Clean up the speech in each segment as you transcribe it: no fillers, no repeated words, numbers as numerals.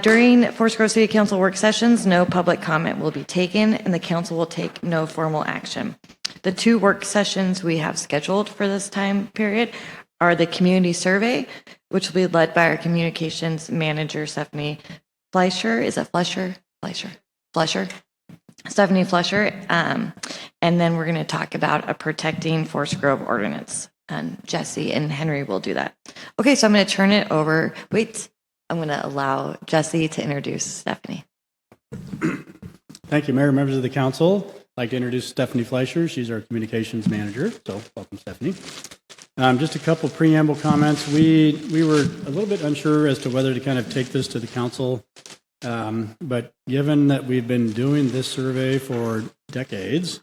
During Forest Grove City Council work sessions, no public comment will be taken, and the council will take no formal action. The 2 work sessions we have scheduled for this time period are the community survey, which will be led by our communications manager, Stephanie Fleischer. Is it Fleischer? Fleischer? Stephanie Fleischer. And then we're going to talk about a protecting Forest Grove ordinance. And Jesse and Henry will do that. Okay, so I'm going to turn it over. I'm going to allow Jesse to introduce Stephanie. Thank you, Mayor, members of the council. I'd like to introduce Stephanie Fleischer. She's our communications manager. So welcome, Stephanie. Just a couple preamble comments. We were a little bit unsure as to whether to kind of take this to the council. But given that we've been doing this survey for decades,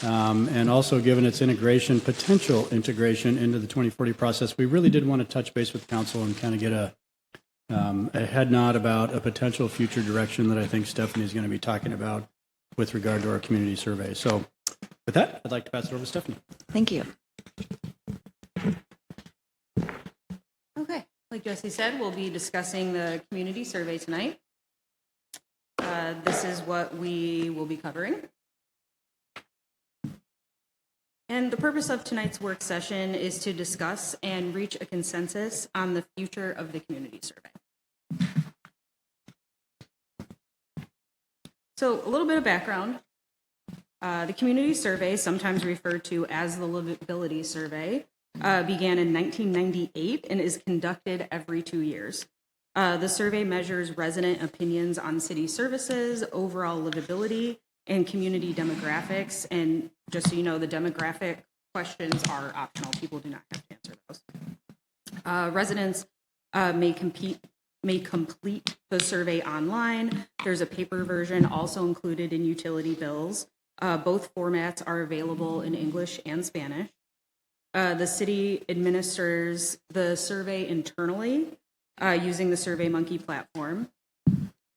and also given its potential integration into the 2040 process, we really did want to touch base with council and kind of get a head nod about a potential future direction that I think Stephanie is going to be talking about with regard to our community survey. So with that, I'd like to pass it over to Stephanie. Thank you. Okay, like Jesse said, we'll be discussing the community survey tonight. This is what we will be covering. And the purpose of tonight's work session is to discuss and reach a consensus on the future of the community survey. So a little bit of background. The community survey, sometimes referred to as the livability survey, began in 1998 and is conducted every 2 years. The survey measures resident opinions on city services, overall livability, and community demographics. And just so you know, the demographic questions are optional. People do not have to answer those. Residents may complete the survey online. There's a paper version also included in utility bills. Both formats are available in English and Spanish. The city administers the survey internally using the SurveyMonkey platform.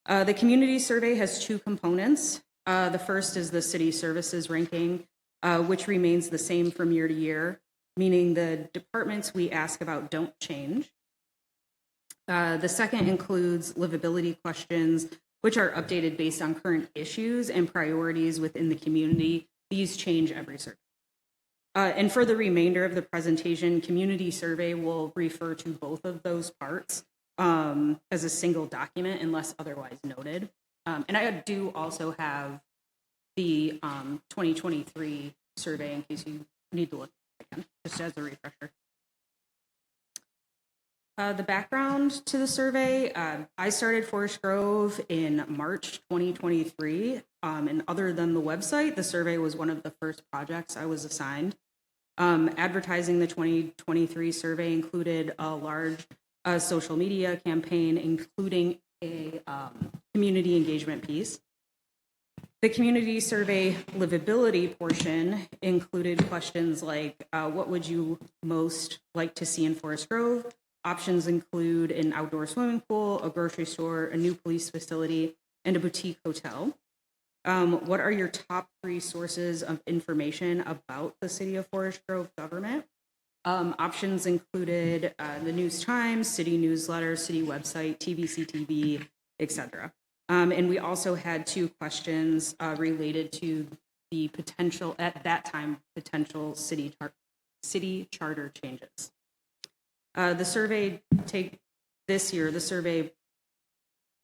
The community survey has 2 components. The first is the city services ranking, which remains the same from year to year, meaning the departments we ask about don't change. The second includes livability questions, which are updated based on current issues and priorities within the community. These change every survey. And for the remainder of the presentation, community survey will refer to both of those parts as a single document unless otherwise noted. And I do also have the 2023 survey in case you need to look at it again, just as a refresher. The background to the survey, I started Forest Grove in March 2023, and other than the website, the survey was one of the first projects I was assigned. Advertising the 2023 survey included a large social media campaign, including a community engagement piece. The community survey livability portion included questions like, what would you most like to see in Forest Grove? Options include an outdoor swimming pool, a grocery store, a new police facility, and a boutique hotel. What are your top 3 sources of information about the City of Forest Grove government? Options included the News Times, city newsletter, city website, TVCTV, etc. And we also had 2 questions related to the potential, at that time, potential city charter changes. The survey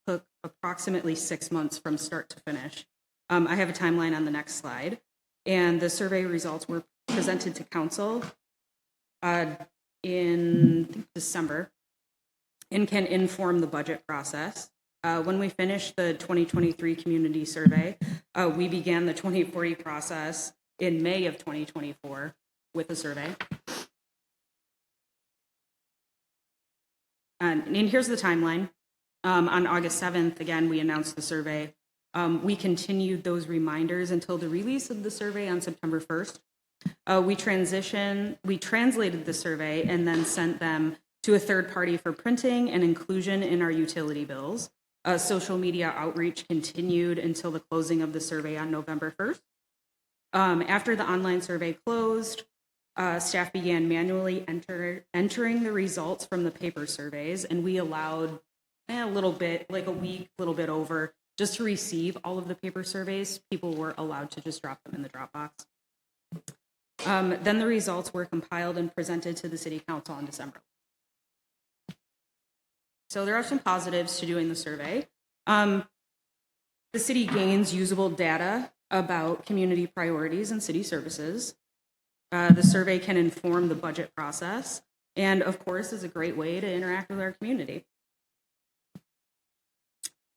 took approximately 6 months from start to finish. I have a timeline on the next slide, and the survey results were presented to council in December and can inform the budget process. When we finished the 2023 community survey, we began the 2040 process in May of 2024 with a survey. And here's the timeline. On August 7th, again, we announced the survey. We continued those reminders until the release of the survey on September 1st. We translated the survey and then sent them to a third party for printing and inclusion in our utility bills. Social media outreach continued until the closing of the survey on November 1st. After the online survey closed, staff began manually entering the results from the paper surveys, and we allowed a little bit, like a week, a little bit over, just to receive all of the paper surveys. People were allowed to just drop them in the Dropbox. Then the results were compiled and presented to the City Council in December. So there are some positives to doing the survey. The city gains usable data about community priorities and city services. The survey can inform the budget process, and of course is a great way to interact with our community.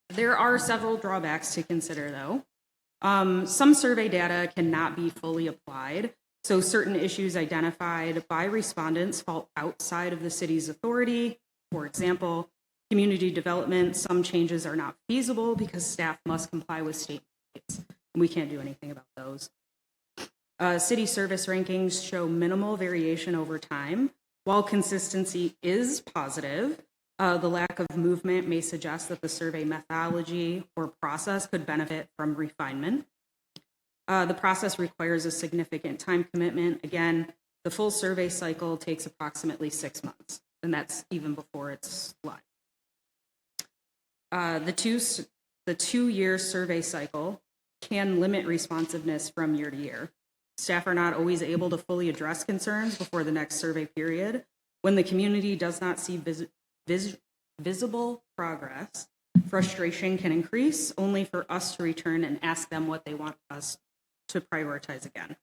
There are several drawbacks to consider though. Some survey data cannot be fully applied, so certain issues identified by respondents fall outside of the city's authority. For example, community development, some changes are not feasible because staff must comply with state mandates. We can't do anything about those. City service rankings show minimal variation over time. While consistency is positive, the lack of movement may suggest that the survey methodology or process could benefit from refinement. The process requires a significant time commitment. Again, the full survey cycle takes approximately 6 months, and that's even before it's live. The two-year survey cycle can limit responsiveness from year to year. Staff are not always able to fully address concerns before the next survey period. When the community does not see visible progress, frustration can increase, only for us to return and ask them what they want us to prioritize again.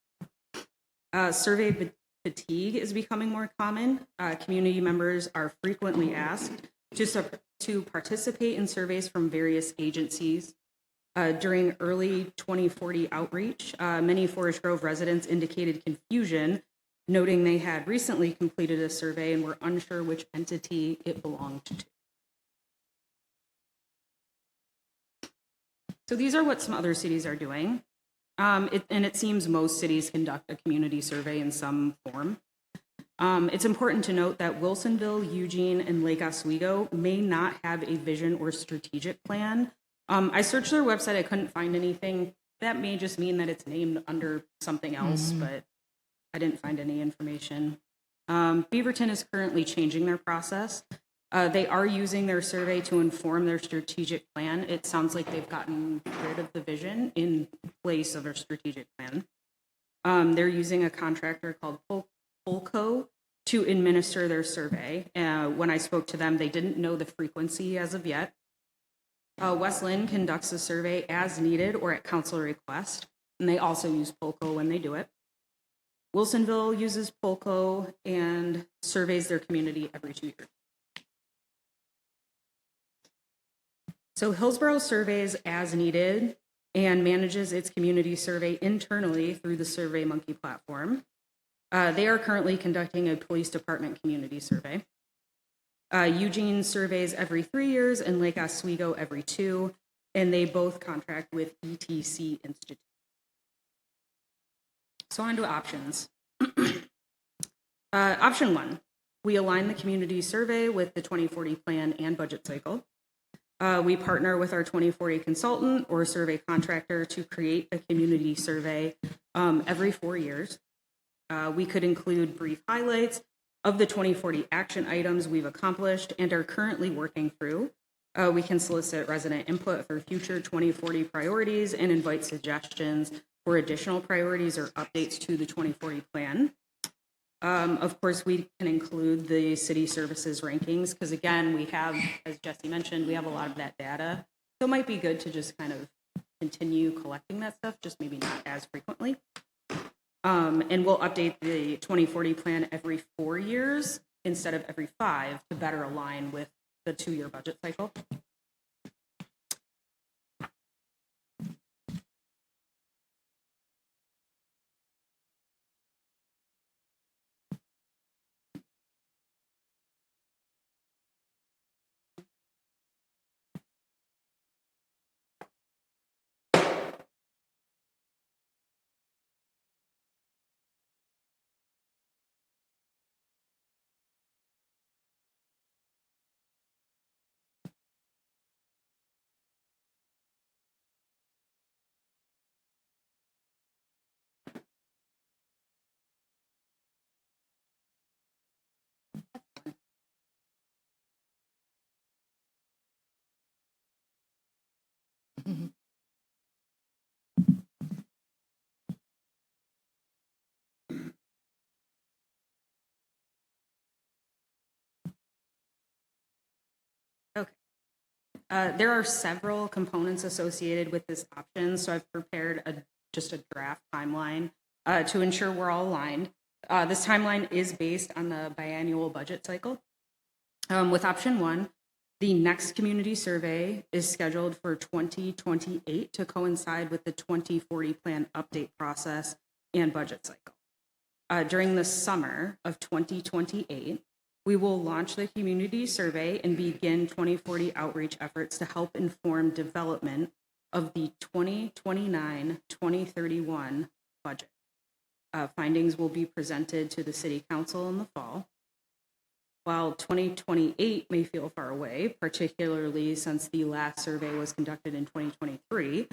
Survey fatigue is becoming more common. Community members are frequently asked to participate in surveys from various agencies. During early 2040 outreach, many Forest Grove residents indicated confusion, noting they had recently completed a survey and were unsure which entity it belonged to. So these are what some other cities are doing. And it seems most cities conduct a community survey in some form. It's important to note that Wilsonville, Eugene, and Lake Oswego may not have a vision or strategic plan. I searched their website, I couldn't find anything. That may just mean that it's named under something else, but I didn't find any information. Beaverton is currently changing their process. They are using their survey to inform their strategic plan. It sounds like they've gotten rid of the vision in place of a strategic plan. They're using a contractor called Polco to administer their survey. When I spoke to them, they didn't know the frequency as of yet. West Lynn conducts a survey as needed or at council request, and they also use Polco when they do it. Wilsonville uses Polco and surveys their community every 2 years. So Hillsborough surveys as needed and manages its community survey internally through the SurveyMonkey platform. They are currently conducting a police department community survey. Eugene surveys every 3 years and Lake Oswego every 2, and they both contract with ETC Institute. So on to options. Option 1, we align the community survey with the 2040 plan and budget cycle. We partner with our 2040 consultant or survey contractor to create a community survey every 4 years. We could include brief highlights of the 2040 action items we've accomplished and are currently working through. We can solicit resident input for future 2040 priorities and invite suggestions for additional priorities or updates to the 2040 plan. Of course, we can include the city services rankings because, again, we have, as Jesse mentioned, we have a lot of that data. So it might be good to just kind of continue collecting that stuff, just maybe not as frequently. And we'll update the 2040 plan every 4 years instead of every 5 to better align with the 2-year budget cycle. There are several components associated with this option, so I've prepared just a draft timeline to ensure we're all aligned. This timeline is based on the biannual budget cycle. With option 1, the next community survey is scheduled for 2028 to coincide with the 2040 plan update process and budget cycle. During the summer of 2028, we will launch the community survey and begin 2040 outreach efforts to help inform development of the 2029-2031 budget. Findings will be presented to the City Council in the fall. While 2028 may feel far away, particularly since the last survey was conducted in 2023,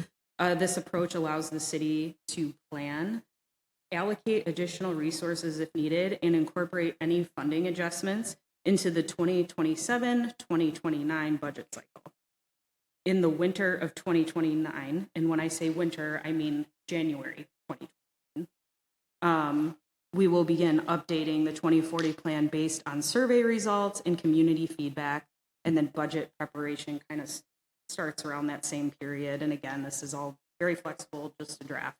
this approach allows the city to plan, allocate additional resources if needed, and incorporate any funding adjustments into the 2027-2029 budget cycle. In the winter of 2029, and when I say winter, I mean January 2029, we will begin updating the 2040 plan based on survey results and community feedback, and then budget preparation kind of starts around that same period. And again, this is all very flexible, just a draft.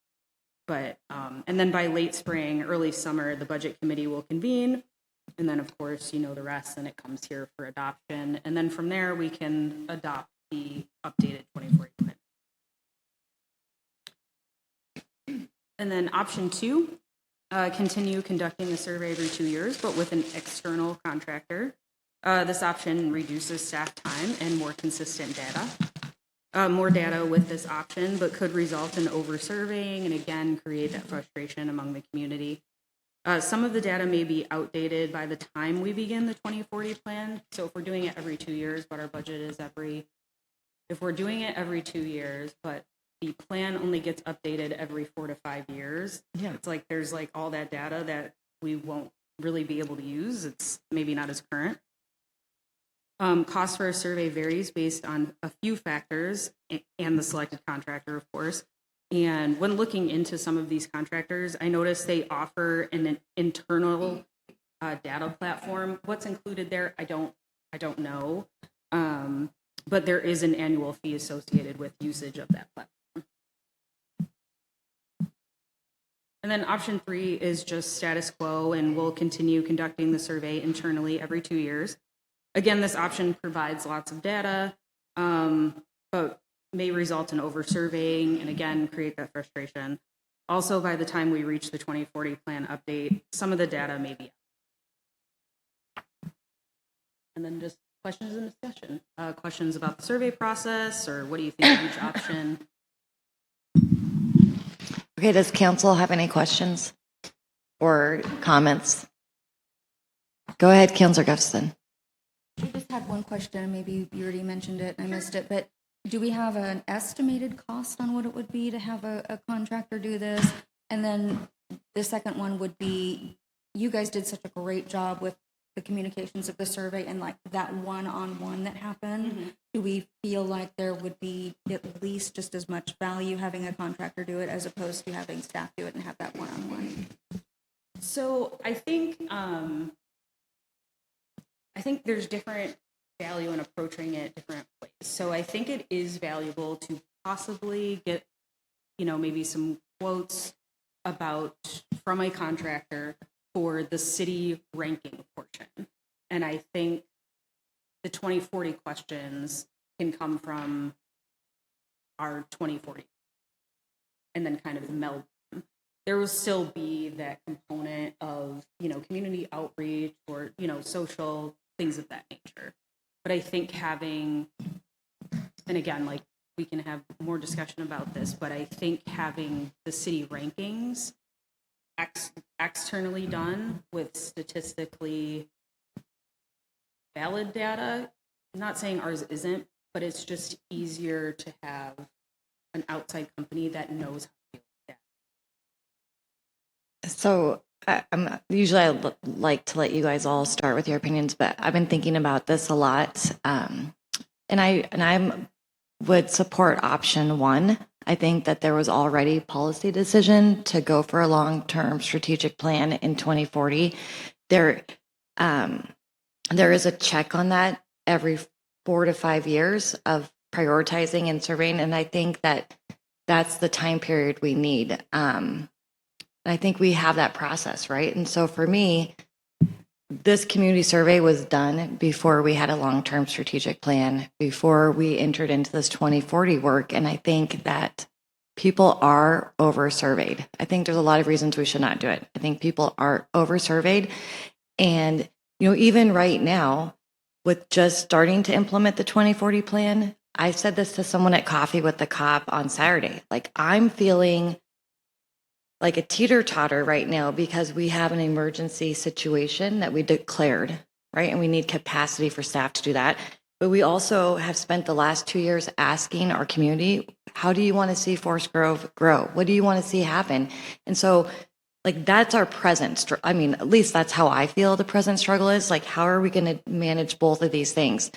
But, and then by late spring, early summer, the budget committee will convene. And then, of course, you know the rest, and it comes here for adoption. And then from there, we can adopt the updated 2040 plan. And then option 2, continue conducting the survey every 2 years, but with an external contractor. This option reduces staff time and more consistent data. More data with this option, but could result in over-surveying and again create that frustration among the community. Some of the data may be outdated by the time we begin the 2040 plan. So if we're doing it every 2 years, but our budget is if we're doing it every 2 years, but the plan only gets updated every 4 to 5 years, it's like there's like all that data that we won't really be able to use. It's maybe not as current. Cost for a survey varies based on a few factors and the selected contractor, of course. And when looking into some of these contractors, I noticed they offer an internal data platform. What's included there, I don't know. But there is an annual fee associated with usage of that platform. And then option 3 is just status quo, and we'll continue conducting the survey internally every 2 years. Again, this option provides lots of data, but may result in over-surveying and again, create that frustration. Also, by the time we reach the 2040 plan update, some of the data may be out. And then just questions and discussion. Questions about the survey process, or what do you think of each option? Okay, does council have any questions or comments? Go ahead, Councilor Gustafson. I just had one question, maybe you already mentioned it and I missed it, but do we have an estimated cost on what it would be to have a contractor do this? And then the second one would be, you guys did such a great job with the communications of the survey and like that one-on-one that happened. Mm-hmm. Do we feel like there would be at least just as much value having a contractor do it as opposed to having staff do it and have that one-on-one? So I think there's different value in approaching it different ways. So I think it is valuable to possibly get, maybe some quotes from a contractor for the city ranking portion. And I think the 2040 questions can come from our 2040 and then kind of meld them. There will still be that component of, community outreach or, social things of that nature. But I think having, and again, like we can have more discussion about this, but I think having the city rankings externally done with statistically valid data, I'm not saying ours isn't, but it's just easier to have an outside company that knows how to do that. So usually I like to let you guys all start with your opinions, but I've been thinking about this a lot, and I would support option 1. I think that there was already policy decision to go for a long-term strategic plan in 2040. There is a check on that every 4 to 5 years of prioritizing and surveying. And I think that that's the time period we need. I think we have that process, right? And so for me, this community survey was done before we had a long-term strategic plan, before we entered into this 2040 work. And I think that people are over-surveyed. I think there's a lot of reasons we should not do it. I think people are over-surveyed. And, even right now, with just starting to implement the 2040 plan, I said this to someone at Coffee with the Cop on Saturday. Like, I'm feeling like a teeter-totter right now because we have an emergency situation that we declared, right? And we need capacity for staff to do that. But we also have spent the last 2 years asking our community, how do you want to see Forest Grove grow? What do you want to see happen? And so, like, that's our present, at least that's how I feel the present struggle is. Like, how are we going to manage both of these things?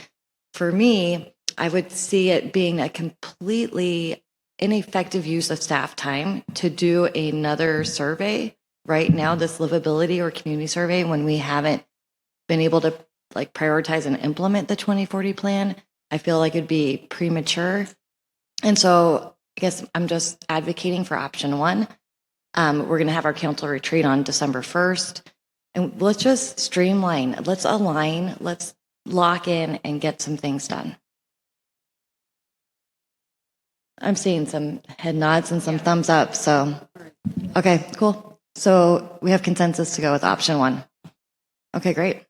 For me, I would see it being a completely ineffective use of staff time to do another survey right now, this livability or community survey, when we haven't been able to prioritize and implement the 2040 plan. I feel like it'd be premature. And so I guess I'm just advocating for option 1. We're going to have our council retreat on December 1st. And let's just streamline, let's align, let's lock in and get some things done. I'm seeing some head nods and some thumbs up. So, okay, cool. So we have consensus to go with option 1. Okay, great.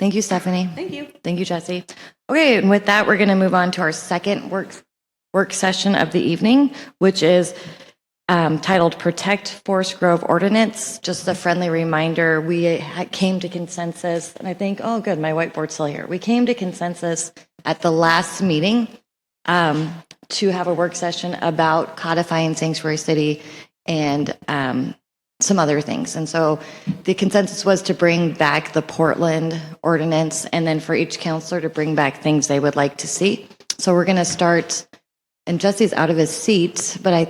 Thank you, Stephanie. Thank you. Thank you, Jesse. Okay, and with that, we're going to move on to our second work session of the evening, which is titled Protect Forest Grove Ordinance. Just a friendly reminder, we came to consensus, and I think, oh good, my whiteboard's still here. We came to consensus at the last meeting to have a work session about codifying Sanctuary City and some other things. And so the consensus was to bring back the Portland ordinance and then for each counselor to bring back things they would like to see. So we're going to start, and Jesse's out of his seat, but I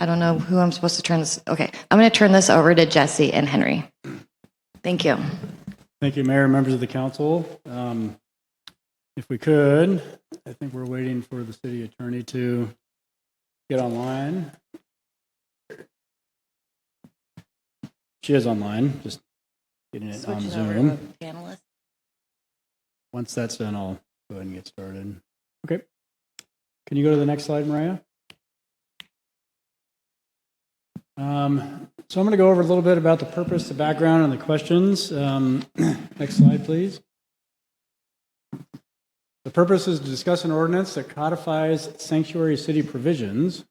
don't know who I'm supposed to turn this. Okay, I'm going to turn this over to Jesse and Henry. Thank you. Thank you, Mayor, members of the council. If we could, I think we're waiting for the city attorney to get online. She is online, just getting it on Switching over Zoom. to panelists. Once that's done, I'll go ahead and get started. Okay. Can you go to the next slide, Mariah? So I'm going to go over a little bit about the purpose, the background, and the questions. Next slide, please. The purpose is to discuss an ordinance that codifies sanctuary city provisions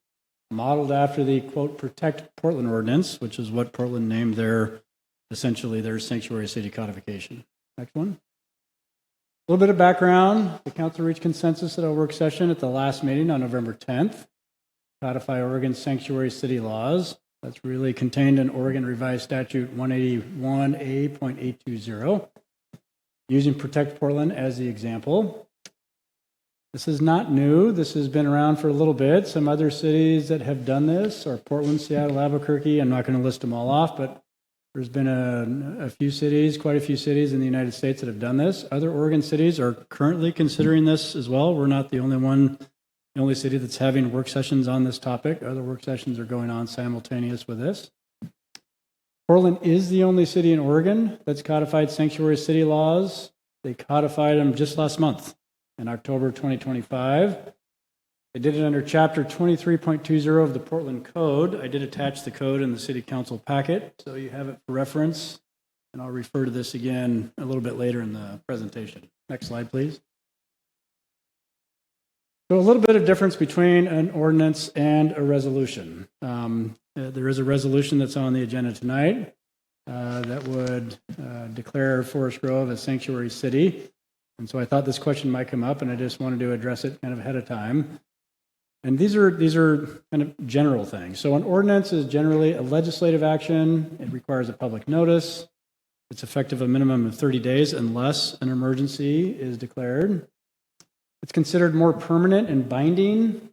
modeled after the, quote, Protect Portland ordinance, which is what Portland named essentially their sanctuary city codification. Next one. A little bit of background. The council reached consensus at our work session at the last meeting on November 10th. Codify Oregon's sanctuary city laws. That's really contained in Oregon Revised Statute 181A.820, using Protect Portland as the example. This is not new. This has been around for a little bit. Some other cities that have done this are Portland, Seattle, Albuquerque. I'm not going to list them all off, but there's been a few cities, quite a few cities in the United States that have done this. Other Oregon cities are currently considering this as well. We're not the only city that's having work sessions on this topic. Other work sessions are going on simultaneous with this. Portland is the only city in Oregon that's codified sanctuary city laws. They codified them just last month in October 2025. They did it under Chapter 23.20 of the Portland Code. I did attach the code in the City Council packet, so you have it for reference. And I'll refer to this again a little bit later in the presentation. Next slide, please. So a little bit of difference between an ordinance and a resolution. There is a resolution that's on the agenda tonight that would declare Forest Grove a sanctuary city. And so I thought this question might come up, and I just wanted to address it kind of ahead of time. And these are kind of general things. So an ordinance is generally a legislative action. It requires a public notice. It's effective a minimum of 30 days unless an emergency is declared. It's considered more permanent and binding.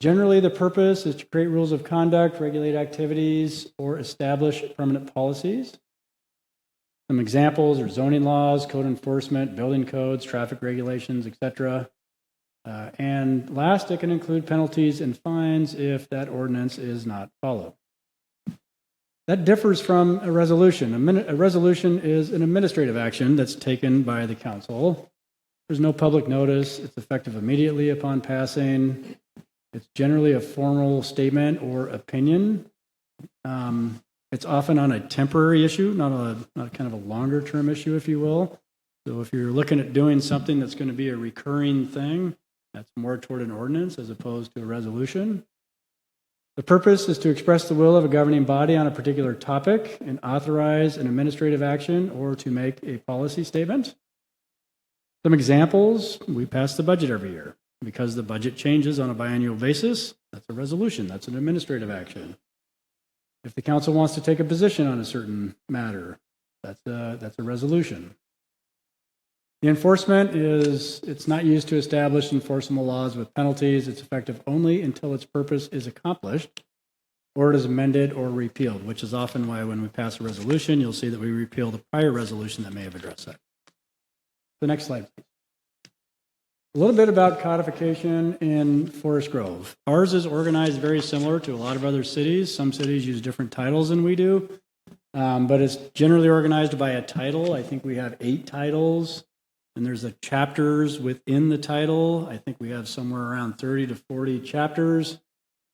Generally, the purpose is to create rules of conduct, regulate activities, or establish permanent policies. Some examples are zoning laws, code enforcement, building codes, traffic regulations, etc. And last, it can include penalties and fines if that ordinance is not followed. That differs from a resolution. A resolution is an administrative action that's taken by the council. There's no public notice. It's effective immediately upon passing. It's generally a formal statement or opinion. It's often on a temporary issue, not kind of a longer term issue, if you will. So if you're looking at doing something that's going to be a recurring thing, that's more toward an ordinance as opposed to a resolution. The purpose is to express the will of a governing body on a particular topic and authorize an administrative action or to make a policy statement. Some examples, we pass the budget every year. Because the budget changes on a biannual basis, that's a resolution, that's an administrative action. If the council wants to take a position on a certain matter, that's a resolution. The enforcement it's not used to establish enforceable laws with penalties. It's effective only until its purpose is accomplished or it is amended or repealed, which is often why when we pass a resolution, you'll see that we repeal the prior resolution that may have addressed that. The next slide, please. A little bit about codification in Forest Grove. Ours is organized very similar to a lot of other cities. Some cities use different titles than we do, but it's generally organized by a title. I think we have 8 titles, and there's the chapters within the title. I think we have somewhere around 30 to 40 chapters,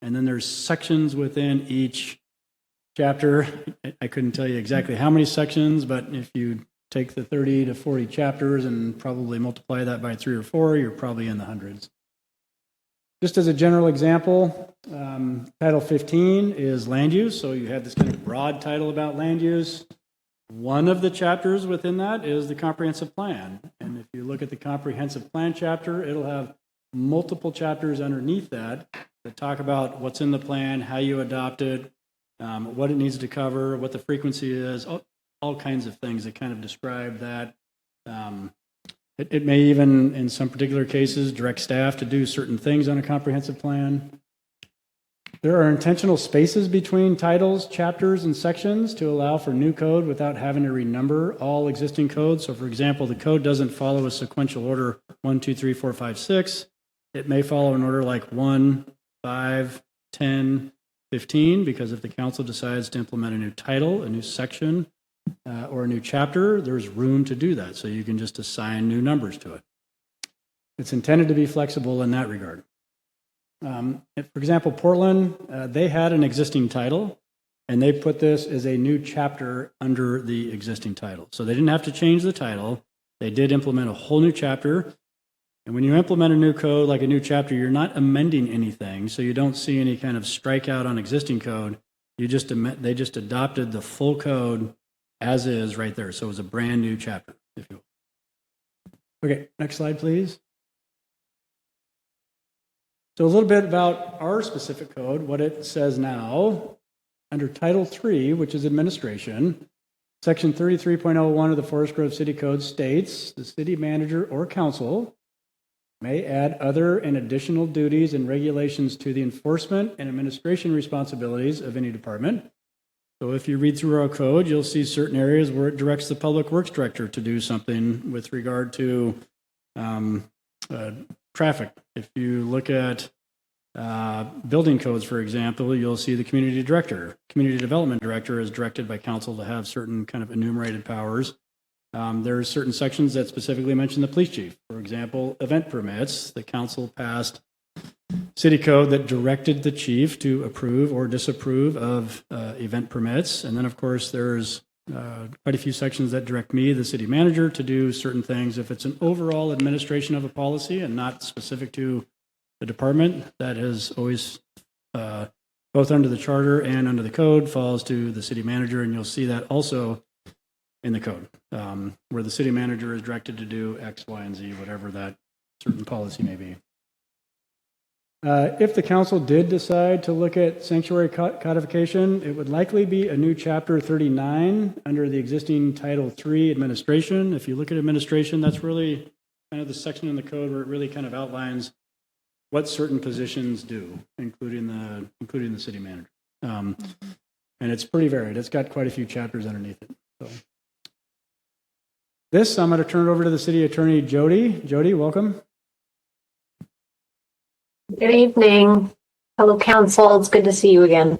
and then there's sections within each chapter. I couldn't tell you exactly how many sections, but if you take the 30 to 40 chapters and probably multiply that by 3 or 4, you're probably in the hundreds. Just as a general example, Title 15 is land use, so you have this kind of broad title about land use. One of the chapters within that is the comprehensive plan, and if you look at the comprehensive plan chapter, it'll have multiple chapters underneath that talk about what's in the plan, how you adopt it, what it needs to cover, what the frequency is, all kinds of things that kind of describe that. It may even, in some particular cases, direct staff to do certain things on a comprehensive plan. There are intentional spaces between titles, chapters, and sections to allow for new code without having to renumber all existing codes. So, for example, the code doesn't follow a sequential order 1, 2, 3, 4, 5, 6. It may follow an order like 1, 5, 10, 15, because if the council decides to implement a new title, a new section, or a new chapter, there's room to do that. So you can just assign new numbers to it. It's intended to be flexible in that regard. For example, Portland, they had an existing title, and they put this as a new chapter under the existing title. So they didn't have to change the title. They did implement a whole new chapter. And when you implement a new code, like a new chapter, you're not amending anything, so you don't see any kind of strikeout on existing code. They just adopted the full code as is right there. So it was a brand new chapter, if you will. Okay, next slide, please. So a little bit about our specific code, what it says now. Under Title III, which is administration, Section 33.01 of the Forest Grove City Code states the city manager or council may add other and additional duties and regulations to the enforcement and administration responsibilities of any department. So if you read through our code, you'll see certain areas where it directs the public works director to do something with regard to traffic. If you look at building codes, for example, you'll see the community development director is directed by council to have certain kind of enumerated powers. There are certain sections that specifically mention the police chief. For example, event permits, the council passed city code that directed the chief to approve or disapprove of event permits. And then, of course, there's quite a few sections that direct me, the city manager, to do certain things. If it's an overall administration of a policy and not specific to the department, that is always, both under the charter and under the code, falls to the city manager. And you'll see that also in the code, where the city manager is directed to do X, Y, and Z, whatever that certain policy may be. If the council did decide to look at sanctuary codification, it would likely be a new chapter 39 under the existing Title III administration. If you look at administration, that's really kind of the section in the code where it really kind of outlines what certain positions do, including the city manager. And it's pretty varied. It's got quite a few chapters underneath it. So this, I'm going to turn it over to the city attorney, Jody. Jody, welcome. Good evening, fellow council. It's good to see you again.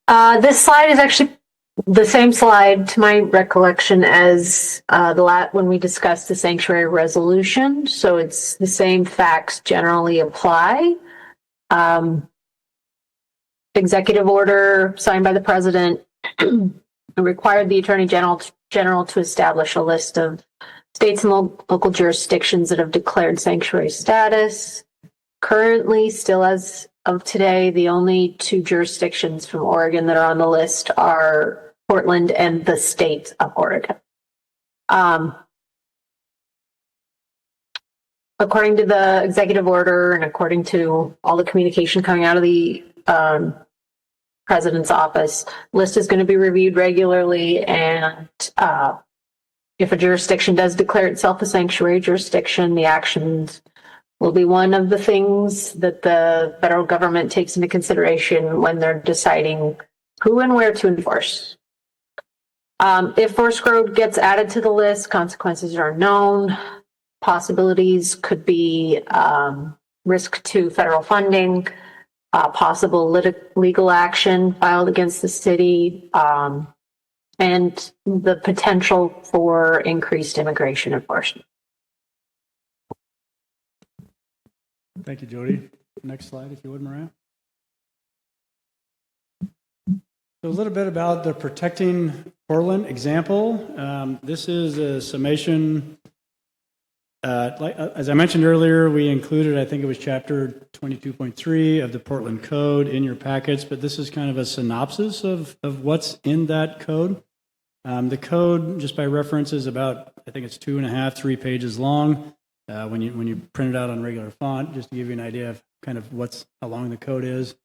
This slide is actually the same slide, to my recollection, as when we discussed the sanctuary resolution. So it's the same facts generally apply. Executive order signed by the president required the attorney general to establish a list of states and local jurisdictions that have declared sanctuary status. Currently, still as of today, the only two jurisdictions from Oregon that are on the list are Portland and the state of Oregon. According to the executive order and according to all the communication coming out of the president's office, list is going to be reviewed regularly, and if a jurisdiction does declare itself a sanctuary jurisdiction, the actions will be one of the things that the federal government takes into consideration when they're deciding who and where to enforce. If Forest Road gets added to the list, consequences are known. Possibilities could be risk to federal funding, possible legal action filed against the city, and the potential for increased immigration enforcement. Thank you, Jody. Next slide, if you would, Mariah. So a little bit about the Protecting Portland example. This is a summation. As I mentioned earlier, we included, I think it was chapter 22.3 of the Portland Code in your packets, but this is kind of a synopsis of what's in that code. The code, just by reference, is about, I think it's 2.5, 3 pages long. When you print it out on regular font, just to give you an idea of kind of how long the code is.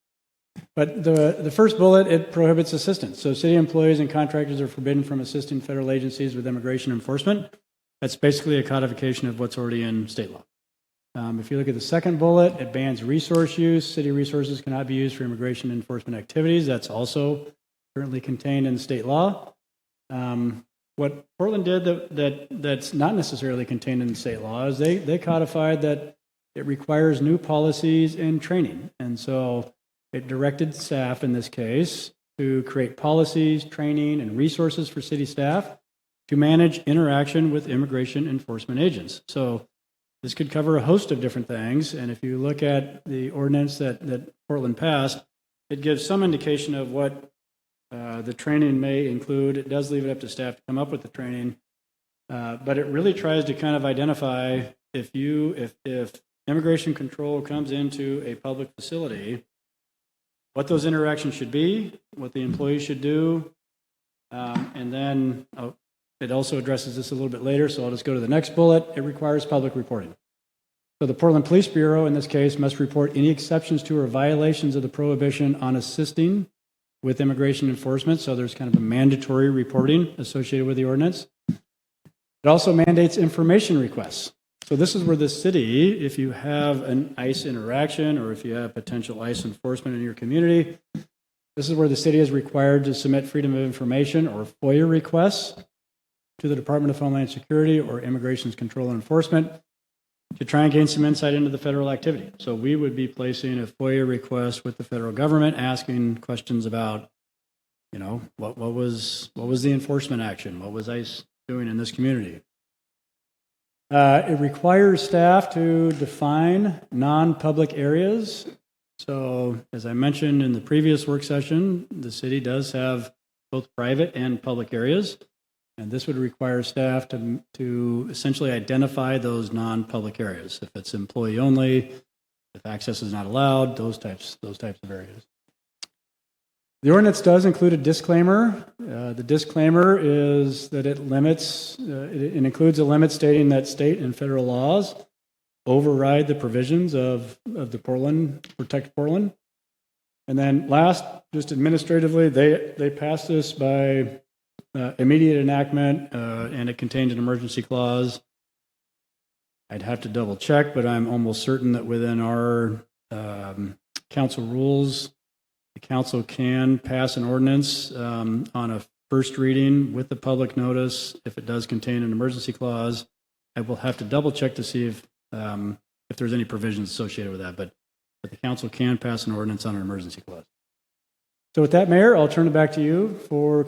But the first bullet, it prohibits assistance. So city employees and contractors are forbidden from assisting federal agencies with immigration enforcement. That's basically a codification of what's already in state law. If you look at the second bullet, it bans resource use. City resources cannot be used for immigration enforcement activities. That's also currently contained in state law. What Portland did that's not necessarily contained in the state law is they codified that it requires new policies and training. And so it directed staff in this case to create policies, training, and resources for city staff to manage interaction with immigration enforcement agents. So this could cover a host of different things. And if you look at the ordinance that Portland passed, it gives some indication of what the training may include. It does leave it up to staff to come up with the training, but it really tries to kind of identify if immigration control comes into a public facility, what those interactions should be, what the employees should do, and then it also addresses this a little bit later, so I'll just go to the next bullet. It requires public reporting. So the Portland Police Bureau, in this case, must report any exceptions to or violations of the prohibition on assisting with immigration enforcement. So there's kind of a mandatory reporting associated with the ordinance. It also mandates information requests. So this is where the city, if you have an ICE interaction or if you have potential ICE enforcement in your community, this is where the city is required to submit Freedom of Information or FOIA requests to the Department of Homeland Security or Immigration's Control and Enforcement to try and gain some insight into the federal activity. So we would be placing a FOIA request with the federal government, asking questions about, what was the enforcement action? What was ICE doing in this community? It requires staff to define non-public areas. So as I mentioned in the previous work session, the city does have both private and public areas. And this would require staff to essentially identify those non-public areas. If it's employee only, if access is not allowed, those types of areas. The ordinance does include a disclaimer. The disclaimer is that it includes a limit stating that state and federal laws override the provisions of the Protect Portland. And then last, just administratively, they passed this by immediate enactment, and it contained an emergency clause. I'd have to double check, but I'm almost certain that within our council rules, the council can pass an ordinance on first reading with the public notice. If it does contain an emergency clause, I will have to double check to see if there's any provisions associated with that, but the council can pass an ordinance on an emergency clause. So with that, Mayor, I'll turn it back to you for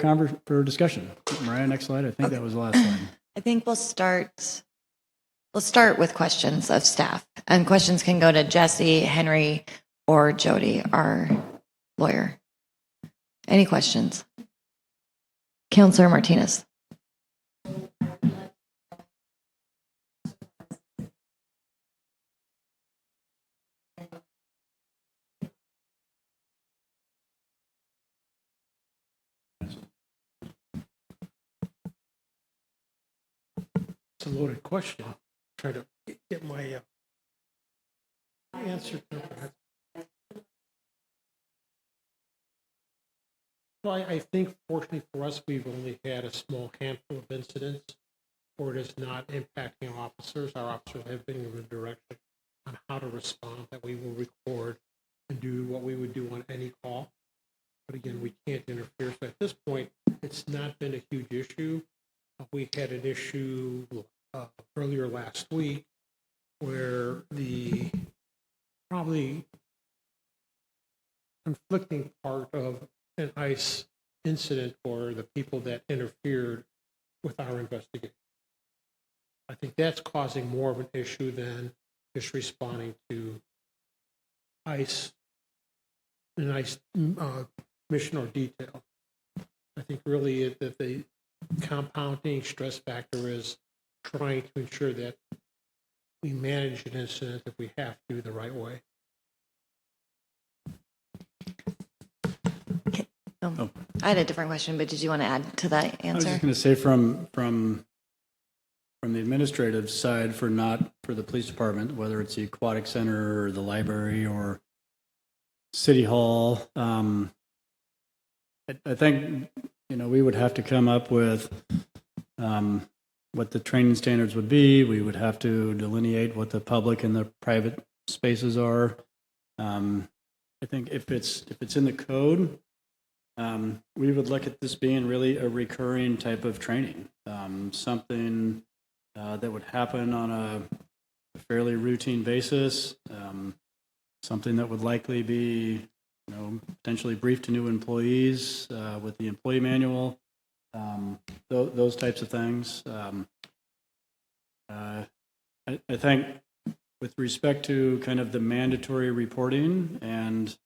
discussion. Mariah, next slide. I think that was the last slide. I think we'll start with questions of staff. And questions can go to Jesse, Henry, or Jody, our lawyer. Any questions? Counselor Martinez. It's a loaded question. Try to get my answer. Well, I think fortunately for us, we've only had a small handful of incidents where it is not impacting our officers. Our officers have been given direction on how to respond, that we will record and do what we would do on any call. But again, we can't interfere. So at this point, it's not been a huge issue. We had an issue earlier last week where the probably conflicting part of an ICE incident were the people that interfered with our investigation. I think that's causing more of an issue than just responding to ICE, an ICE mission or detail. I think really that the compounding stress factor is trying to ensure that we manage an incident if we have to the right way. I had a different question, but did you want to add to that I was answer? just going to say from the administrative side for the police department, whether it's the aquatic center or the library or city hall, I think, we would have to come up with what the training standards would be. We would have to delineate what the public and the private spaces are. I think if it's in the code, we would look at this being really a recurring type of training, something that would happen on a fairly routine basis, something that would likely be, potentially briefed to new employees with the employee manual, those types of things. I think with respect to kind of the mandatory reporting and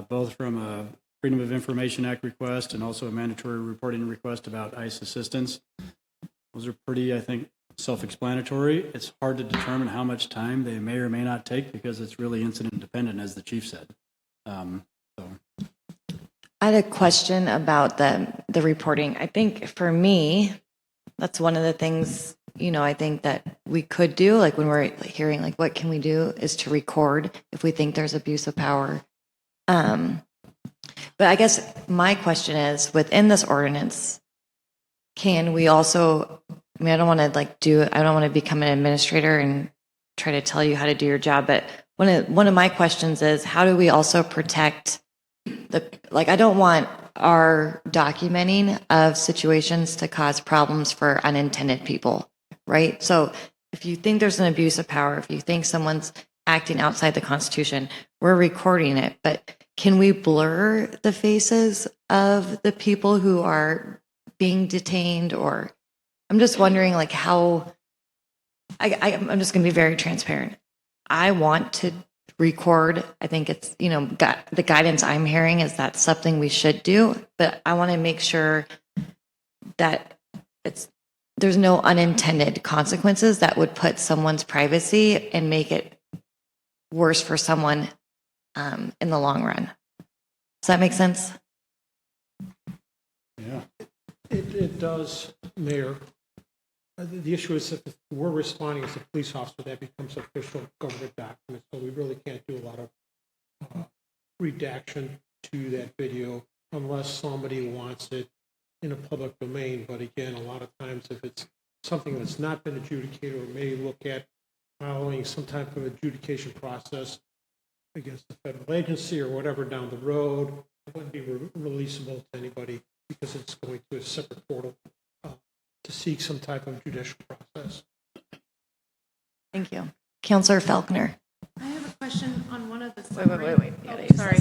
both from a Freedom of Information Act request and also a mandatory reporting request about ICE assistance, those are pretty, I think, self-explanatory. It's hard to determine how much time they may or may not take because it's really incident dependent, as the chief said. I had a question about the reporting. I think for me, that's one of the things, I think that we could do, like when we're hearing, like, what can we do, is to record if we think there's abuse of power. But I guess my question is, within this ordinance, can we also, I don't want to I don't want to become an administrator and try to tell you how to do your job, but one of my questions is, how do we also protect I don't want our documenting of situations to cause problems for unintended people, right? So if you think there's an abuse of power, if you think someone's acting outside the Constitution, we're recording it, but can we blur the faces of the people who are being detained? Or I'm just wondering, how, I'm just going to be very transparent. I want to record. I think it's, the guidance I'm hearing is that's something we should do, but I want to make sure that there's no unintended consequences that would put someone's privacy and make it worse for someone in the long run. Does that make sense? Yeah. It does, Mayor. The issue is that if we're responding as a police officer, that becomes official government document, so we really can't do a lot of redaction to that video unless somebody wants it in a public domain. But again, a lot of times if it's something that's not been adjudicated or may look at following some type of adjudication process against the federal agency or whatever down the road, it wouldn't be releasable to anybody because it's going to a separate portal to seek some type of judicial process. Thank you. Counselor Falconer. I have a question on one of the Wait. summary. You gotta Oh, use sorry.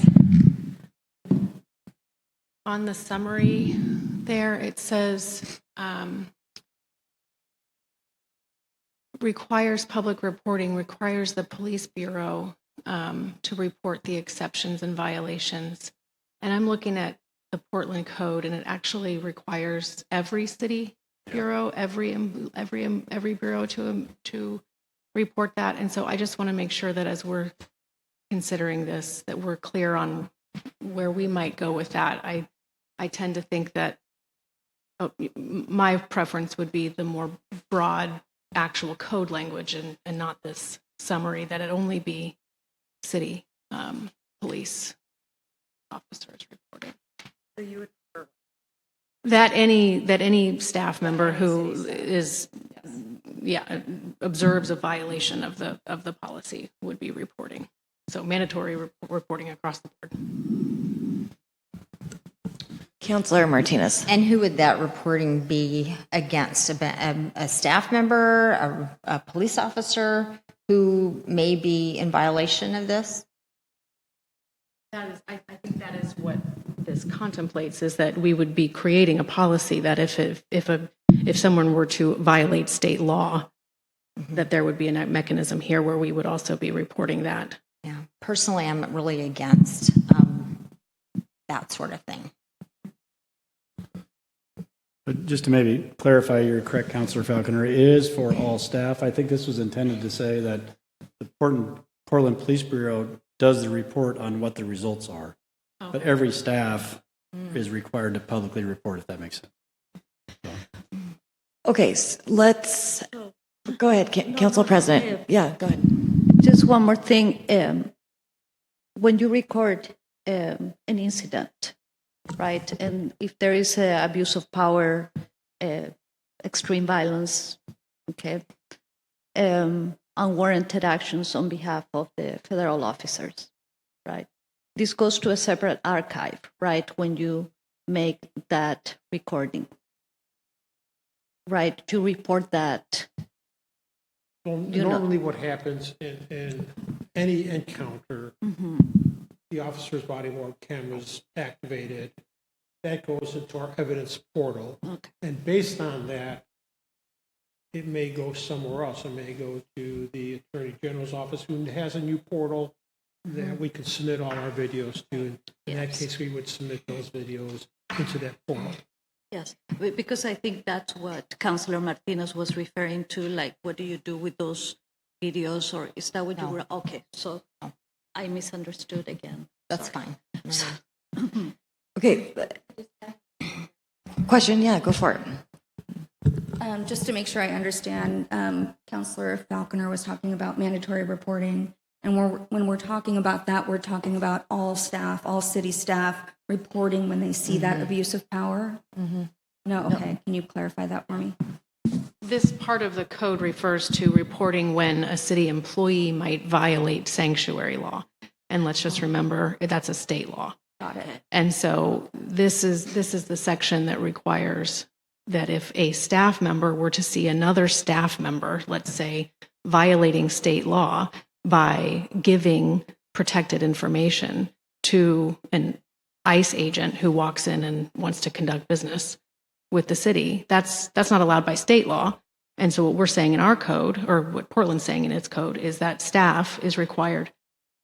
On the summary there, it says requires public reporting, requires the police bureau to report the exceptions and violations. And I'm looking at the Portland Code, and it actually requires every city bureau, every bureau to report that. And so I just want to make sure that as we're considering this, that we're clear on where we might go with that. I tend to think that my preference would be the more broad actual code language and not this summary, that it only be city police officers reporting. So you would That any staff member who is, observes a violation of the policy would be reporting. So mandatory reporting across the board. Counselor Martinez. And who would that reporting be against? A staff member, a police officer who may be in violation of this? That is, I think that is what this contemplates, is that we would be creating a policy that if someone were to violate state law, that there would be a mechanism here where we would also be reporting that. Yeah. Personally, I'm really against that sort of thing. But just to maybe clarify, you're correct, Counselor Falconer, it is for all staff. I think this was intended to say that the Portland Police Bureau does the report on what the results are. But every staff is required to publicly report, if that makes sense. Okay, let's go ahead, Council President. Yeah, go ahead. Just one more thing. When you record an incident, right, and if there is abuse of power, extreme violence, okay, unwarranted actions on behalf of the federal officers, right? This goes to a separate archive, right, when you make that recording, right? You report that. Well, You know- normally what happens in any encounter, Mm-hmm. the officer's body worn cameras activated, that goes into our evidence portal. Okay. And based on that, it may go somewhere else. It may go to the Attorney General's office, who has a new portal that we can submit all our videos to. In that case, we would submit those videos into that portal. Yes, because I think that's what Councilor Martinez was referring to, like, what do you do with those videos, or is that what you No. were, okay, so I misunderstood again. That's Sorry. fine. Okay. Question, yeah, go for it. Just to make sure I understand, Counselor Falconer was talking about mandatory reporting. And when we're talking about that, we're talking about all staff, all city staff reporting when they see that abuse of power? No, okay. Can you clarify that for me? This part of the code refers to reporting when a city employee might violate sanctuary law. And let's just remember, that's a state law. Got it. And so this is the section that requires that if a staff member were to see another staff member, let's say, violating state law by giving protected information to an ICE agent who walks in and wants to conduct business with the city, that's not allowed by state law. And so what we're saying in our code, or what Portland's saying in its code, is that staff is required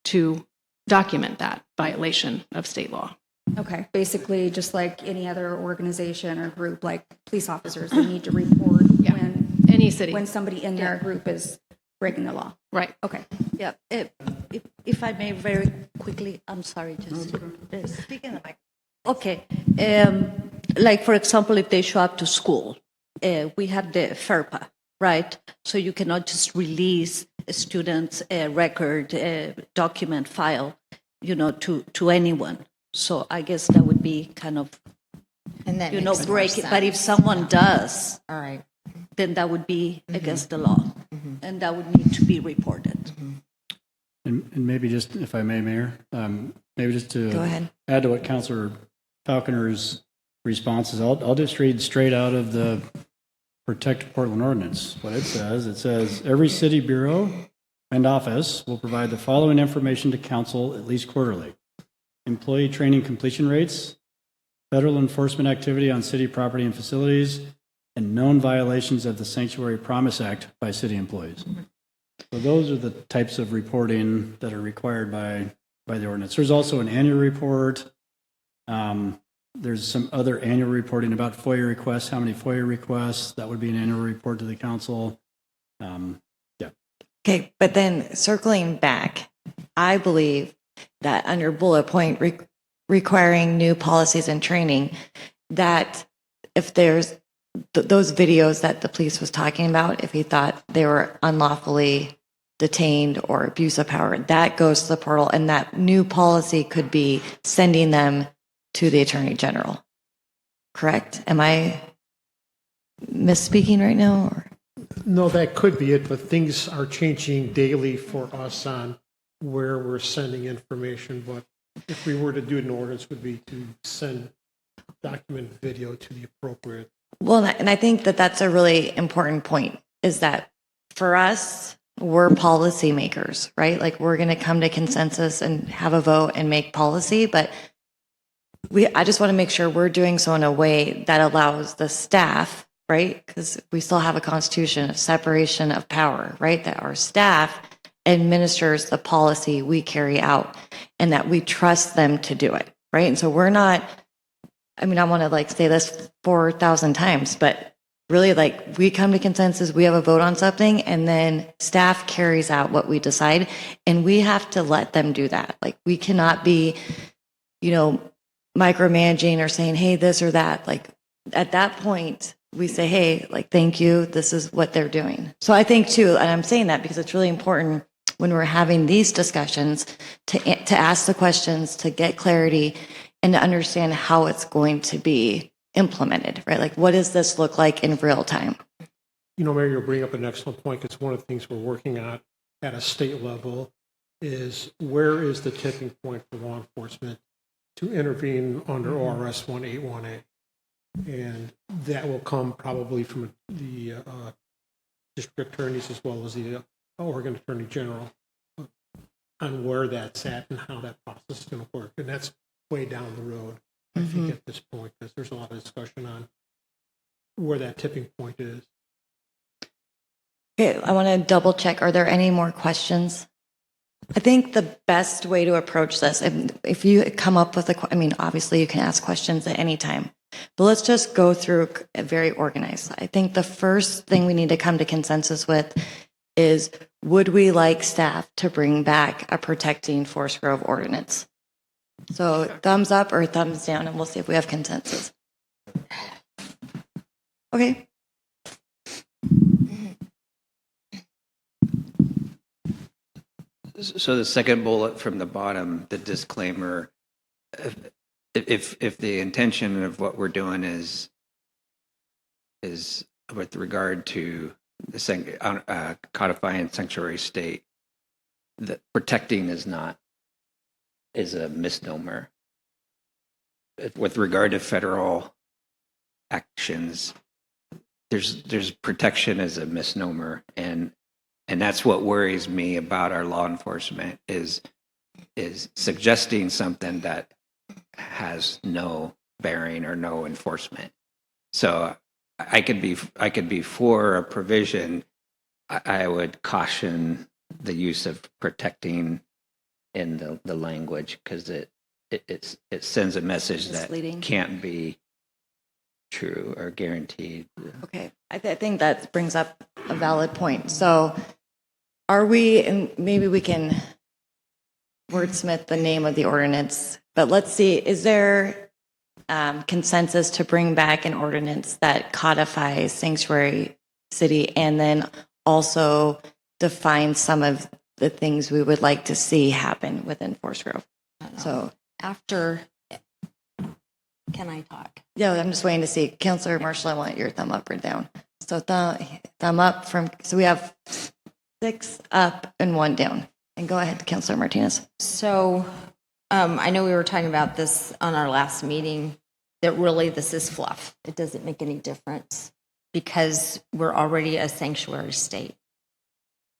to document that violation of state law. Okay, basically, just like any other organization or group, like police officers, they need to report Yeah. Any city. when somebody in their group is breaking the law. Right. Okay. Yeah, if I may very quickly, I'm sorry, just Speak in the mic. okay. Like, for example, if they show up to school, we have the FERPA, right? So you cannot just release a student's record, document, file, to anyone. So I guess that would be kind of, And that makes more break it. But if sense. someone does, All right. then that would be against the law. And that would need to be reported. And maybe just, if I may, Mayor, maybe just to Go ahead. add to what Counselor Falconer's responses. I'll just read straight out of the Protect Portland ordinance. What it says, every city bureau and office will provide the following information to council at least quarterly. Employee training completion rates, federal enforcement activity on city property and facilities, and known violations of the Sanctuary Promise Act by city employees. So those are the types of reporting that are required by the ordinance. There's also an annual report. There's some other annual reporting about FOIA requests, how many FOIA requests, that would be an annual report to the council. Okay, but then circling back, I believe that under bullet point requiring new policies and training, that if there's those videos that the police was talking about, if he thought they were unlawfully detained or abuse of power, that goes to the portal, and that new policy could be sending them to the Attorney General. Correct? Am I misspeaking right now? Or? No, that could be it, but things are changing daily for us on where we're sending information. But if we were to do an ordinance, would be to send documented video to the appropriate. Well, and I think that that's a really important point, is that for us, we're policymakers, right? Like, we're going to come to consensus and have a vote and make policy, but I just want to make sure we're doing so in a way that allows the staff, right? Because we still have a constitution of separation of power, right? That our staff administers the policy we carry out and that we trust them to do it, right? And so we're not, I mean, I want to like say this 4,000 times, but really, like, we come to consensus, we have a vote on something, and then staff carries out what we decide, and we have to let them do that. Like, we cannot be, micromanaging or saying, hey, this or that. Like, at that point, we say, hey, like, thank you, this is what they're doing. So I think too, and I'm saying that because it's really important when we're having these discussions to ask the questions, to get clarity, and to understand how it's going to be implemented, right? Like, what does this look like in real time? Mayor, you'll bring up an excellent point, because one of the things we're working on at a state level is where is the tipping point for law enforcement to intervene under ORS 181A. And that will come probably from the district attorneys as well as the Oregon Attorney General on where that's at and how that process is going to work. And that's way down the road, I think, at this point, because there's a lot of discussion on where that tipping point is. Okay, I want to double check. Are there any more questions? I think the best way to approach this, if you come up with obviously you can ask questions at any time, but let's just go through very organized. I think the first thing we need to come to consensus with is, would we like staff to bring back a protecting Forest Grove ordinance? So thumbs up or thumbs down, and we'll see if we have consensus. Okay. So the second bullet from the bottom, the disclaimer, if the intention of what we're doing is with regard to the codifying sanctuary state, the protecting is a misnomer. With regard to federal actions, there's protection as a misnomer, and that's what worries me about our law enforcement is suggesting something that has no bearing or no enforcement. So I could be for a provision. I would caution the use of protecting in the language, because it sends a message Misleading. that can't be true or guaranteed. Okay, I think that brings up a valid point. So are we, and maybe we can wordsmith the name of the ordinance, but let's see, is there consensus to bring back an ordinance that codifies sanctuary city and then also defines some of the things we would like to see happen within Forest Grove? So After, can I talk? yeah, I'm just waiting to see. Councilor Marshall, I want your thumb up or down. So thumb up so we have 6 up and 1 down. And go ahead, Councilor Martinez. So I know we were talking about this on our last meeting, that really this is fluff. It doesn't make any difference because we're already a sanctuary state.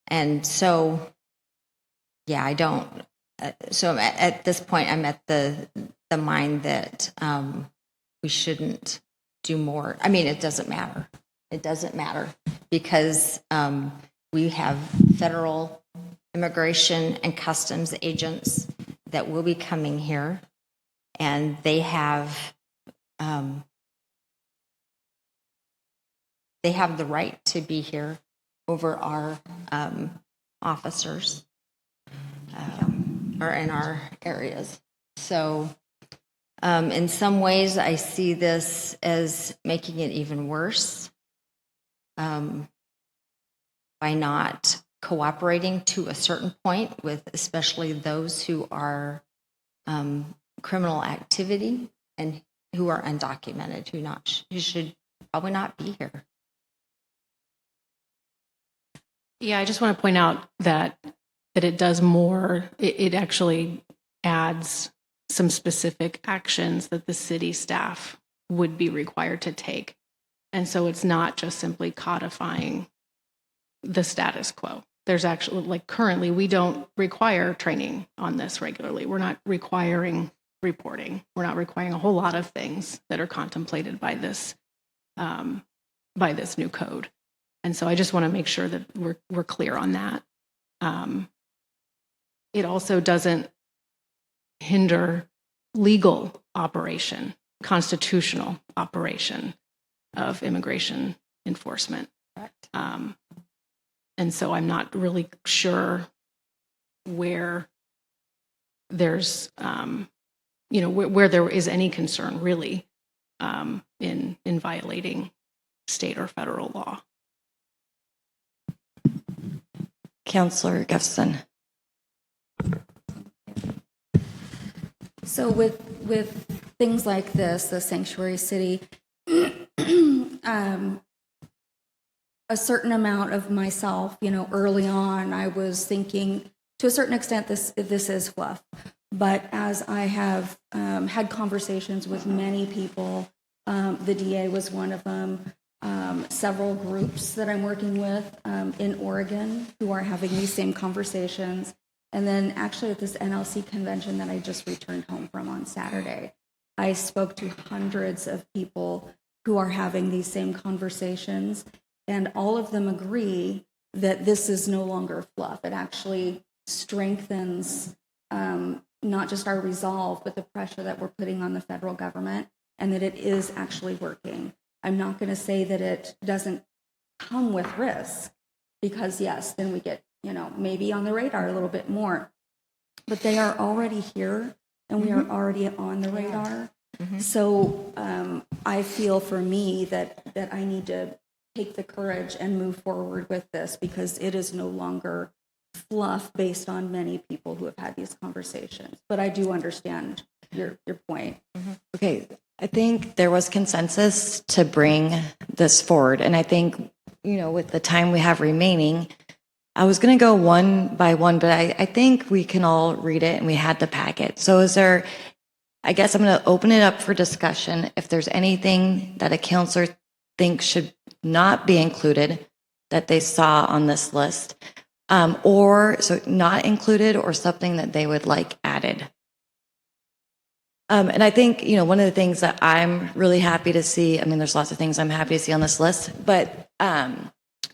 And so, yeah, I don't. So at this point, I'm at the mind that we shouldn't do more. I mean, it doesn't matter. It doesn't matter because we have federal immigration and customs agents that will be coming here, and they have the right to be here over our officers or in our areas. So in some ways, I see this as making it even worse by not cooperating to a certain point with especially those who are criminal activity and who are undocumented, who should probably not be here. Yeah, I just want to point out that it does more. It actually adds some specific actions that the city staff would be required to take. And so it's not just simply codifying the status quo. There's actually, like currently, we don't require training on this regularly. We're not requiring reporting. We're not requiring a whole lot of things that are contemplated by this new code. And so I just want to make sure that we're clear on that. It also doesn't hinder legal operation, constitutional operation of immigration enforcement. Correct. And so I'm not really sure where there's, where there is any concern really in violating state or federal law. Counselor Gustafson. So with things like this, the sanctuary city, a certain amount of myself, early on, I was thinking to a certain extent this is fluff. But as I have had conversations with many people, the DA was one of them, several groups that I'm working with in Oregon who are having these same conversations. And then actually at this NLC convention that I just returned home from on Saturday, I spoke to hundreds of people who are having these same conversations, and all of them agree that this is no longer fluff. It actually strengthens not just our resolve, but the pressure that we're putting on the federal government, and that it is actually working. I'm not going to say that it doesn't come with risk, because yes, then we get, maybe on the radar a little bit more. But they are already here, and we are already on the radar. Mm-hmm. So I feel for me that I need to take the courage and move forward with this, because it is no longer fluff based on many people who have had these conversations. But I do understand your point. Mm-hmm. Okay, I think there was consensus to bring this forward. And I think, with the time we have remaining, I was going to go one by one, but I think we can all read it, and we had the packet. So I guess I'm going to open it up for discussion. If there's anything that a counselor thinks should not be included that they saw on this list, or so not included, or something that they would like added. And I think, one of the things that I'm really happy to see, there's lots of things I'm happy to see on this list, but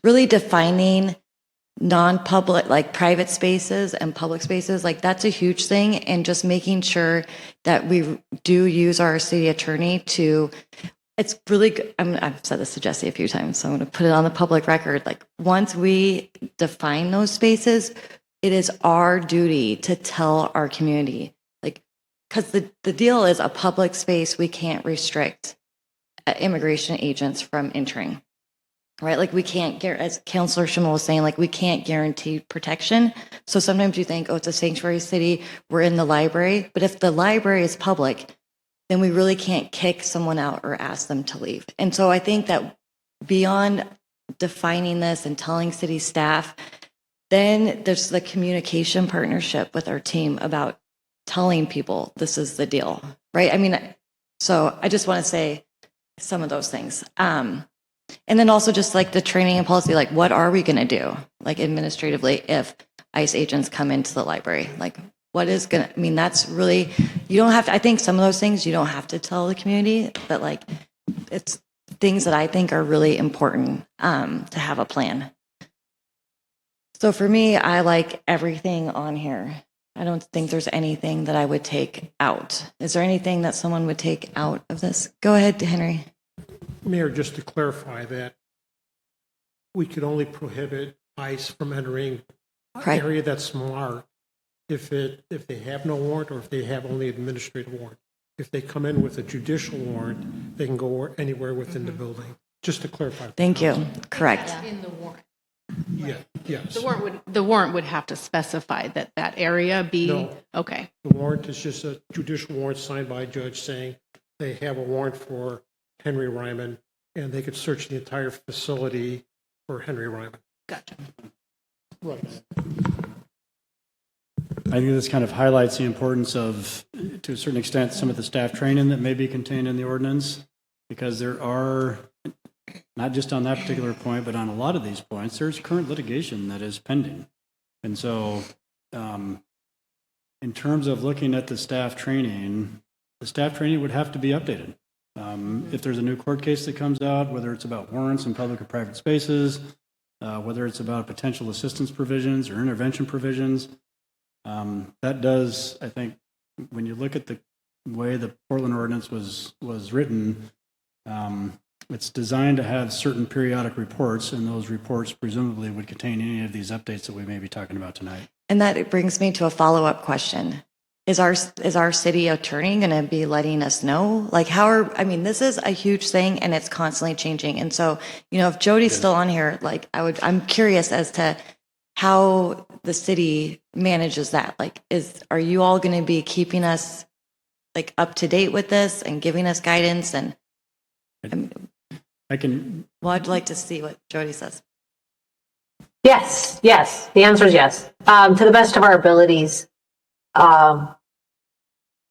really defining non-public, like private spaces and public spaces, like that's a huge thing. And just making sure that we do use our city attorney to, it's really good. I've said this to Jesse a few times, so I'm going to put it on the public record. Like once we define those spaces, it is our duty to tell our community, like, because the deal is a public space, we can't restrict immigration agents from entering. Right? Like we can't, as Councilor Schimmel was saying, like we can't guarantee protection. So sometimes you think, oh, it's a sanctuary city, we're in the library. But if the library is public, then we really can't kick someone out or ask them to leave. And so I think that beyond defining this and telling city staff, then there's the communication partnership with our team about telling people this is the deal, right? So I just want to say some of those things. And then also just like the training and policy, like what are we going to do, like administratively, if ICE agents come into the library? Like what is going to, I mean, that's really, you don't have to, I think some of those things you don't have to tell the community, but like it's things that I think are really important to have a plan. So for me, I like everything on here. I don't think there's anything that I would take out. Is there anything that someone would take out of this? Go ahead, Henry. Mayor, just to clarify that, we could only prohibit ICE from entering an Right. area that's marked if they have no warrant or if they have only administrative warrant. If they come in with a judicial warrant, they can go anywhere within the building. Just to clarify. Thank you. Correct. In the warrant. Yeah, yes. The warrant would have to specify that that area be, No. okay. The warrant is just a judicial warrant signed by a judge saying they have a warrant for Henry Ryman, and they could search the entire facility for Henry Ryman. Gotcha. Right. I think this kind of highlights the importance of, to a certain extent, some of the staff training that may be contained in the ordinance, because there are, not just on that particular point, but on a lot of these points, there's current litigation that is pending. And so, in terms of looking at the staff training would have to be updated. If there's a new court case that comes out, whether it's about warrants in public or private spaces, whether it's about potential assistance provisions or intervention provisions, that does, I think, when you look at the way the Portland ordinance was written, it's designed to have certain periodic reports, and those reports presumably would contain any of these updates that we may be talking about tonight. And that brings me to a follow-up question. Is our city attorney going to be letting us know? Like I mean, this is a huge thing and it's constantly changing. And so, if Jody's still on here, like I'm curious as to how the city manages that. Like, are you all going to be keeping us like up to date with this and giving us guidance? And well, I'd like to see what Jody says. Yes, the answer is yes. To the best of our abilities,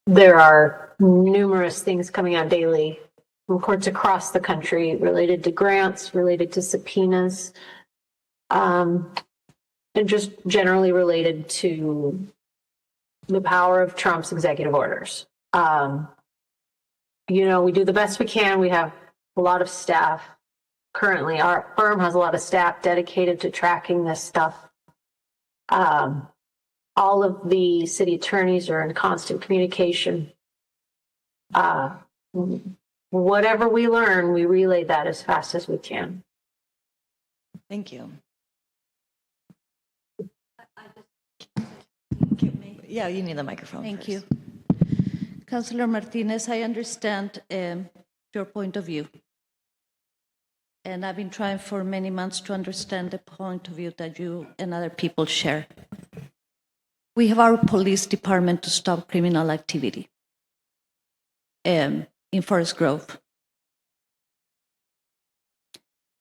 there are numerous things coming out daily from courts across the country related to grants, related to subpoenas, and just generally related to the power of Trump's executive orders. We do the best we can. We have a lot of staff. Currently, our firm has a lot of staff dedicated to tracking this stuff. All of the city attorneys are in constant communication. Whatever we learn, we relay that as fast as we can. Thank you. Yeah, you need the microphone. Thank first. you. Councilor Martinez, I understand your point of view. And I've been trying for many months to understand the point of view that you and other people share. We have our police department to stop criminal activity in Forest Grove.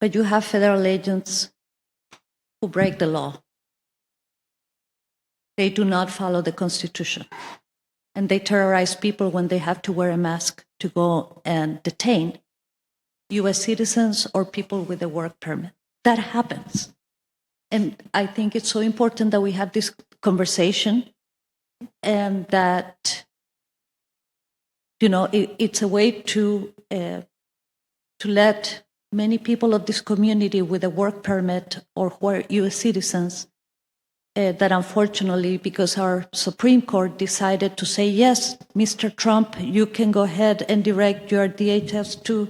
But you have federal agents who break the law. They do not follow the Constitution. And they terrorize people when they have to wear a mask to go and detain U.S. citizens or people with a work permit. That happens. And I think it's so important that we have this conversation and that, it's a way to let many people of this community with a work permit or who are U.S. citizens that unfortunately, because our Supreme Court decided to say, yes, Mr. Trump, you can go ahead and direct your DHS to,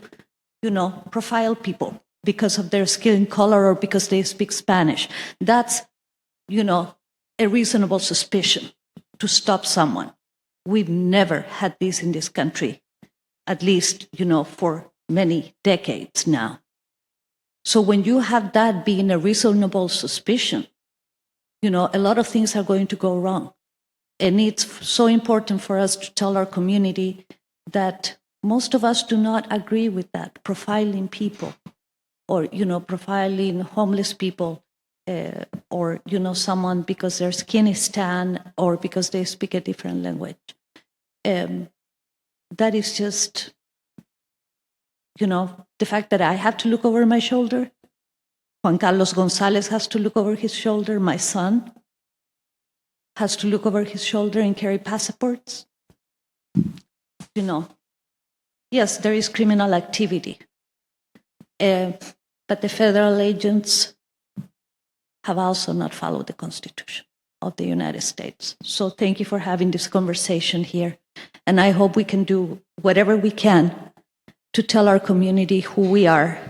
profile people because of their skin color or because they speak Spanish. That's, a reasonable suspicion to stop someone. We've never had this in this country, at least, for many decades now. So when you have that being a reasonable suspicion, a lot of things are going to go wrong. And it's so important for us to tell our community that most of us do not agree with that, profiling people or, profiling homeless people or, someone because their skin is tan or because they speak a different language. that is just, the fact that I have to look over my shoulder. Juan Carlos Gonzalez has to look over his shoulder. My son has to look over his shoulder and carry passports. Yes, there is criminal activity. But the federal agents have also not followed the Constitution of the United States. So thank you for having this conversation here. And I hope we can do whatever we can to tell our community who we are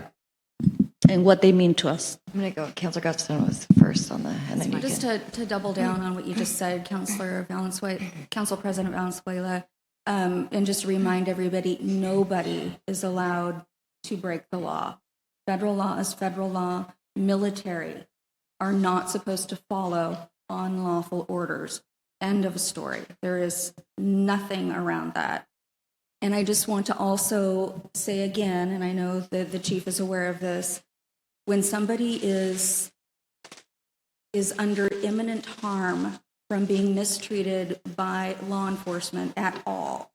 and what they mean to us. I'm going to go, Councilor Gutson was first on the, and then you Just can. to double down on what you just said, Council President Valenzuela, and just to remind everybody, nobody is allowed to break the law. Federal law is federal law. Military are not supposed to follow unlawful orders. End of story. There is nothing around that. And I just want to also say again, and I know that the chief is aware of this, when somebody is under imminent harm from being mistreated by law enforcement at all,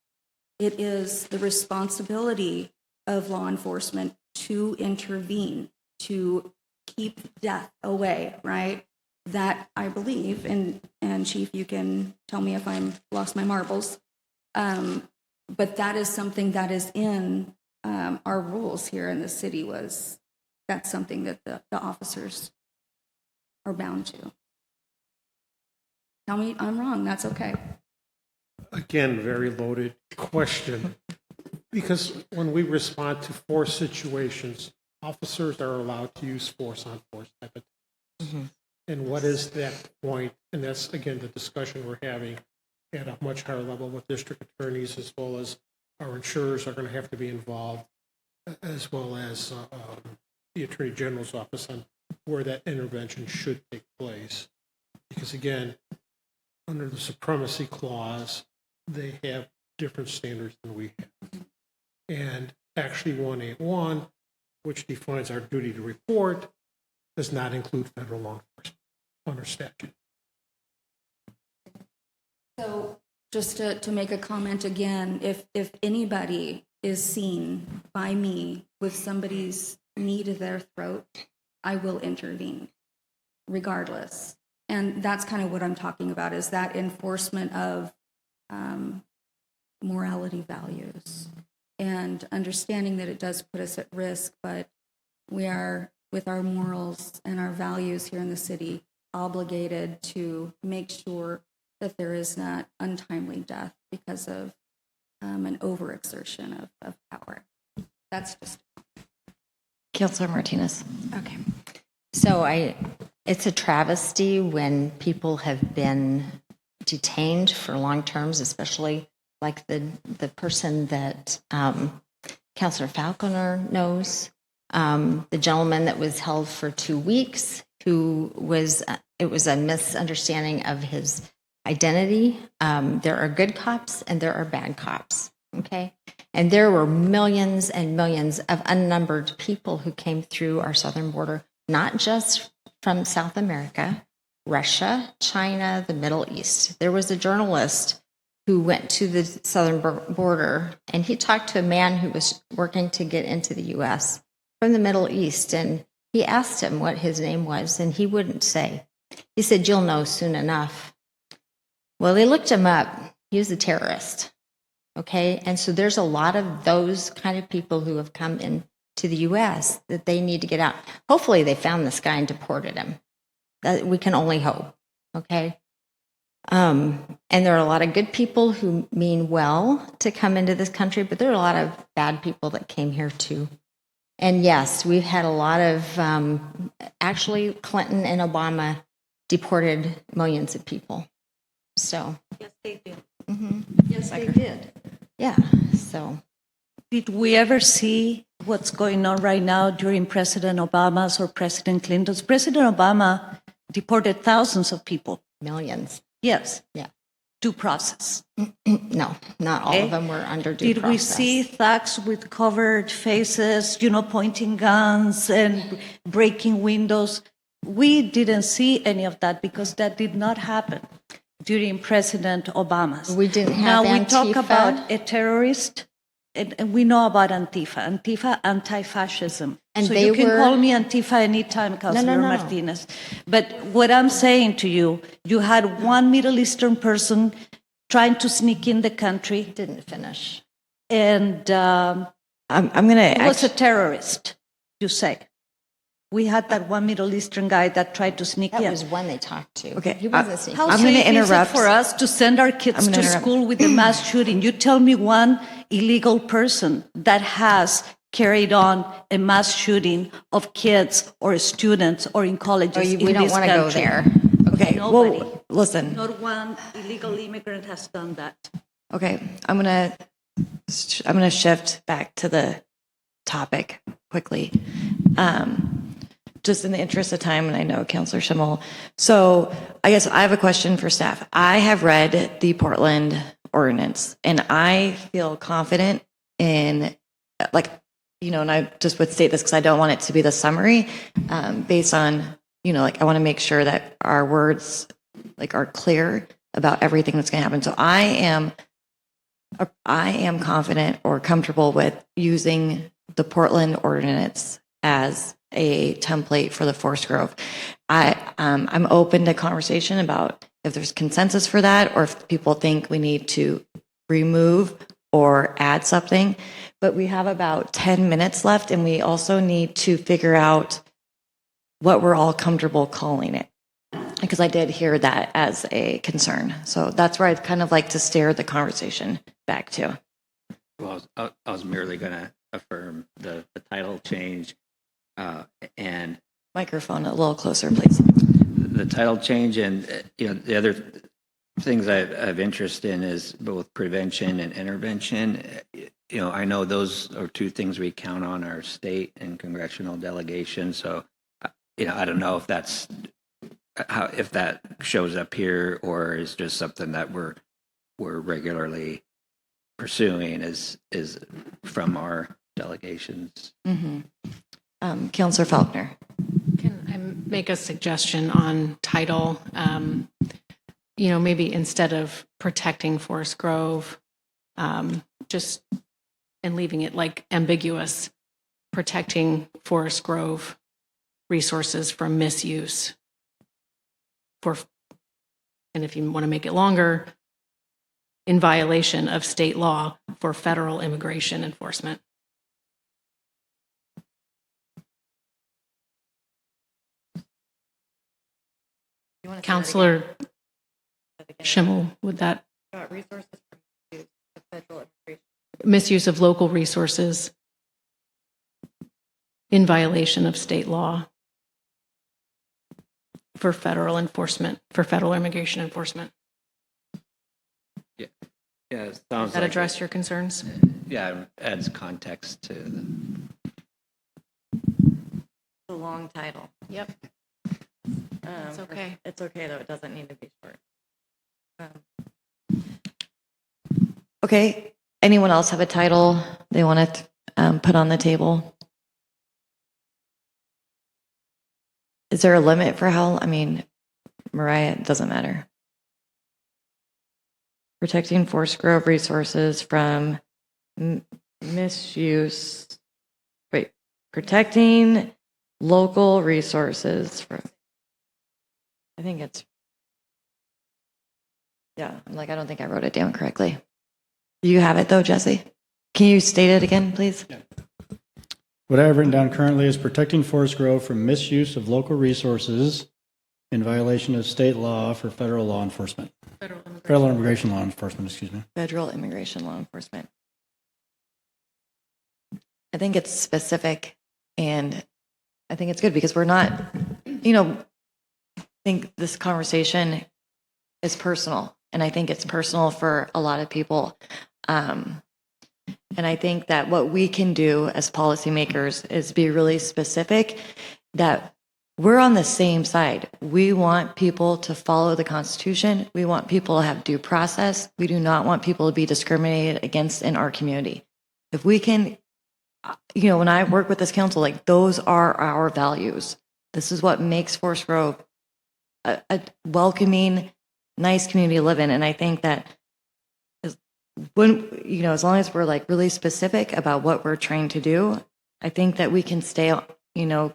it is the responsibility of law enforcement to intervene, to keep death away, right? That I believe, and Chief, you can tell me if I'm lost my marbles, but that is something that is in our rules here in the city. That's something that the officers are bound to. Tell me I'm wrong, that's okay. Again, very loaded question. Because when we respond to force situations, officers are allowed to use force on force type of things. And what is that point? And that's, again, the discussion we're having at a much higher level with district attorneys, as well as our insurers are going to have to be involved, as well as the Attorney General's office on where that intervention should take place. Because, again, under the supremacy clause, they have different standards than we have. And actually 181, which defines our duty to report, does not include federal law enforcement under statute. So just to make a comment again, if anybody is seen by me with somebody's knee to their throat, I will intervene regardless. And that's kind of what I'm talking about, is that enforcement of morality values and understanding that it does put us at risk, but we are, with our morals and our values here in the city, obligated to make sure that there is not untimely death because of an overexertion of power. That's just. Councilor Martinez. Okay. So it's a travesty when people have been detained for long terms, especially like the person that Councilor Falconer knows, the gentleman that was held for 2 weeks, it was a misunderstanding of his identity. There are good cops and there are bad cops, okay? And there were millions and millions of unnumbered people who came through our southern border, not just from South America, Russia, China, the Middle East. There was a journalist who went to the southern border, and he talked to a man who was working to get into the U.S. from the Middle East, and he asked him what his name was, and he wouldn't say. He said, "You'll know soon enough." Well, they looked him up. He was a terrorist, okay? And so there's a lot of those kind of people who have come into the U.S. that they need to get out. Hopefully they found this guy and deported him. That we can only hope, okay? And there are a lot of good people who mean well to come into this country, but there are a lot of bad people that came here too. And yes, we've had a lot of, actually Clinton and Obama deported millions of people. So. Yes, they did. Mm-hmm. Yes, they did. Yeah, so. Did we ever see what's going on right now during President Obama's or President Clinton's? President Obama deported thousands of people. Millions. Yes. Yeah. Due process. No, not all of them were under due Did process. we see thugs with covered faces, pointing guns and breaking windows? We didn't see any of that because that did not happen. during President Obama's. We didn't Now have we talk Antifa. about a terrorist, and we know about Antifa, anti-fascism. And so they you can were- call me Antifa anytime, Councilor no. Martinez. But what I'm saying to you, you had one Middle Eastern person trying to sneak in the country, Didn't finish. I'm and going he was a to, terrorist, you say. We had that one Middle Eastern guy that tried to sneak That in. was one they talked to. Okay, He wasn't sneaking. How I'm safe gonna interrupt. is it for us to send our kids I'm gonna to interrupt. school with a mass shooting? You tell me one illegal person that has carried on a mass shooting of kids or students or in colleges Oh, in we don't this want to go country. there. okay, Nobody. well, listen. Not one illegal immigrant has done that. Okay, I'm gonna shift back to the topic quickly, just in the interest of time, and I know Councilor Schimmel. So I guess I have a question for staff. I have read the Portland ordinance, and I feel confident in, like, and I just would state this because I don't want it to be the summary, based on, like, I want to make sure that our words, like, are clear about everything that's going to happen. So I am confident or comfortable with using the Portland ordinance as a template for the Forest Grove. I'm open to conversation about if there's consensus for that or if people think we need to remove or add something. But we have about 10 minutes left, and we also need to figure out what we're all comfortable calling it, because I did hear that as a concern. So that's where I'd kind of like to steer the conversation back to. Well, I was merely going to affirm the title change and Microphone a little closer, please. the title change, and the other things I have interest in is both prevention and intervention. I know those are two things we count on our state and congressional delegations. So, I don't know if that's if that shows up here or is just something that we're regularly pursuing is from our delegations. Councilor Faulkner. Can I make a suggestion on title? Maybe instead of protecting Forest Grove, just and leaving it like ambiguous, protecting Forest Grove resources from misuse. And if you want to make it longer, in violation of state law for federal immigration enforcement. Counselor Schimmel, would that misuse of local resources in violation of state law for federal enforcement, for federal immigration enforcement? Yeah, it Does sounds that like address your concerns? Yeah, it adds context to The long title. Yep. It's okay. It's okay, though. It doesn't need to be short. Okay. Anyone else have a title they want to put on the table? Is there a limit for how? Mariah, it doesn't matter. Protecting Forest Grove resources from misuse. Wait, protecting local resources from. I think it's. Yeah, I don't think I wrote it down correctly. You have it though, Jesse. Can you state it again, please? What I have written down currently is protecting Forest Grove from misuse of local resources in violation of state law for federal law enforcement. Federal immigration law enforcement, excuse me. Federal immigration law enforcement. I think it's specific, and I think it's good because we're not, I think this conversation is personal, and I think it's personal for a lot of people. And I think that what we can do as policymakers is be really specific that we're on the same side. We want people to follow the Constitution. We want people to have due process. We do not want people to be discriminated against in our community. If we can, when I work with this council, those are our values. This is what makes Forest Grove a welcoming, nice community to live in. And I think that when, as long as we're like really specific about what we're trying to do, I think that we can stay,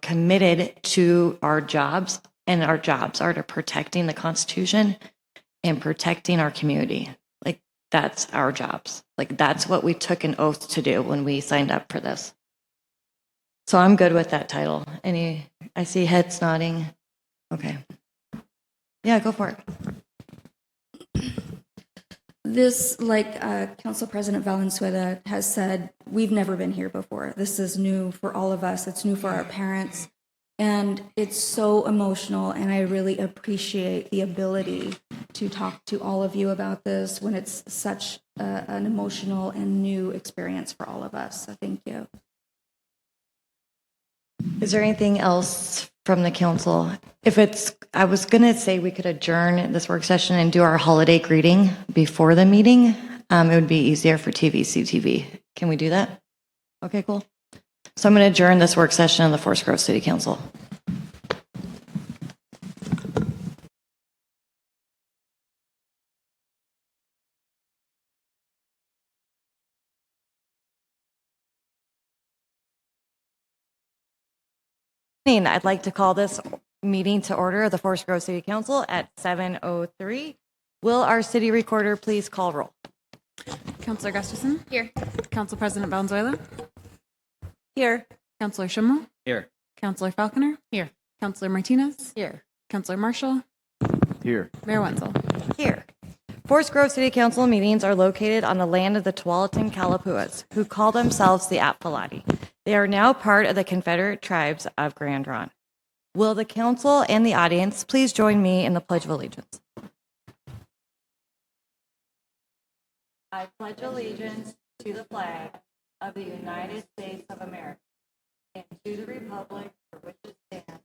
committed to our jobs, and our jobs are to protecting the Constitution and protecting our community. Like, that's our jobs. Like, that's what we took an oath to do when we signed up for this. So I'm good with that title. I see heads nodding. Okay. Yeah, go for it. This, like Council President Valenzuela has said, we've never been here before. This is new for all of us. It's new for our parents. And it's so emotional, and I really appreciate the ability to talk to all of you about this when it's such an emotional and new experience for all of us. So thank you. Is there anything else from the council? I was going to say we could adjourn this work session and do our holiday greeting before the meeting. It would be easier for TVC-TV. Can we do that? Okay, cool. So I'm going to adjourn this work session of the Forest Grove City Council. I'd like to call this meeting to order of the Forest Grove City Council at 7:03. Will our city recorder please call roll? Councillor Gustafson? Here. Council President Valenzuela? Here. Councillor Schimmel? Here. Councillor Falconer? Here. Councillor Martinez? Here. Councillor Marshall? Here. Mayor Wenzel? Here. Forest Grove City Council meetings are located on the land of the Tualatin Kalapuas, who call themselves the Atfalati. They are now part of the Confederate Tribes of Grand Ronde. Will the council and the audience please join me in the Pledge of Allegiance? I pledge allegiance to the flag of the United States of America and to the republic for which it stands,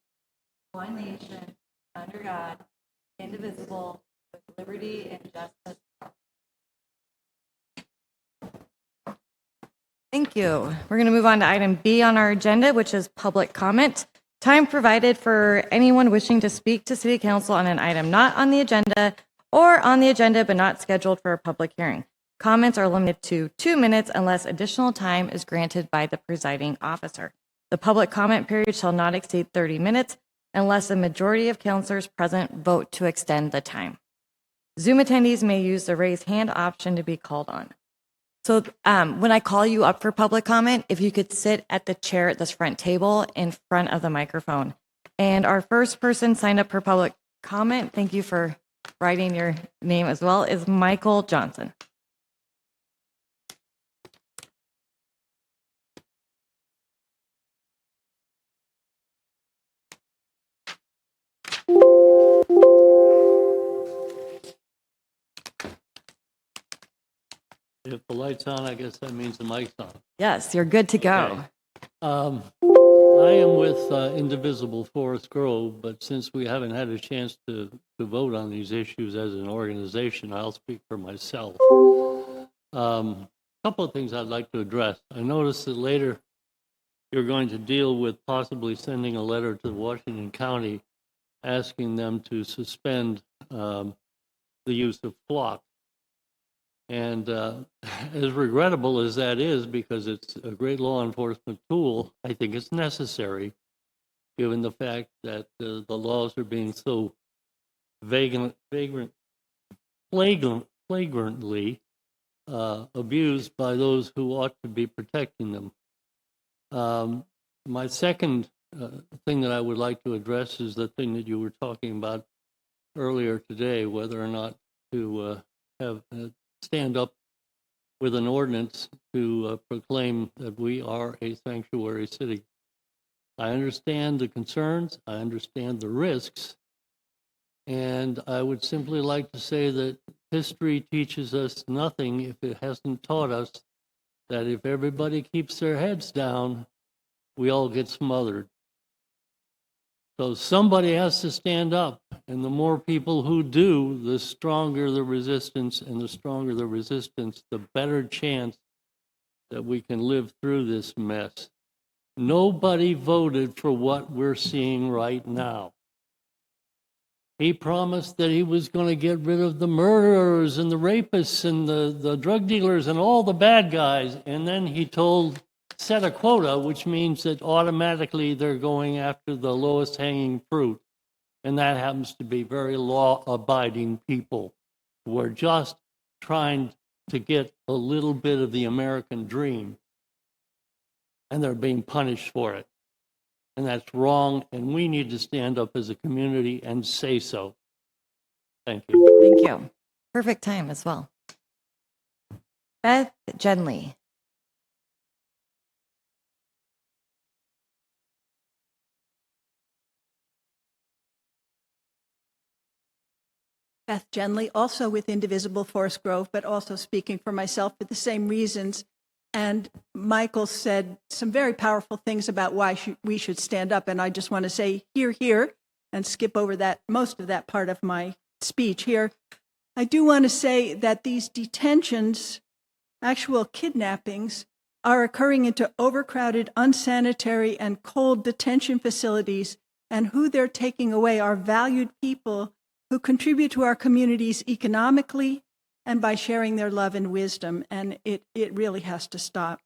one nation, under God, indivisible, with liberty and justice. Thank you. We're going to move on to item B on our agenda, which is public comment. Time provided for anyone wishing to speak to City Council on an item not on the agenda or on the agenda but not scheduled for a public hearing. Comments are limited to 2 minutes unless additional time is granted by the presiding officer. The public comment period shall not exceed 30 minutes unless a majority of councilors present vote to extend the time. Zoom attendees may use the raise hand option to be called on. So when I call you up for public comment, if you could sit at the chair at this front table in front of the microphone. And our first person signed up for public comment, thank you for writing your name as well, is Michael Johnson. If the light's on, I guess that means the mic's on. Yes, you're good to go. Okay. I am with Indivisible Forest Grove, but since we haven't had a chance to vote on these issues as an organization, I'll speak for myself. A couple of things I'd like to address. I noticed that later you're going to deal with possibly sending a letter to Washington County asking them to suspend the use of flock. And as regrettable as that is, because it's a great law enforcement tool, I think it's necessary, given the fact that the laws are being so flagrantly abused by those who ought to be protecting them. My second thing that I would like to address is the thing that you were talking about earlier today, whether or not to have stand up with an ordinance to proclaim that we are a sanctuary city. I understand the concerns, I understand the risks, and I would simply like to say that history teaches us nothing if it hasn't taught us that if everybody keeps their heads down, we all get smothered. So somebody has to stand up, and the more people who do, the stronger the resistance, and the stronger the resistance, the better chance that we can live through this mess. Nobody voted for what we're seeing right now. He promised that he was going to get rid of the murderers and the rapists and the drug dealers and all the bad guys. And then he set a quota, which means that automatically they're going after the lowest hanging fruit. And that happens to be very law-abiding people who are just trying to get a little bit of the American dream. And they're being punished for it. And that's wrong, and we need to stand up as a community and say so. Thank you. Thank you. Perfect time as well. Beth Genley. Beth Genley, also with Indivisible Forest Grove, but also speaking for myself for the same reasons. And Michael said some very powerful things about why we should stand up. And I just want to say here, and skip over that most of that part of my speech here. I do want to say that these detentions, actual kidnappings, are occurring into overcrowded, unsanitary, and cold detention facilities. And who they're taking away are valued people who contribute to our communities economically, and by sharing their love and wisdom, and it really has to stop.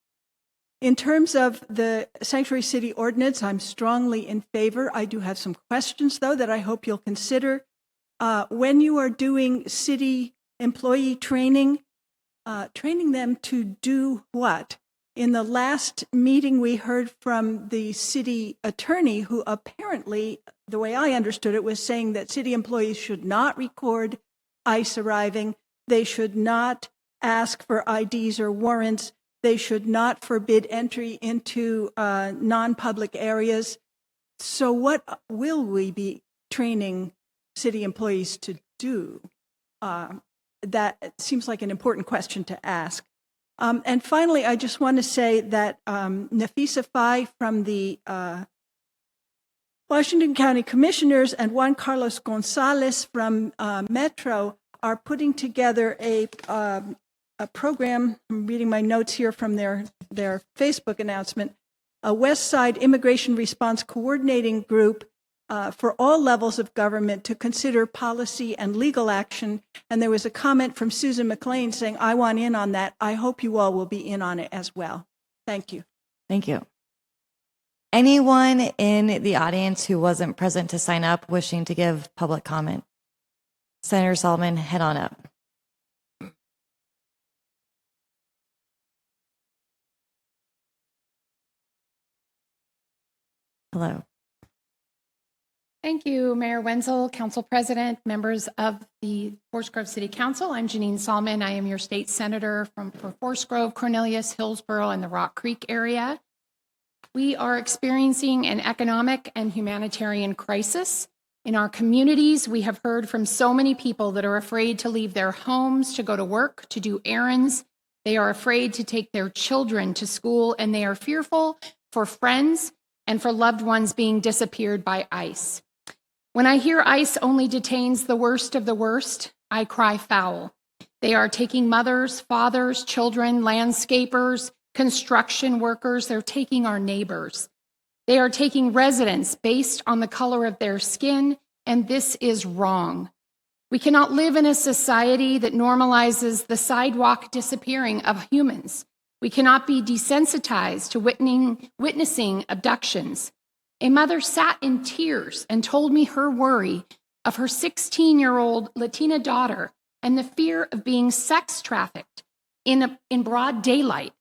In terms of the Sanctuary City Ordinance, I'm strongly in favor. I do have some questions, though, that I hope you'll consider. When you are doing city employee training, training them to do what? In the last meeting, we heard from the city attorney, who apparently, the way I understood it, was saying that city employees should not record ICE arriving. They should not ask for IDs or warrants. They should not forbid entry into non-public areas. So what will we be training city employees to do? That seems like an important question to ask. And finally, I just want to say that Nafisa Fai from the Washington County Commissioners and Juan Carlos Gonzalez from Metro are putting together a program. I'm reading my notes here from their Facebook announcement, a West Side Immigration Response Coordinating Group for all levels of government to consider policy and legal action. And there was a comment from Susan McLean saying, I want in on that. I hope you all will be in on it as well. Thank you. Thank you. Anyone in the audience who wasn't present to sign up wishing to give public comment? Senator Solomon, head on up. Hello. Thank you, Mayor Wenzel, Council President, members of the Forest Grove City Council. I'm Janine Solomon. I am your state senator for Forest Grove, Cornelius, Hillsborough, and the Rock Creek area. We are experiencing an economic and humanitarian crisis. In our communities, we have heard from so many people that are afraid to leave their homes, to go to work, to do errands. They are afraid to take their children to school, and they are fearful for friends and for loved ones being disappeared by ICE. When I hear ICE only detains the worst of the worst, I cry foul. They are taking mothers, fathers, children, landscapers, construction workers. They're taking our neighbors. They are taking residents based on the color of their skin, and this is wrong. We cannot live in a society that normalizes the sidewalk disappearing of humans. We cannot be desensitized to witnessing abductions. A mother sat in tears and told me her worry of her 16-year-old Latina daughter and the fear of being sex trafficked in broad daylight.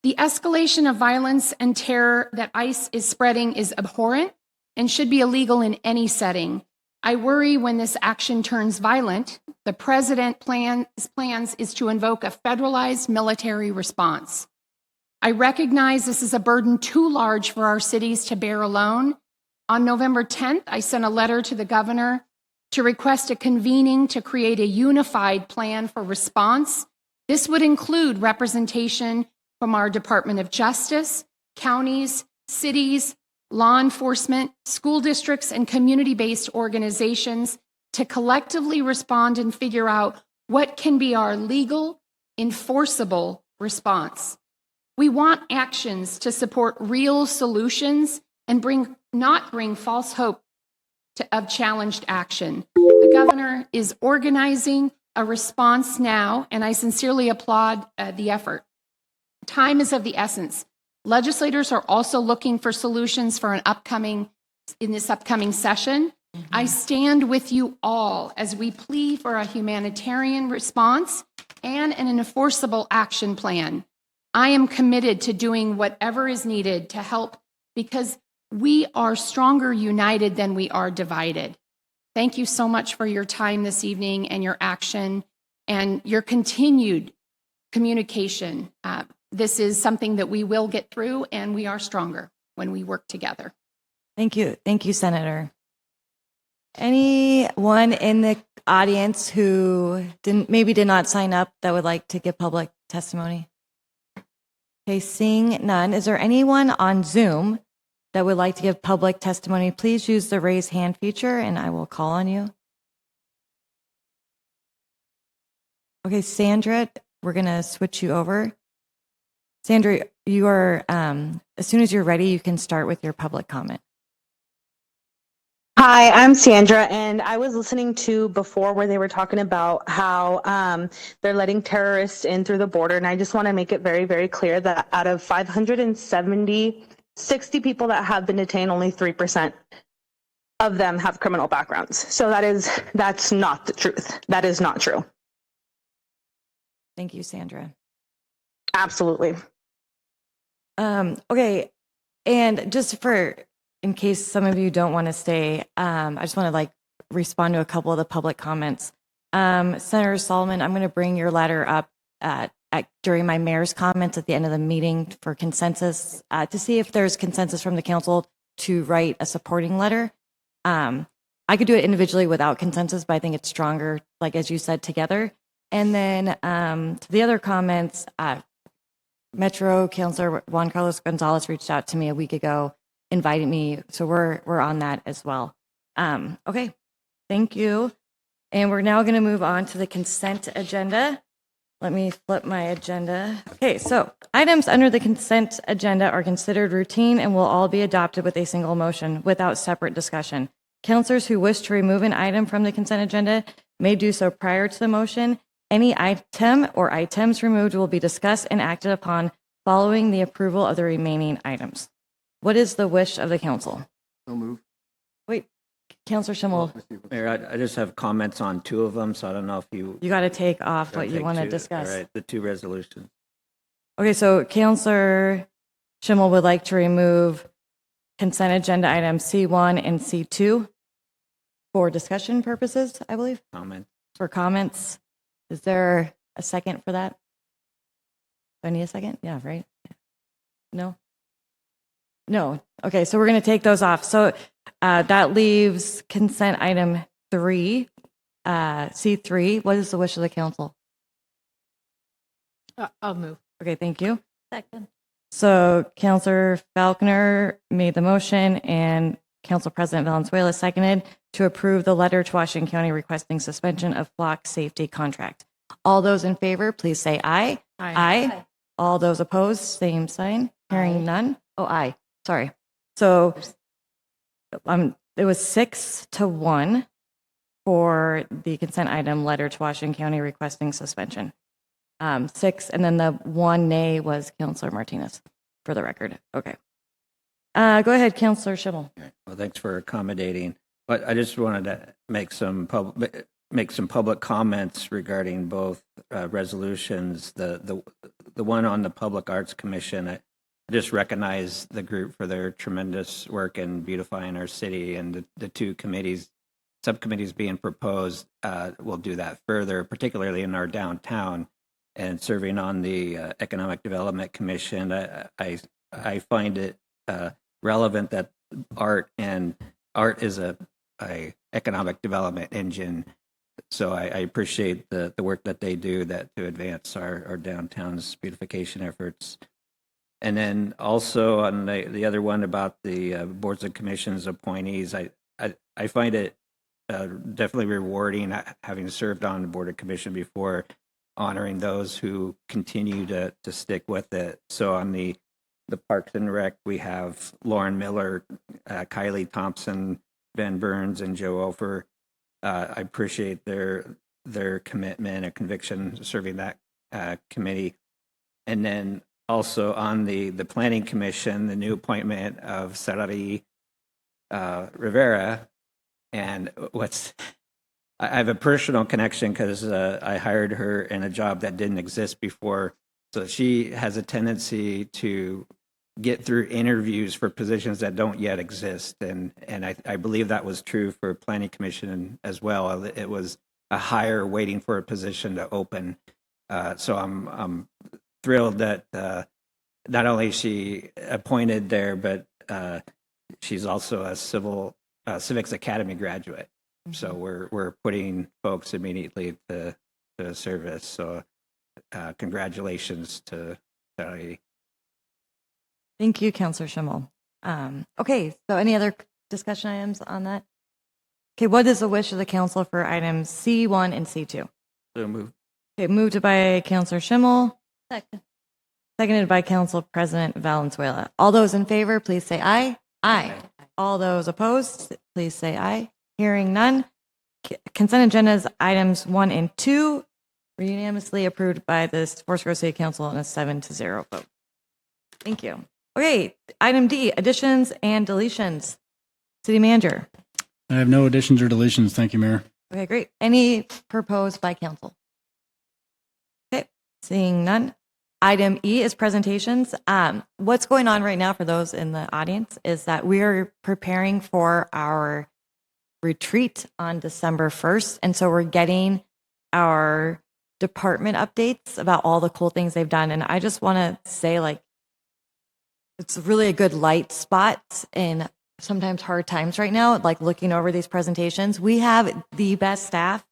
The escalation of violence and terror that ICE is spreading is abhorrent and should be illegal in any setting. I worry when this action turns violent. The president plans is to invoke a federalized military response. I recognize this is a burden too large for our cities to bear alone. On November 10th, I sent a letter to the governor to request a convening to create a unified plan for response. This would include representation from our Department of Justice, counties, cities, law enforcement, school districts, and community-based organizations to collectively respond and figure out what can be our legal, enforceable response. We want actions to support real solutions and not bring false hope of challenged action. The governor is organizing a response now, and I sincerely applaud the effort. Time is of the essence. Legislators are also looking for solutions for in this upcoming session. I stand with you all as we plead for a humanitarian response and an enforceable action plan. I am committed to doing whatever is needed to help because we are stronger united than we are divided. Thank you so much for your time this evening and your action and your continued communication. This is something that we will get through, and we are stronger when we work together. Thank you. Thank you, Senator. Anyone in the audience who maybe did not sign up that would like to give public testimony? Okay, seeing none. Is there anyone on Zoom that would like to give public testimony? Please use the raise hand feature and I will call on you. Okay, Sandra, we're going to switch you over. Sandra, you are, as soon as you're ready, you can start with your public comment. Hi, I'm Sandra, and I was listening to before where they were talking about how they're letting terrorists in through the border, and I just want to make it very, very clear that out of 60 people that have been detained, only 3% of them have criminal backgrounds. So that's not the truth. That is not true. Thank you, Sandra. Absolutely. Okay, and just in case some of you don't want to stay, I just want to respond to a couple of the public comments. Senator Solomon, I'm going to bring your letter up during my mayor's comments at the end of the meeting for consensus to see if there's consensus from the council to write a supporting letter. I could do it individually without consensus, but I think it's stronger, as you said, together. And then to the other comments, Metro Councilor Juan Carlos Gonzalez reached out to me a week ago, invited me, so we're on that as well. Okay, thank you. And we're now going to move on to the consent agenda. Let me flip my agenda. Okay, so items under the consent agenda are considered routine and will all be adopted with a single motion without separate discussion. Councilors who wish to remove an item from the consent agenda may do so prior to the motion. Any item or items removed will be discussed and acted upon following the approval of the remaining items. What is the wish of the council? So move. Wait, Councilor Schimmel, Mayor, I just have comments on two of them, so I don't know if you got to take off what you take want to two. discuss. All right, the two resolutions. Okay, so Councilor Schimmel would like to remove consent agenda items C1 and C2 for discussion purposes, I believe. For comments. Is there a second for that? Do I need a second? Yeah, right? No? No. Okay, so we're going to take those off. So that leaves consent item 3, C3. What is the wish of the council? I'll move. Okay, thank you. Second. So Councilor Falconer made the motion and Council President Valenzuela seconded to approve the letter to Washington County requesting suspension of flock safety contract. All those in favor, please say aye. Aye. Aye. All those opposed, same sign. Hearing none. Oh, aye. Sorry. So it was 6-1 for the consent item letter to Washington County requesting suspension. 6, and then the 1 nay was Councilor Martinez, for the record. Okay. Go ahead, Councilor Schimmel. Well, thanks for accommodating. But I just wanted to make some public comments regarding both resolutions. The one on the Public Arts Commission, I just recognize the group for their tremendous work in beautifying our city, and the two subcommittees being proposed will do that further, particularly in our downtown. And serving on the Economic Development Commission, I find it relevant that art is a economic development engine. So I appreciate the work that they do to advance our downtown's beautification efforts. And then also on the other one about the boards and commissions appointees, I find it definitely rewarding, having served on the board and commission before, honoring those who continue to stick with it. So on the Parks and Rec, we have Lauren Miller, Kylie Thompson, Ben Burns and Joe Ofer. I appreciate their commitment and conviction serving that committee. And then also on the Planning Commission, the new appointment of Sarari Rivera. And I have a personal connection because I hired her in a job that didn't exist before. So she has a tendency to get through interviews for positions that don't yet exist. And I believe that was true for Planning Commission as well. It was a hire waiting for a position to open. So I'm thrilled that not only is she appointed there, but she's also a Civics Academy graduate. So we're putting folks immediately to service. So congratulations to Sarari. Thank you, Counselor Schimmel. Okay, so any other discussion items on that? Okay, what is the wish of the council for items C1 and C2? So moved. Okay, moved by Counselor Schimmel, Second. seconded by Council President Valenzuela. All those in favor, please say aye. Aye. All those opposed, please say aye. Hearing none. Consent agendas items 1 and 2 were unanimously approved by the Forest Grove City Council on a 7-0 vote. Thank you. Okay, item D, additions and deletions. City Manager. I have no additions or deletions. Thank you, Mayor. Okay, great. Any proposed by council? Okay, seeing none. Item E is presentations. What's going on right now for those in the audience is that we are preparing for our retreat on December 1st. And so we're getting our department updates about all the cool things they've done. And I just want to say, like, it's really a good light spot in sometimes hard times right now, like looking over these presentations. We have the best staff.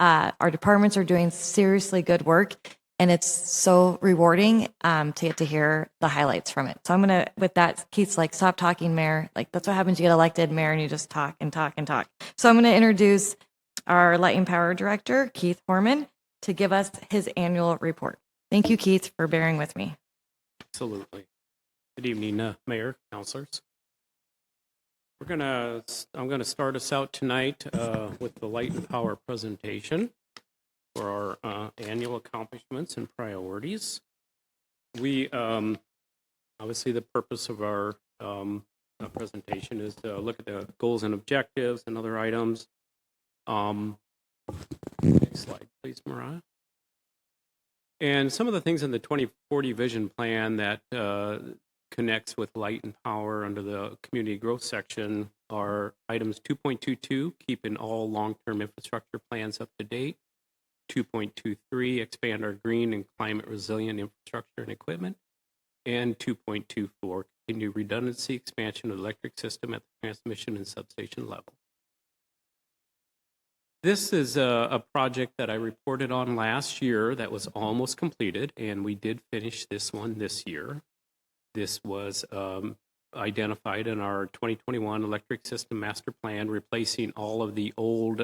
Our departments are doing seriously good work, and it's so rewarding to get to hear the highlights from it. So I'm going to, with that, Keith's like, stop talking, Mayor. Like, that's what happens. You get elected mayor and you just talk and talk and talk. So I'm going to introduce our Light and Power Director, Keith Horman, to give us his annual report. Thank you, Keith, for bearing with me. Absolutely. Good evening, Mayor, councilors. I'm gonna start us out tonight with the Light and Power presentation for our annual accomplishments and priorities. We obviously the purpose of our presentation is to look at the goals and objectives and other items. Next slide, please, Mariah. And some of the things in the 2040 vision plan that connects with light and power under the community growth section are items 2.22, keeping all long-term infrastructure plans up to date. 2.23, expand our green and climate resilient infrastructure and equipment. And 2.24, continue redundancy expansion of the electric system at the transmission and substation level. This is a project that I reported on last year that was almost completed, and we did finish this one this year. This was identified in our 2021 electric system master plan, replacing all of the old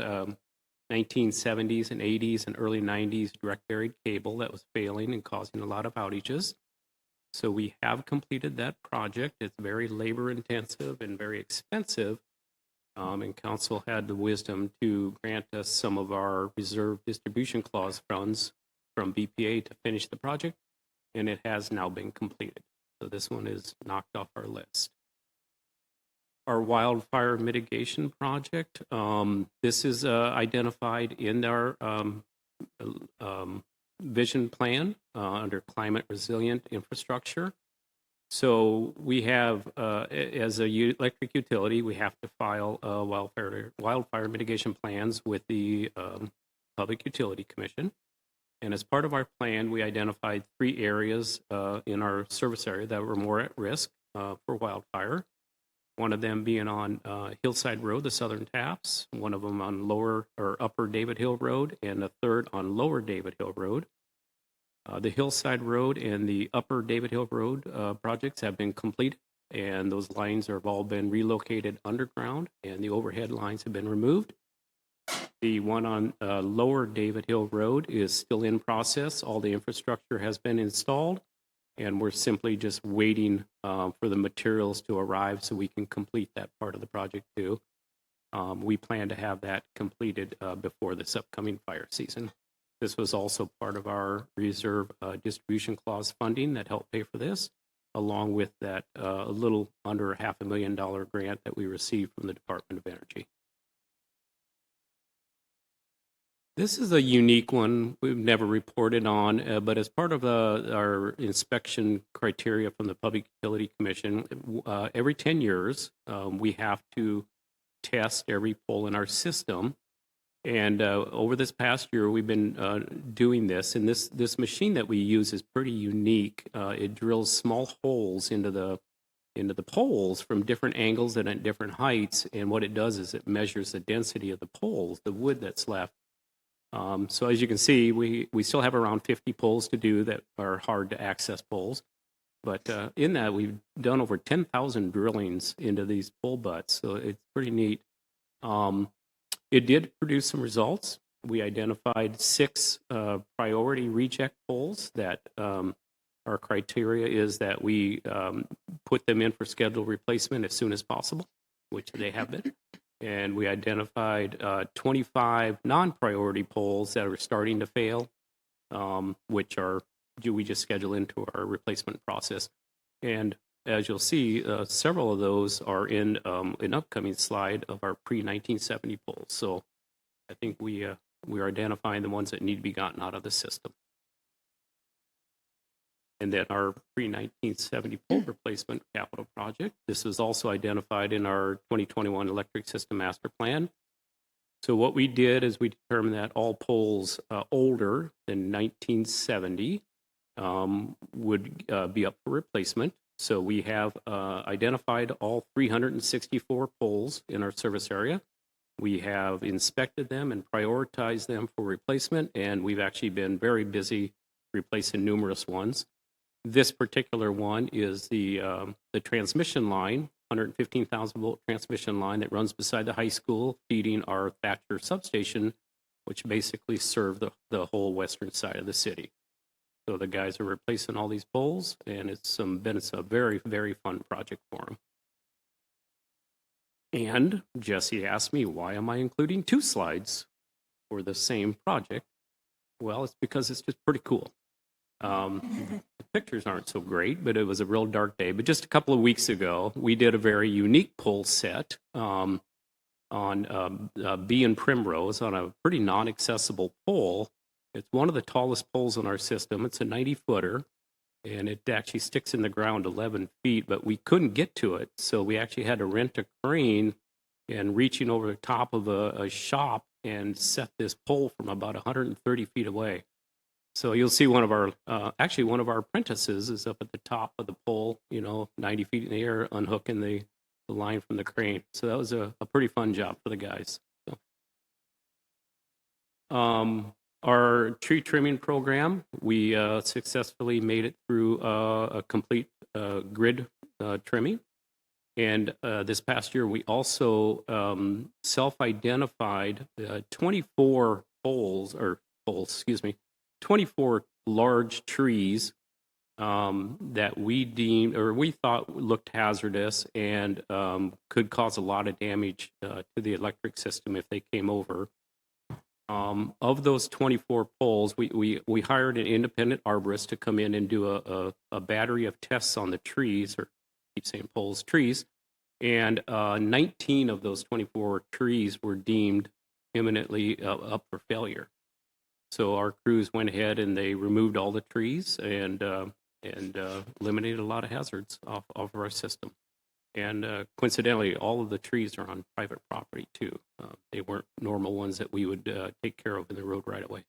1970s and 80s and early 90s direct buried cable that was failing and causing a lot of outages. So we have completed that project. It's very labor intensive and very expensive. And council had the wisdom to grant us some of our reserve distribution clause funds from BPA to finish the project, and it has now been completed. So this one is knocked off our list. Our wildfire mitigation project, this is identified in our vision plan under climate resilient infrastructure. So we have, as a electric utility, we have to file wildfire mitigation plans with the Public Utility Commission. And as part of our plan, we identified 3 areas in our service area that were more at risk for wildfire. One of them being on Hillside Road, the Southern Taps, one of them on Upper David Hill Road, and a third on Lower David Hill Road. The Hillside Road and the Upper David Hill Road projects have been completed, and those lines have all been relocated underground, and the overhead lines have been removed. The one on Lower David Hill Road is still in process. All the infrastructure has been installed, and we're simply just waiting for the materials to arrive so we can complete that part of the project too. We plan to have that completed before this upcoming fire season. This was also part of our reserve distribution clause funding that helped pay for this, along with that a little under $500,000 grant that we received from the Department of Energy. This is a unique one we've never reported on, but as part of our inspection criteria from the Public Utility Commission, every 10 years, we have to test every pole in our system. And over this past year, we've been doing this. And this machine that we use is pretty unique. It drills small holes into the poles from different angles and at different heights. And what it does is it measures the density of the poles, the wood that's left. So as you can see, we still have around 50 poles to do that are hard to access poles. But in that, we've done over 10,000 drillings into these pole butts. So it's pretty neat. It did produce some results. We identified 6 priority reject poles that our criteria is that we put them in for scheduled replacement as soon as possible, which they have been. And we identified 25 non-priority poles that are starting to fail, which we just schedule into our replacement process. And as you'll see, several of those are in an upcoming slide of our pre-1970 poles. So I think we are identifying the ones that need to be gotten out of the system. And then our pre-1970 pole replacement capital project. This is also identified in our 2021 electric system master plan. So what we did is we determined that all poles older than 1970 would be up for replacement. So we have identified all 364 poles in our service area. We have inspected them and prioritized them for replacement, and we've actually been very busy replacing numerous ones. This particular one is the transmission line, 115,000 volt transmission line that runs beside the high school, feeding our Thatcher substation, which basically serve the whole western side of the city. So the guys are replacing all these poles, and it's a very, very fun project for them. And Jesse asked me, why am I including 2 slides for the same project? Well, it's because it's just pretty cool. The pictures aren't so great, but it was a real dark day. But just a couple of weeks ago, we did a very unique pole set on B and Primrose on a pretty non-accessible pole. It's one of the tallest poles in our system. It's a 90-footer, and it actually sticks in the ground 11 feet, but we couldn't get to it. So we actually had to rent a crane and reaching over the top of a shop and set this pole from about 130 feet away. So you'll see one of our apprentices is up at the top of the pole, 90 feet in the air, unhooking the line from the crane. So that was a pretty fun job for the guys. So. Our tree trimming program, we successfully made it through a complete grid trimming. And this past year, we also self-identified 24 poles, 24 large trees that we thought looked hazardous and could cause a lot of damage to the electric system if they came over. Of those 24 poles, we hired an independent arborist to come in and do a battery of tests on the trees, or keep saying poles, trees, and 19 of those 24 trees were deemed imminently up for failure. So our crews went ahead and they removed all the trees and eliminated a lot of hazards off of our system. And coincidentally, all of the trees are on private property too. They weren't normal ones that we would take care of in the road right away.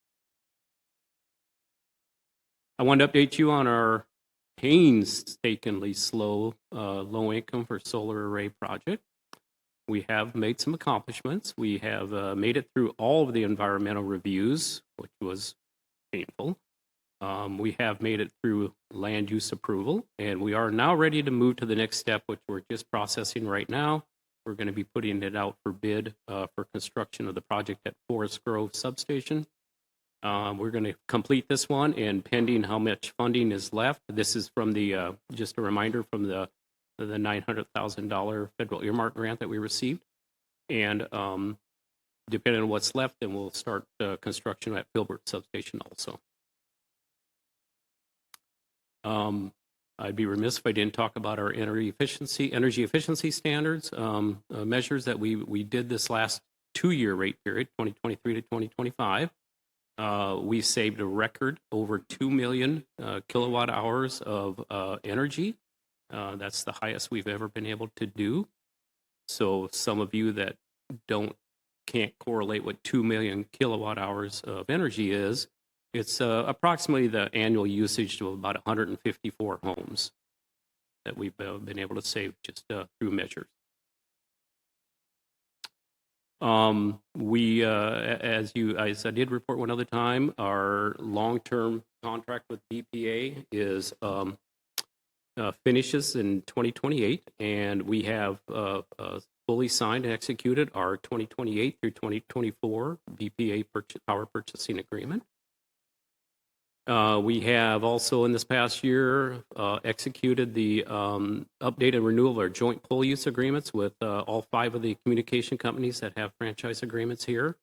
I wanted to update you on our painstakingly slow low income for solar array project. We have made some accomplishments. We have made it through all of the environmental reviews, which was painful. We have made it through land use approval, and we are now ready to move to the next step, which we're just processing right now. We're going to be putting it out for bid for construction of the project at Forest Grove Substation. We're going to complete this one, and pending how much funding is left, this is from the, just a reminder, from the $900,000 federal earmark grant that we received. And depending on what's left, then we'll start construction at Filbert Substation also. I'd be remiss if I didn't talk about our energy efficiency standards, measures that we did this last 2-year rate period, 2023 to 2025. We saved a record over 2 million kilowatt hours of energy. That's the highest we've ever been able to do. So some of you that can't correlate what 2 million kilowatt hours of energy is, it's approximately the annual usage of about 154 homes that we've been able to save just through measures. As I did report one other time, our long-term contract with BPA is finishes in 2028, and we have fully signed and executed our 2028 through 2024 BPA power purchasing agreement. We have also in this past year executed the updated renewal of our joint pole use agreements with all 5 of the communication companies that have franchise agreements here.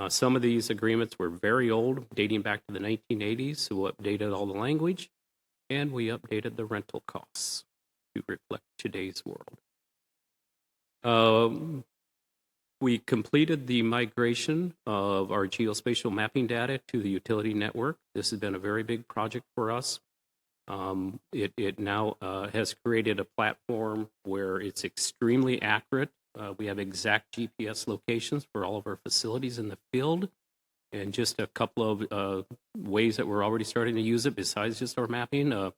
Some of these agreements were very old, dating back to the 1980s, so we updated all the language, and we updated the rental costs to reflect today's world. We completed the migration of our geospatial mapping data to the utility network. This has been a very big project for us. It now has created a platform where it's extremely accurate. We have exact GPS locations for all of our facilities in the field, and just a couple of ways that we're already starting to use it besides just our mapping.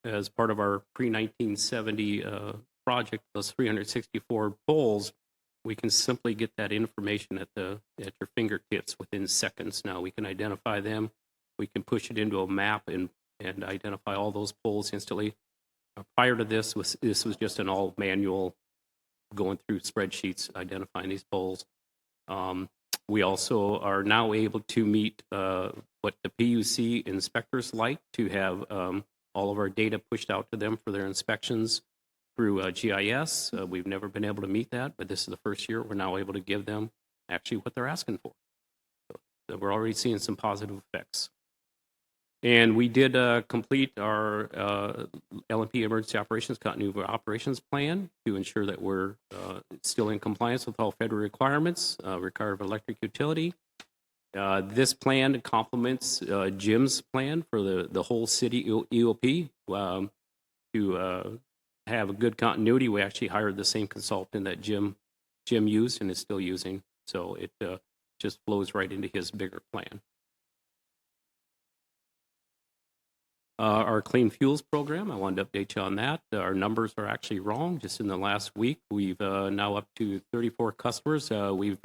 As part of our pre-1970 project, those 364 poles, we can simply get that information at your fingertips within seconds now. We can identify them. We can push it into a map and identify all those poles instantly. Prior to this was just an all manual going through spreadsheets identifying these poles. We also are now able to meet what the PUC inspectors like, to have all of our data pushed out to them for their inspections through GIS. We've never been able to meet that, but this is the first year we're now able to give them actually what they're asking for. So we're already seeing some positive effects. And we did complete our LMP Emergency Operations Continuity Operations Plan to ensure that we're still in compliance with all federal requirements required of electric utility. This plan complements Jim's plan for the whole city EOP. To have a good continuity, we actually hired the same consultant that Jim used and is still using. So it just flows right into his bigger plan. Our Clean Fuels program, I wanted to update you on that. Our numbers are actually wrong. Just in the last week, we've now up to 34 customers. We've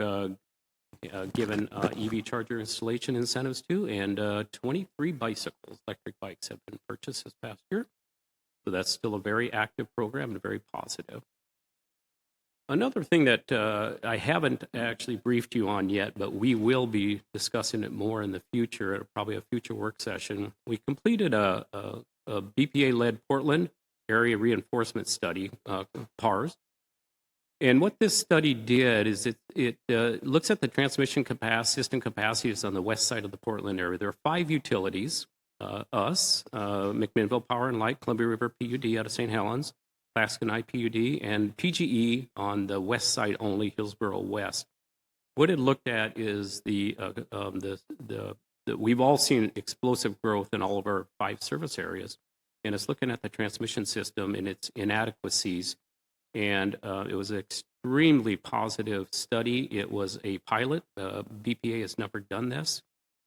given EV charger installation incentives to, and 23 bicycles, electric bikes, have been purchased this past year. So that's still a very active program and very positive. Another thing that I haven't actually briefed you on yet, but we will be discussing it more in the future, at probably a future work session. We completed a BPA-led Portland Area Reinforcement Study, PARS. And what this study did is it looks at the transmission capacity, system capacities on the west side of the Portland area. There are 5 utilities, us, McMinnville Power and Light, Columbia River PUD out of St. Helens, Plaskin IPUD, and PGE on the west side only, Hillsborough West. What it looked at is we've all seen explosive growth in all of our 5 service areas, and it's looking at the transmission system and its inadequacies. And it was an extremely positive study. It was a pilot. BPA has never done this,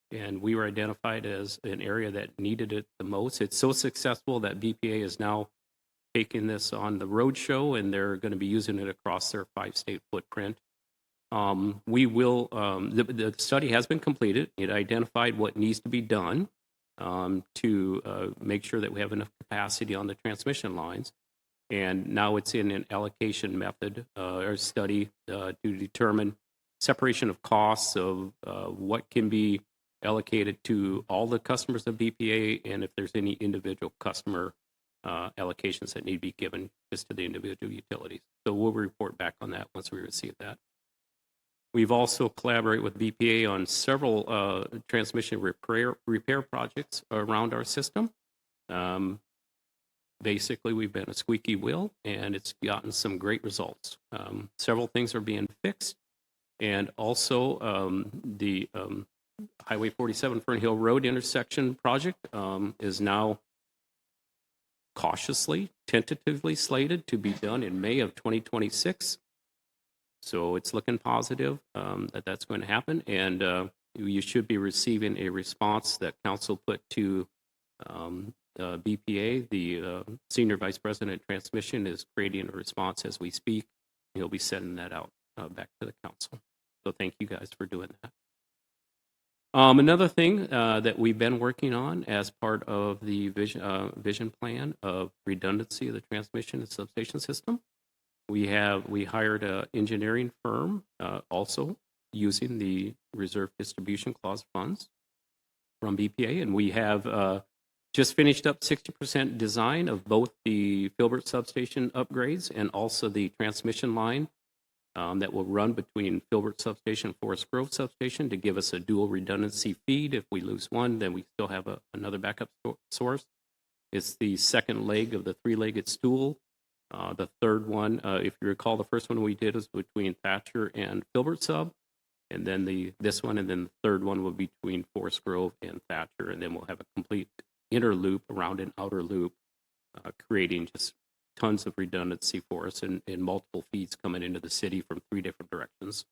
and we were identified as an area that needed it the most. It's so successful that BPA is now taking this on the roadshow, and they're going to be using it across their 5-state footprint. The study has been completed. It identified what needs to be done to make sure that we have enough capacity on the transmission lines. And now it's in an allocation method or study to determine separation of costs of what can be allocated to all the customers of BPA, and if there's any individual customer allocations that need to be given just to the individual utilities. So we'll report back on that once we receive that. We've also collaborated with BPA on several transmission repair projects around our system. Basically, we've been a squeaky wheel, and it's gotten some great results. Several things are being fixed, and also the Highway 47 Fern Hill Road intersection project is now cautiously, tentatively slated to be done in May of 2026. So it's looking positive that that's going to happen, and you should be receiving a response that council put to BPA. The Senior Vice President of Transmission is creating a response as we speak. He'll be sending that out back to the council. So thank you guys for doing that. Another thing that we've been working on as part of the vision plan of redundancy of the transmission and substation system, we hired an engineering firm also using the reserve distribution clause funds from BPA, and we have just finished up 60% design of both the Filbert substation upgrades and also the transmission line that will run between Filbert substation and Forest Grove substation to give us a dual redundancy feed. If we lose one, then we still have another backup source. It's the second leg of the three-legged stool. The third one, if you recall, the first one we did was between Thatcher and Filbert sub, and then this one, and then the third one will be between Forest Grove and Thatcher, and then we'll have a complete inner loop around an outer loop, creating just tons of redundancy for us and multiple feeds coming into the city from 3 different directions.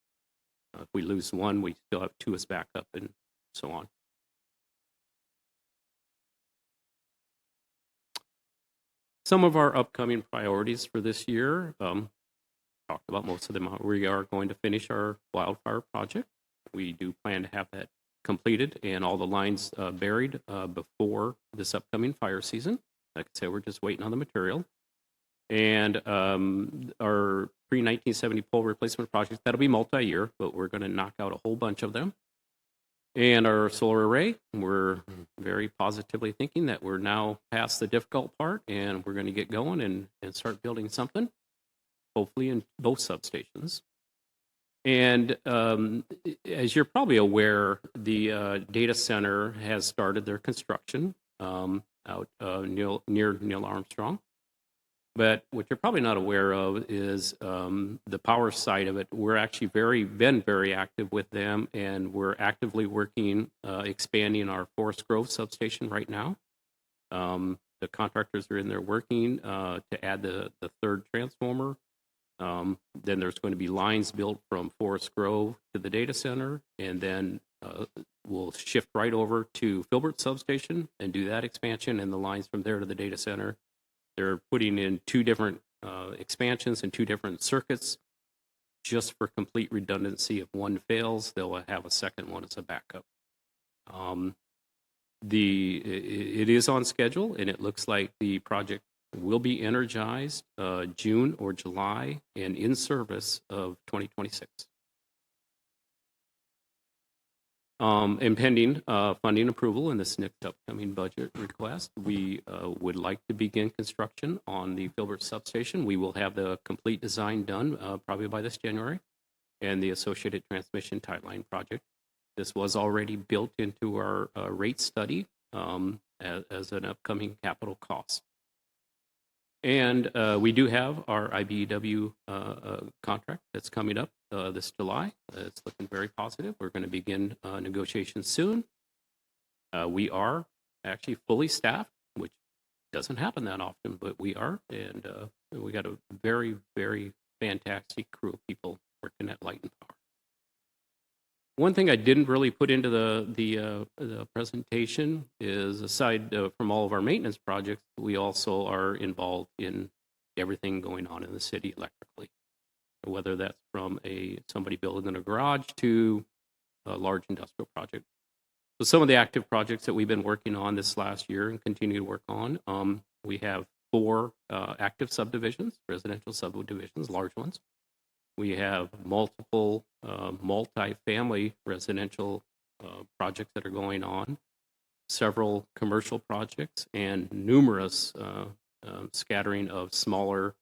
If we lose one, we still have 2 as backup and so on. Some of our upcoming priorities for this year, talked about most of them. We are going to finish our wildfire project. We do plan to have that completed and all the lines buried before this upcoming fire season. Like I said, we're just waiting on the material. And our pre-1970 pole replacement project, that'll be multi-year, but we're going to knock out a whole bunch of them. And our solar array, we're very positively thinking that we're now past the difficult part and we're going to get going and start building something, hopefully in both substations. And as you're probably aware, the data center has started their construction out near Neil Armstrong. But what you're probably not aware of is the power side of it. We're actually been very active with them, and we're actively working, expanding our Forest Grove substation right now. The contractors are in there working to add the third transformer. Then there's going to be lines built from Forest Grove to the data center, and then we'll shift right over to Filbert substation and do that expansion, and the lines from there to the data center. They're putting in 2 different expansions and 2 different circuits just for complete redundancy. If one fails, they'll have a second one as a backup. It is on schedule, and it looks like the project will be energized June or July and in service of 2026. And pending funding approval in this next upcoming budget request, we would like to begin construction on the Filbert substation. We will have the complete design done probably by this January, and the associated transmission tie line project. This was already built into our rate study as an upcoming capital cost. And we do have our IBEW contract that's coming up this July. It's looking very positive. We're going to begin negotiations soon. We are actually fully staffed, which doesn't happen that often, but we are. And we got a very, very fantastic crew of people working at Light and Power. One thing I didn't really put into the presentation is, aside from all of our maintenance projects, we also are involved in everything going on in the city electrically, whether that's from somebody building a garage to a large industrial project. So some of the active projects that we've been working on this last year and continue to work on, we have 4 active subdivisions, residential subdivisions, large ones. We have multiple multi-family residential projects that are going on, several commercial projects, and numerous scattering of smaller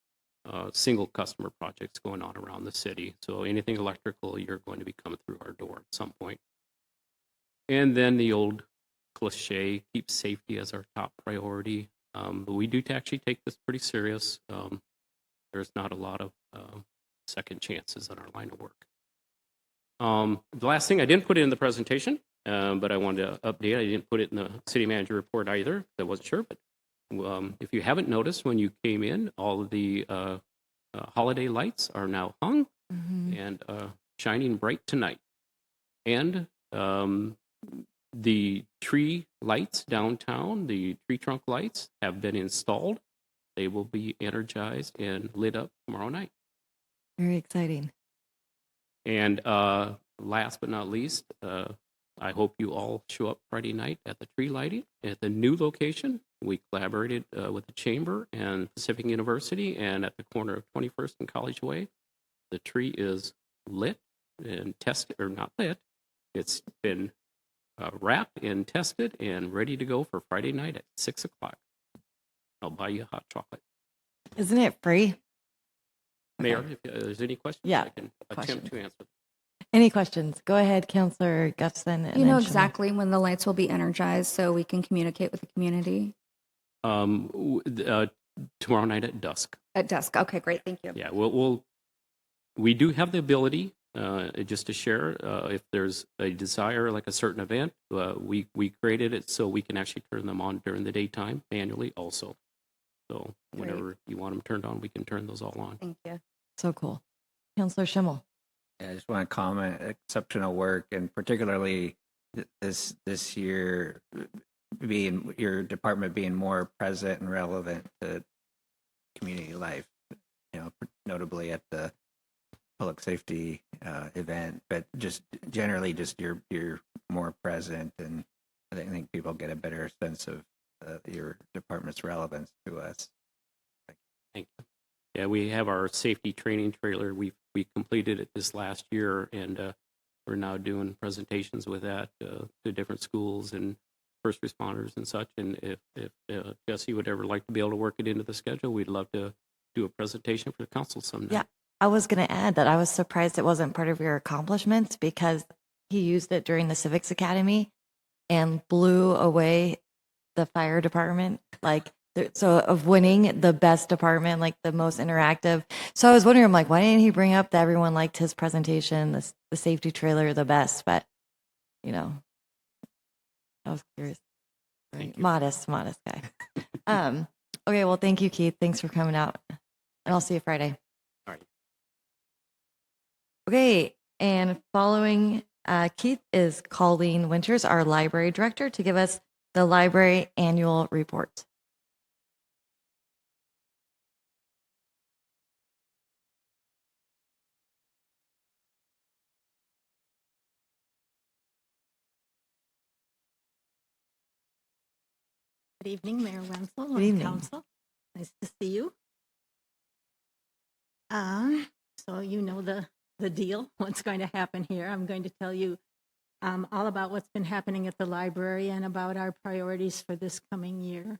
single customer projects going on around the city. So anything electrical, you're going to be coming through our door at some point. And then the old cliche, keep safety as our top priority. But we do actually take this pretty serious. There's not a lot of second chances in our line of work. The last thing, I didn't put it in the presentation, but I wanted to update. I didn't put it in the city manager report either. I wasn't sure, but if you haven't noticed when you came in, all of the holiday lights are now hung and shining bright tonight. And the tree lights downtown, the tree trunk lights, have been installed. They will be energized and lit up tomorrow night. Very exciting. And last but not least, I hope you all show up Friday night at the tree lighting at the new location. We collaborated with the Chamber and Pacific University, and at the corner of 21st and College Way, the tree is lit and tested, or not lit. It's been wrapped and tested and ready to go for Friday night at 6 o'clock. I'll buy you a hot chocolate. Isn't it free? Mayor, if there's any questions, Yeah, I can attempt to answer. Any questions? Go ahead, Councilor Gustafson. and You know then Shimon. exactly when the lights will be energized so we can communicate with the community? Tomorrow night at dusk. At dusk. Okay, great. Thank you. Yeah, we do have the ability, just to share, if there's a desire, like a certain event, we created it so we can actually turn them on during the daytime manually also. So whenever you want them turned on, we can turn those all on. Thank you. So cool. Councilor Schimmel. Yeah, I just want to comment, exceptional work, and particularly this year, being your department being more present and relevant to community life, notably at the public safety event, but just generally just you're more present, and I think people get a better sense of your department's relevance to us. Thank you. Yeah, we have our safety training trailer. We completed it this last year, and we're now doing presentations with that to different schools and first responders and such. And if Jesse would ever like to be able to work it into the schedule, we'd love to do a presentation for the council someday. Yeah, I was going to add that I was surprised it wasn't part of your accomplishments because he used it during the Civics Academy and blew away the fire department. So of winning the best department, like the most interactive. So I was wondering, why didn't he bring up that everyone liked his presentation, the safety trailer, the best? But, I was curious. Modest guy. Okay, well, thank you, Keith. Thanks for coming out. And I'll see you Friday. All right. Okay, and following Keith is Colleen Winters, our library director, to give us the library annual report. Good evening, Mayor Wenzel Good and evening. council. Nice to see you. So you know the deal, what's going to happen here. I'm going to tell you all about what's been happening at the library and about our priorities for this coming year.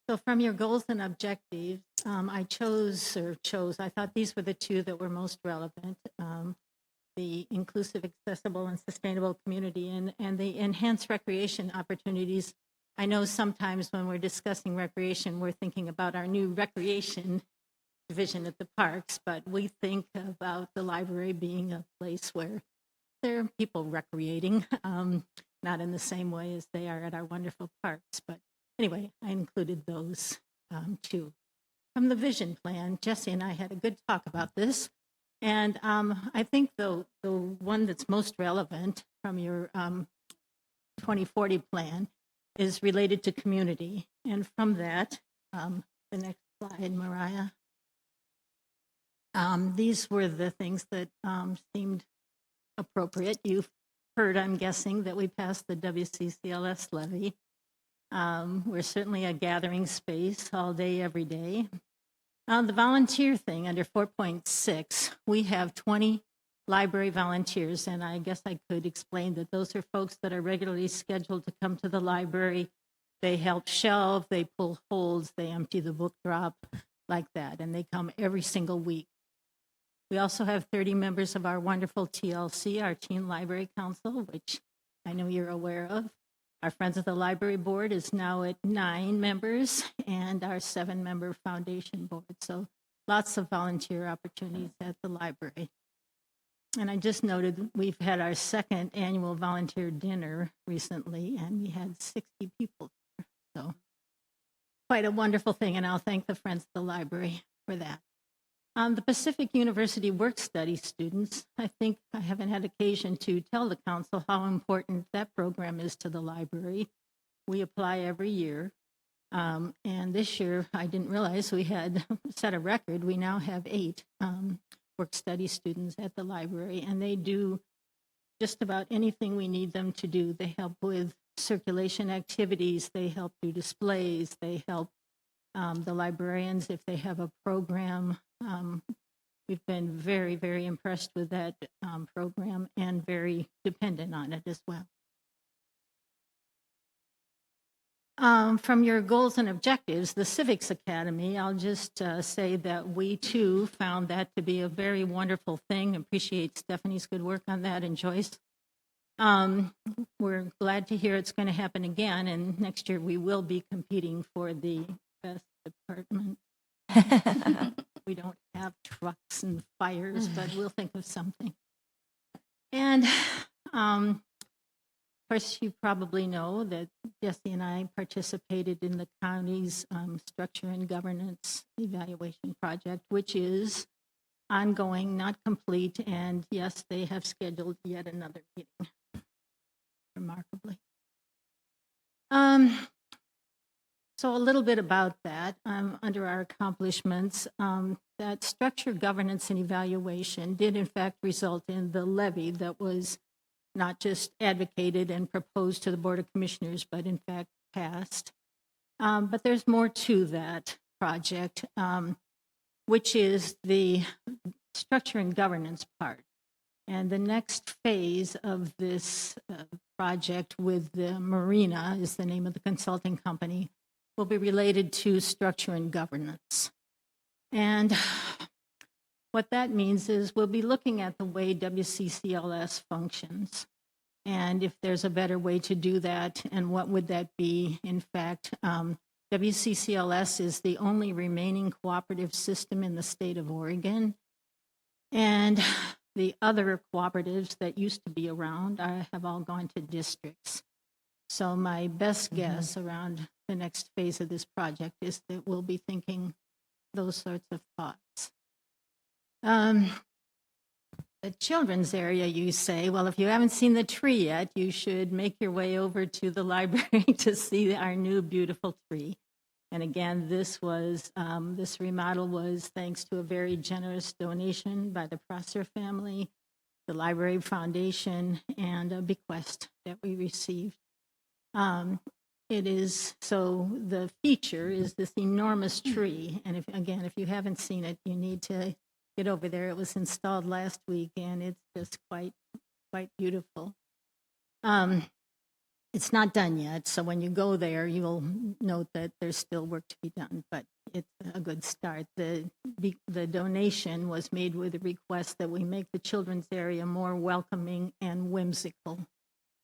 So from your goals and objectives, I thought these were the two that were most relevant. The inclusive, accessible, and sustainable community and the enhanced recreation opportunities. I know sometimes when we're discussing recreation, we're thinking about our new recreation division at the parks, but we think about the library being a place where there are people recreating, not in the same way as they are at our wonderful parks. But anyway, I included those too. From the vision plan, Jesse and I had a good talk about this. And I think the one that's most relevant from your 2040 plan is related to community. And from that, the next slide, Mariah. These were the things that seemed appropriate. You've heard, I'm guessing, that we passed the WCCLS levy. We're certainly a gathering space all day, every day. The volunteer thing under 4.6, we have 20 library volunteers, and I guess I could explain that those are folks that are regularly scheduled to come to the library They help shelve, they pull holds, they empty the book drop, like that, and they come every single week. We also have 30 members of our wonderful TLC, our Teen Library Council, which I know you're aware of. Our Friends of the Library Board is now at 9 members, and our 7-member foundation board. So lots of volunteer opportunities at the library. And I just noted we've had our 2nd annual volunteer dinner recently, and we had 60 people there. So quite a wonderful thing, and I'll thank the Friends of the Library for that. The Pacific University Work Study students, I think I haven't had occasion to tell the council how important that program is to the library. We apply every year. And this year, I didn't realize we had set a record. We now have 8 work study students at the library, and they do just about anything we need them to do. They help with circulation activities, they help do displays, they help the librarians if they have a program. We've been very, very impressed with that program and very dependent on it as well. From your goals and objectives, the Civics Academy, I'll just say that we too found that to be a very wonderful thing. Appreciate Stephanie's good work on that, and Joyce. We're glad to hear it's going to happen again, and next year we will be competing for the best department. We don't have trucks and fires, but we'll think of something. And of course, you probably know that Jesse and I participated in the county's structure and governance evaluation project, which is ongoing, not complete, and yes, they have scheduled yet another meeting, remarkably. So a little bit about that under our accomplishments. That structure, governance, and evaluation did in fact result in the levy that was not just advocated and proposed to the Board of Commissioners, but in fact passed. But there's more to that project, which is the structure and governance part. And the next phase of this project with the Marina, is the name of the consulting company, will be related to structure and governance. And what that means is we'll be looking at the way WCCLS functions, and if there's a better way to do that, and what would that be. In fact, WCCLS is the only remaining cooperative system in the state of Oregon, and the other cooperatives that used to be around have all gone to districts. So my best guess around the next phase of this project is that we'll be thinking those sorts of thoughts. The children's area, you say, well, if you haven't seen the tree yet, you should make your way over to the library to see our new beautiful tree. And again, this remodel was thanks to a very generous donation by the Prosser family, the Library Foundation, and a bequest that we received. So the feature is this enormous tree, and if you haven't seen it, you need to get over there. It was installed last week, and it's just quite beautiful. It's not done yet, so when you go there, you'll note that there's still work to be done, but it's a good start. The donation was made with a request that we make the children's area more welcoming and whimsical.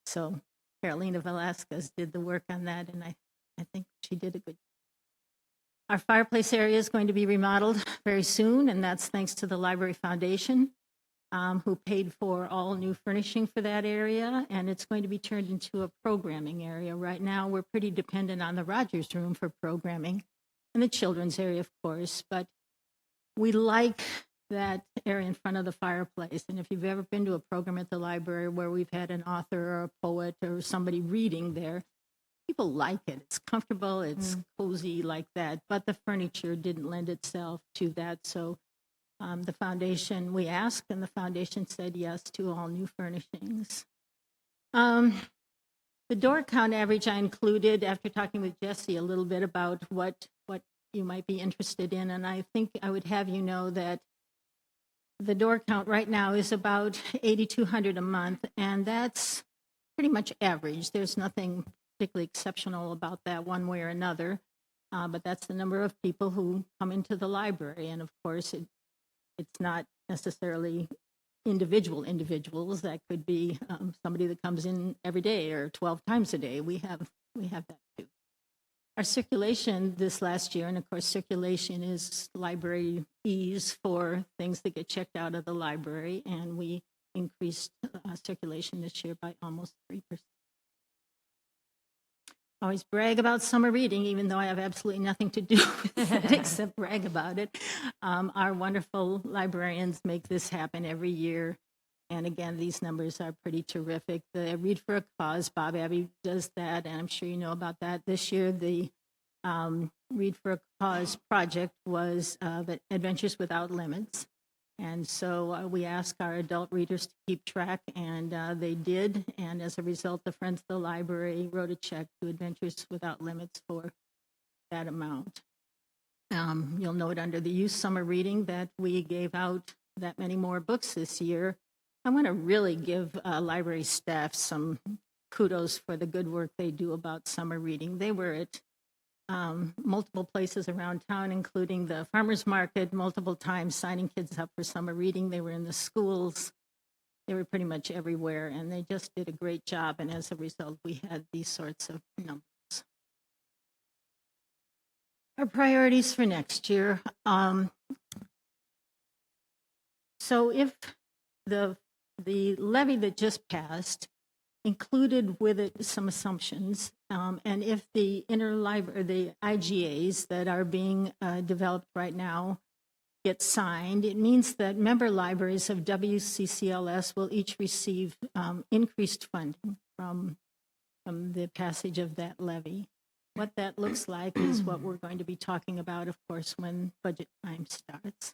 So Carolina Velasquez did the work on that, and I think she did a good job. Our fireplace area is going to be remodeled very soon, and that's thanks to the Library Foundation, who paid for all new furnishing for that area, and it's going to be turned into a programming area. Right now, we're pretty dependent on the Rogers Room for programming, and the children's area, of course, but we like that area in front of the fireplace. And if you've ever been to a program at the library where we've had an author or a poet or somebody reading there, people like it. It's comfortable, it's cozy like that, but the furniture didn't lend itself to that. So the foundation, we asked, and the foundation said yes to all new furnishings. The door count average I included after talking with Jesse a little bit about what you might be interested in, and I think I would have you know that the door count right now is about 8,200 a month, and that's pretty much average. There's nothing particularly exceptional about that one way or another. But that's the number of people who come into the library. And of course, it's not necessarily individuals. That could be somebody that comes in every day or 12 times a day. We have that too. Our circulation this last year, and of course circulation is library fees for things that get checked out of the library, and we increased circulation this year by almost 3%. I always brag about summer reading, even though I have absolutely nothing to do with it except brag about it. Our wonderful librarians make this happen every year. And again, these numbers are pretty terrific. The Read for a Cause, Bob Abbey does that, and I'm sure you know about that. This year, the Read for a Cause project was the Adventures Without Limits. And so we asked our adult readers to keep track, and they did. And as a result, the Friends of the Library wrote a check to Adventures Without Limits for that amount. You'll note under the Youth Summer Reading that we gave out that many more books this year. I want to really give library staff some kudos for the good work they do about summer reading. They were at multiple places around town, including the farmers market, multiple times signing kids up for summer reading. They were in the schools. They were pretty much everywhere, and they just did a great job. And as a result, we had these sorts of numbers. Our priorities for next year. So if the levy that just passed included with it some assumptions, and if the the IGAs that are being developed right now get signed, it means that member libraries of WCCLS will each receive increased funding from the passage of that levy. What that looks like is what we're going to be talking about, of course, when budget time starts.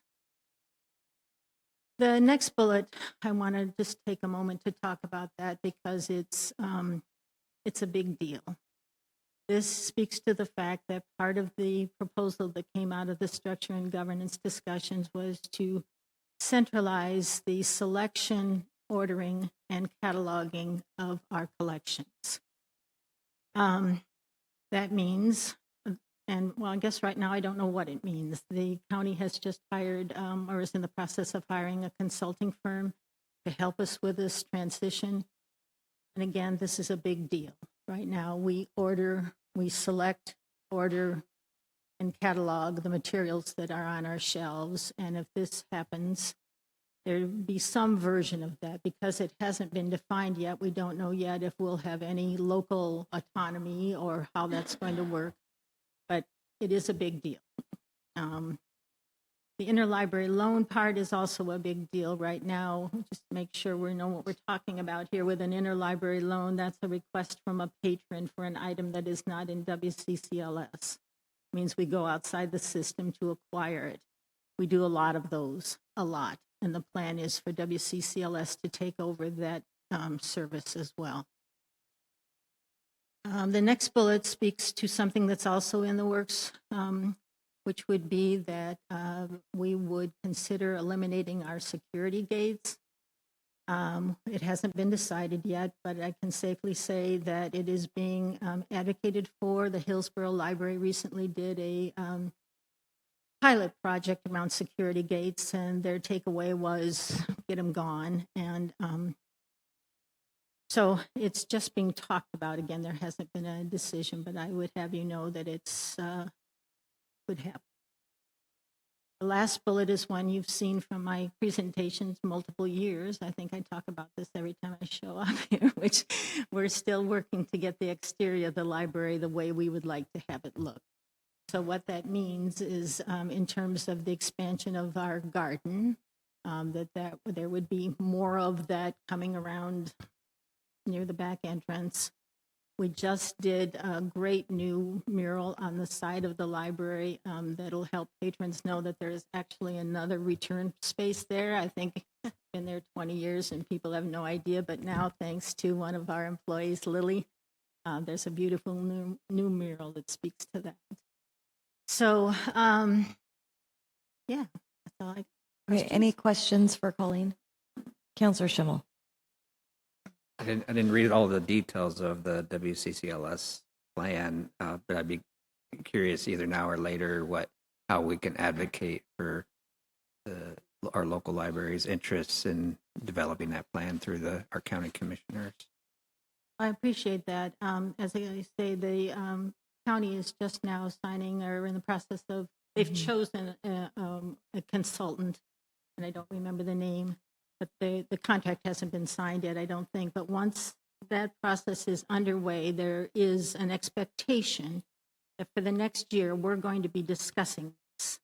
The next bullet, I want to just take a moment to talk about that because it's a big deal. This speaks to the fact that part of the proposal that came out of the structure and governance discussions was to centralize the selection, ordering, and cataloging of our collections. That means, and well, I guess right now I don't know what it means. The county has just hired, or is in the process of hiring, a consulting firm to help us with this transition. And again, this is a big deal. Right now, we select, order, and catalog the materials that are on our shelves. And if this happens, there'll be some version of that. Because it hasn't been defined yet, we don't know yet if we'll have any local autonomy or how that's going to work. But it is a big deal. The interlibrary loan part is also a big deal right now. Just to make sure we know what we're talking about here with an interlibrary loan, that's a request from a patron for an item that is not in WCCLS. It means we go outside the system to acquire it. We do a lot of those, a lot. And the plan is for WCCLS to take over that service as well. The next bullet speaks to something that's also in the works, which would be that we would consider eliminating our security gates. It hasn't been decided yet, but I can safely say that it is being advocated for. The Hillsborough Library recently did a pilot project around security gates, and their takeaway was get them gone. And so it's just being talked about. Again, there hasn't been a decision, but I would have you know that it's could happen. The last bullet is one you've seen from my presentations multiple years. I think I talk about this every time I show up here, which we're still working to get the exterior of the library the way we would like to have it look. So what that means is in terms of the expansion of our garden, that there would be more of that coming around near the back entrance. We just did a great new mural on the side of the library that'll help patrons know that there is actually another return space there. I think it's been there 20 years and people have no idea, but now thanks to one of our employees, Lily, there's a beautiful new mural that speaks to that. So, yeah, that's all I got. Okay, any questions for Colleen? Counselor Schimmel. I didn't read all the details of the WCCLS plan, but I'd be curious either now or later how we can advocate for our local library's interests in developing that plan through our county commissioners. I appreciate that. As I say, the county is just now signing or in the process of, they've chosen a consultant, and I don't remember the name, but the contract hasn't been signed yet, I don't think. But once that process is underway, there is an expectation that for the next year, we're going to be discussing this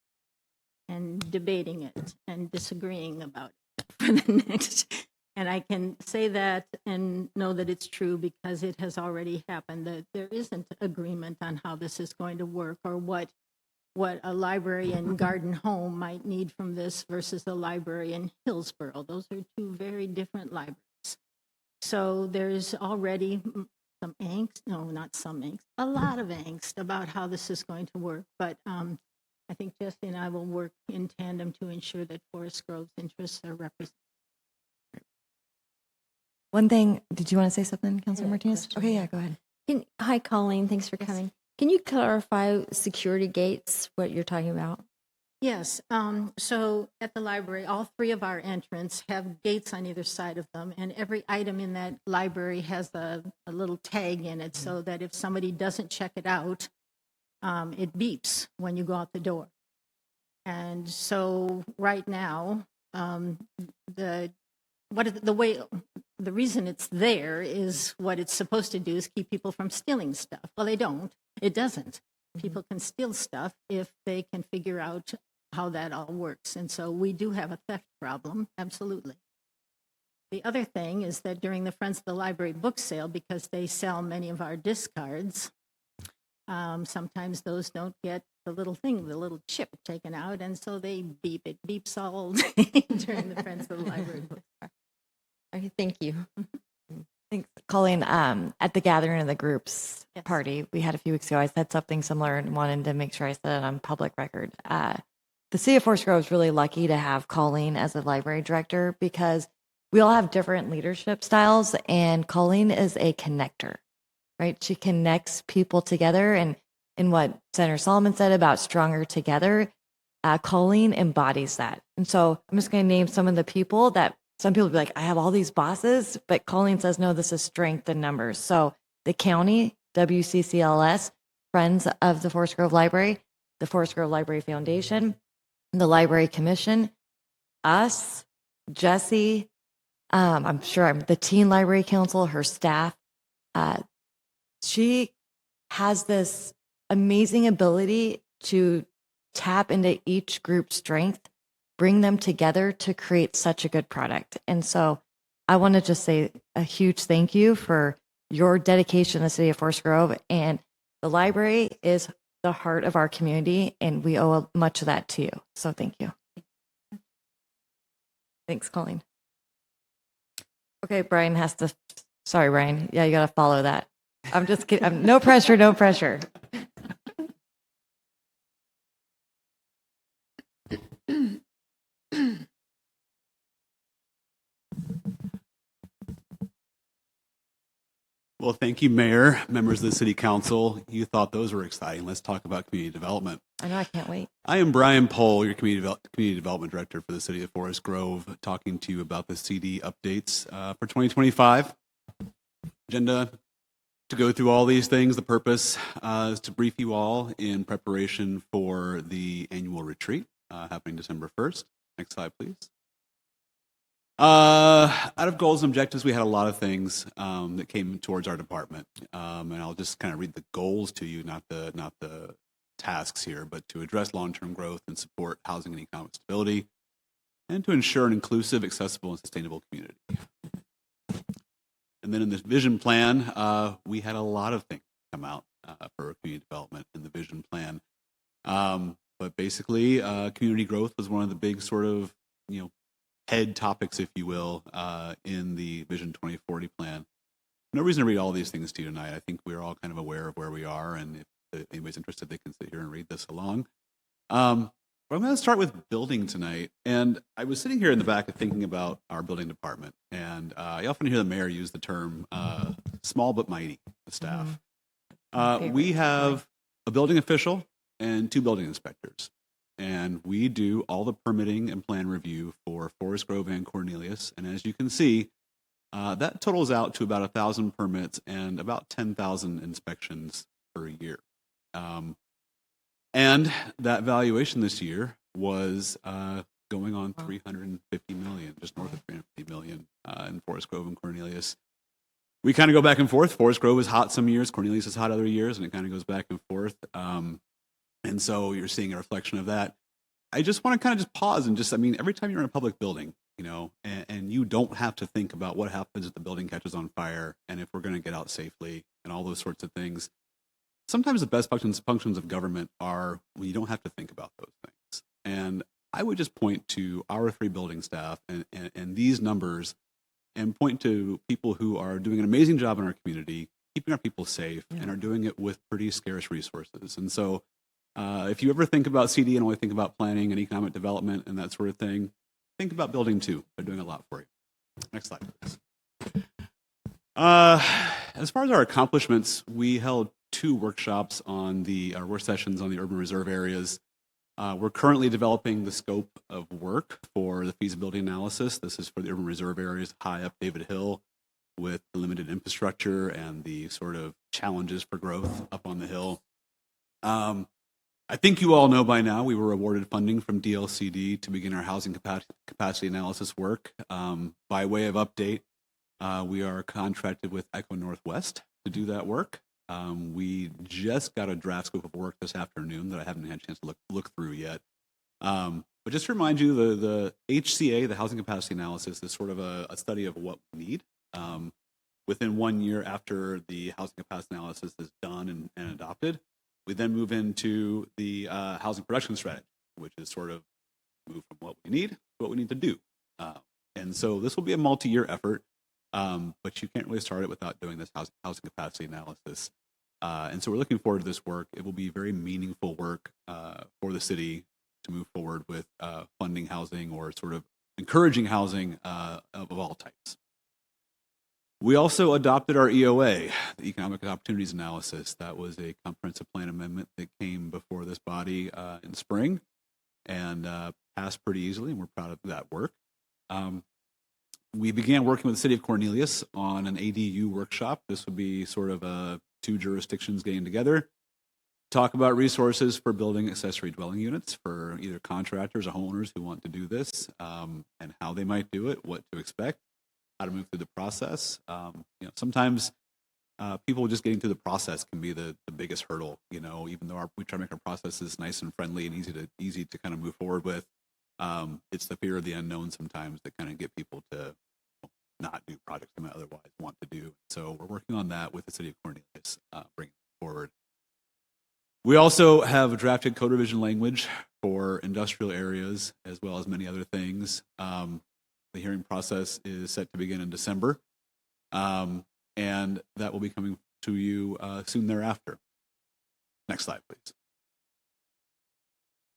and debating it and disagreeing about it for the next. And I can say that and know that it's true because it has already happened, that there isn't agreement on how this is going to work or what a library in Garden Home might need from this versus a library in Hillsborough. Those are two very different libraries. So there's already some angst, no, not some angst, a lot of angst about how this is going to work. But I think Jesse and I will work in tandem to ensure that Forest Grove's interests are represented. One thing, did you want to say something, Councilor Martinez? Okay, yeah, go ahead. Hi, Colleen. Thanks for coming. Can you clarify security gates, what you're talking about? Yes. So at the library, all three of our entrants have gates on either side of them, and every item in that library has a little tag in it so that if somebody doesn't check it out, it beeps when you go out the door. And so right now, the reason it's there is what it's supposed to do is keep people from stealing stuff. Well, they don't. It doesn't. People can steal stuff if they can figure out how that all works. And so we do have a theft problem, absolutely. The other thing is that during the Friends of the Library book sale, because they sell many of our discards, sometimes those don't get the little thing, the little chip taken out, and so they beep. It beeps all day during the Friends of the Library book sale. Okay, thank you. Thanks, Colleen. At the gathering of the groups party we had a few weeks ago, I said something similar and wanted to make sure I said it on public record. The city of Forest Grove is really lucky to have Colleen as a library director because we all have different leadership styles, and Colleen is a connector, right? She connects people together, and in what Senator Solomon said about stronger together, Colleen embodies that. And so I'm just going to name some of the people that some people will be like, I have all these bosses, but Colleen says, no, this is strength in numbers. So the county, WCCLS, Friends of the Forest Grove Library, the Forest Grove Library Foundation, the Library Commission, us, Jesse, I'm sure the Teen Library Council, her staff. She has this amazing ability to tap into each group's strength, bring them together to create such a good product. And so I want to just say a huge thank you for your dedication to the city of Forest Grove. And the library is the heart of our community, and we owe much of that to you. So thank you. Thanks, Colleen. Okay, Brian has to, sorry, Brian. Yeah, you got to follow that. I'm just kidding. No pressure, no pressure. Well, thank you, Mayor, members of the City Council. You thought those were exciting. Let's talk about community development. I know, I can't wait. I am Brian Pohl, your Community Development Director for the City of Forest Grove, talking to you about the CD updates for 2025. Agenda to go through all these things. The purpose is to brief you all in preparation for the annual retreat happening December 1st. Next slide, please. Out of goals and objectives, we had a lot of things that came towards our department, and I'll just kind of read the goals to you, not the tasks here, but to address long-term growth and support housing and economic stability, and to ensure an inclusive, accessible, and sustainable community. And then in the vision plan, we had a lot of things come out for community development in the vision plan, but basically, community growth was one of the big sort of head topics, if you will, in the Vision 2040 plan. No reason to read all these things to you tonight. I think we're all kind of aware of where we are, and if anybody's interested, they can sit here and read this along. I'm going to start with building tonight. And I was sitting here in the back thinking about our building department. And I often hear the mayor use the term small but mighty staff. We have a building official and 2 building inspectors. And we do all the permitting and plan review for Forest Grove and Cornelius. And as you can see, that totals out to about 1,000 permits and about 10,000 inspections per year. And that valuation this year was going on 350 million, just north of 350 million in Forest Grove and Cornelius. We kind of go back and forth. Forest Grove is hot some years, Cornelius is hot other years, and it kind of goes back and forth. And so you're seeing a reflection of that. I just want to kind of just pause and just, I mean, every time you're in a public building, you know, and you don't have to think about what happens if the building catches on fire and if we're going to get out safely and all those sorts of things. Sometimes the best functions of government are when you don't have to think about those things. And I would just point to our 3 building staff and these numbers and point to people who are doing an amazing job in our community, keeping our people safe, and are doing it with pretty scarce resources. And so if you ever think about CD and only think about planning and economic development and that sort of thing, think about building too. They're doing a lot for you. Next slide, please. As far as our accomplishments, we held 2 workshops on work sessions on the urban reserve areas. We're currently developing the scope of work for the feasibility analysis. This is for the urban reserve areas high up David Hill with the limited infrastructure and the sort of challenges for growth up on the hill. I think you all know by now we were awarded funding from DLCD to begin our housing capacity analysis work. By way of update, we are contracted with Echo Northwest to do that work. We just got a draft scope of work this afternoon that I haven't had a chance to look through yet. But just to remind you, the HCA, the housing capacity analysis, is sort of a study of what we need. Within 1 year after the housing capacity analysis is done and adopted, we then move into the housing production strategy, which is sort of move from what we need to what we need to do. And so this will be a multi-year effort, but you can't really start it without doing this housing capacity analysis. And so we're looking forward to this work. It will be very meaningful work for the city to move forward with funding housing or sort of encouraging housing of all types. We also adopted our EOA, the Economic Opportunities Analysis. That was a comprehensive plan amendment that came before this body in spring and passed pretty easily, and we're proud of that work. We began working with the City of Cornelius on an ADU workshop. This would be sort of 2 jurisdictions getting together, talk about resources for building accessory dwelling units for either contractors or homeowners who want to do this, and how they might do it, what to expect, how to move through the process. Sometimes people just getting through the process can be the biggest hurdle. Even though we try to make our processes nice and friendly and easy to kind of move forward with, it's the fear of the unknown sometimes that kind of get people to not do projects they might otherwise want to do. So we're working on that with the City of Cornelius, bringing it forward. We also have drafted code revision language for industrial areas as well as many other things. The hearing process is set to begin in December, and that will be coming to you soon thereafter. Next slide, please.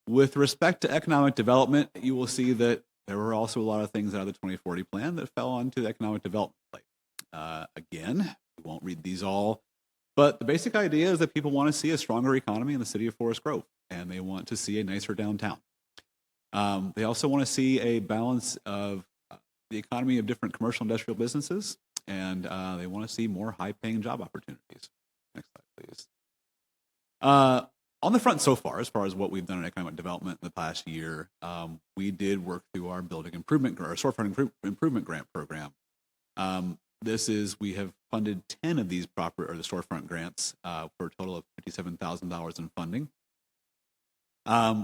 With respect to economic development, you will see that there were also a lot of things out of the 2040 plan that fell onto the economic development plate. Again, we won't read these all, but the basic idea is that people want to see a stronger economy in the city of Forest Grove, and they want to see a nicer downtown. They also want to see a balance of the economy of different commercial industrial businesses, and they want to see more high-paying job opportunities. Next slide, please. On the front so far, as far as what we've done in economic development in the past year, we did work through our building improvement, our storefront improvement grant program. We have funded 10 of these the storefront grants for a total of $57,000 in funding.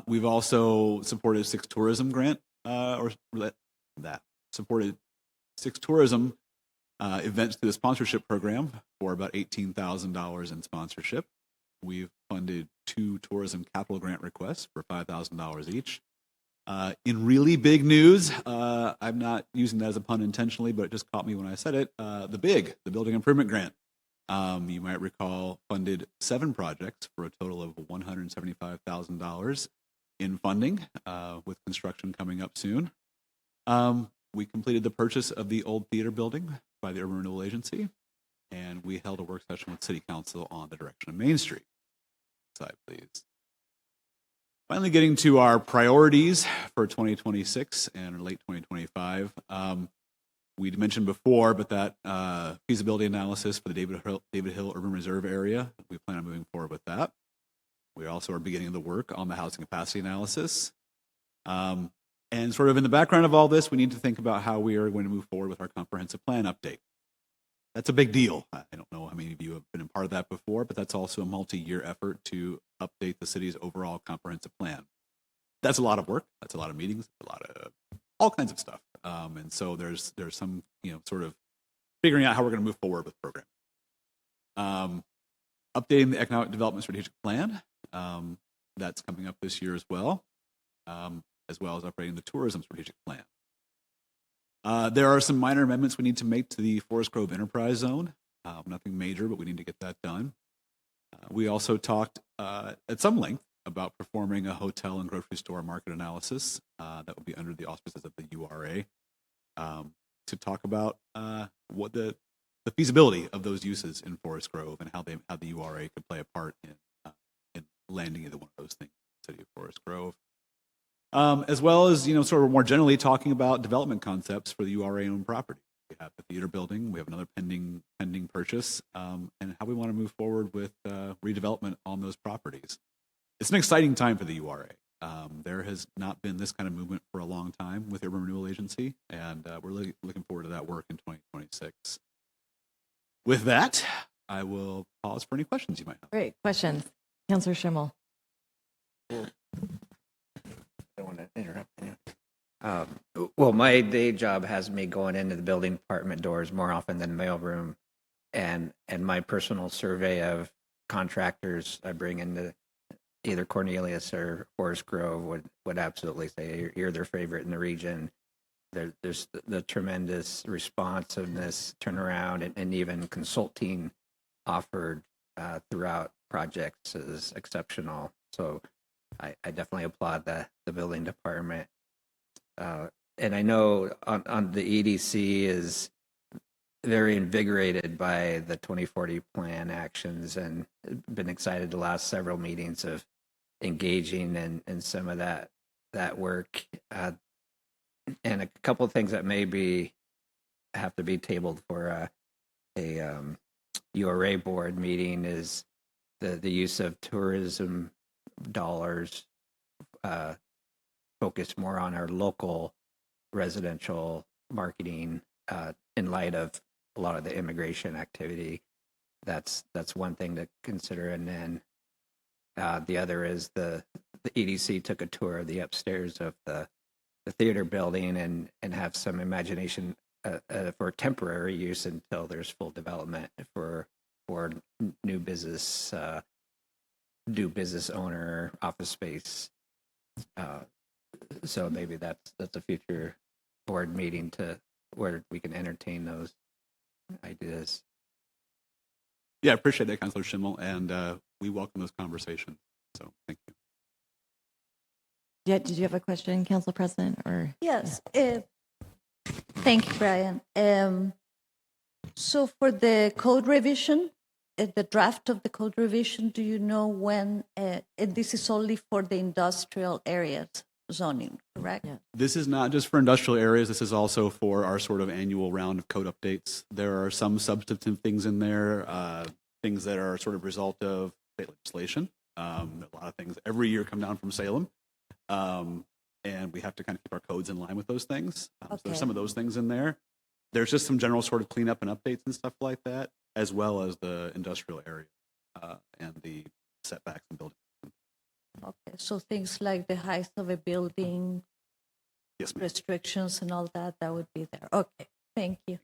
We've also supported 6 tourism grant, supported 6 tourism events through the sponsorship program for about $18,000 in sponsorship. We've funded 2 tourism capital grant requests for $5,000 each. In really big news, I'm not using that as a pun intentionally, but it just caught me when I said it, the building improvement grant. You might recall funded 7 projects for a total of $175,000. in funding with construction coming up soon. We completed the purchase of the old theater building by the Urban Renewal Agency, and we held a work session with City Council on the direction of Main Street. Slide, please. Finally, getting to our priorities for 2026 and late 2025. We'd mentioned before, but that feasibility analysis for the David Hill Urban Reserve area, we plan on moving forward with that. We also are beginning the work on the housing capacity analysis. And sort of in the background of all this, we need to think about how we are going to move forward with our comprehensive plan update. That's a big deal. I don't know how many of you have been a part of that before, but that's also a multi-year effort to update the city's overall comprehensive plan. That's a lot of work. That's a lot of meetings, a lot of all kinds of stuff. And so there's some, sort of figuring out how we're going to move forward with the program. Updating the economic development strategic plan. That's coming up this year as well as updating the tourism strategic plan. There are some minor amendments we need to make to the Forest Grove Enterprise Zone. Nothing major, but we need to get that done. We also talked at some length about performing a hotel and grocery store market analysis that will be under the auspices of the URA to talk about what the feasibility of those uses in Forest Grove and how the URA could play a part in landing either one of those things in the city of Forest Grove. As well as, sort of more generally talking about development concepts for the URA-owned property. We have the theater building, we have another pending purchase, and how we want to move forward with redevelopment on those properties. It's an exciting time for the URA. There has not been this kind of movement for a long time with the Urban Renewal Agency, and we're really looking forward to that work in 2026. With that, I will pause for any questions you might have. Great questions. Councilor Schimmel. I don't want to interrupt you. Well, my day job has me going into the building department doors more often than mailroom, and my personal survey of contractors I bring into either Cornelius or Forest Grove would absolutely say you're their favorite in the region. There's the tremendous responsiveness, turnaround, and even consulting offered throughout projects is exceptional. So I definitely applaud the building department. And I know on the EDC is very invigorated by the 2040 plan actions and been excited the last several meetings of engaging in some of that work. And a couple of things that maybe have to be tabled for a URA board meeting is the use of tourism dollars focused more on our local residential marketing in light of a lot of the immigration activity. That's one thing to consider. And then the other is the EDC took a tour of the upstairs of the theater building and have some imagination for temporary use until there's full development for new business owner office space. So maybe that's a future board meeting to where we can entertain those ideas. Yeah, I appreciate that, Councilor Schimmel, and we welcome those conversations. So thank you. Yeah, did you have a question, Council President? Or Yes. Thank you, Brian. So for the code revision, the draft of the code revision, do you know when, and this is only for the industrial areas zoning, correct? Yeah. This is not just for industrial areas. This is also for our sort of annual round of code updates. There are some substantive things in there, things that are sort of result of state legislation. A lot of things every year come down from Salem. And we have to kind of keep our codes in line with those things. So there's some of those things in there. There's just some general sort of cleanup and updates and stuff like that, as well as the industrial area and the setbacks and buildings. Okay, so things like the height of a building, yes, restrictions and all that, that would be there. Okay, thank you.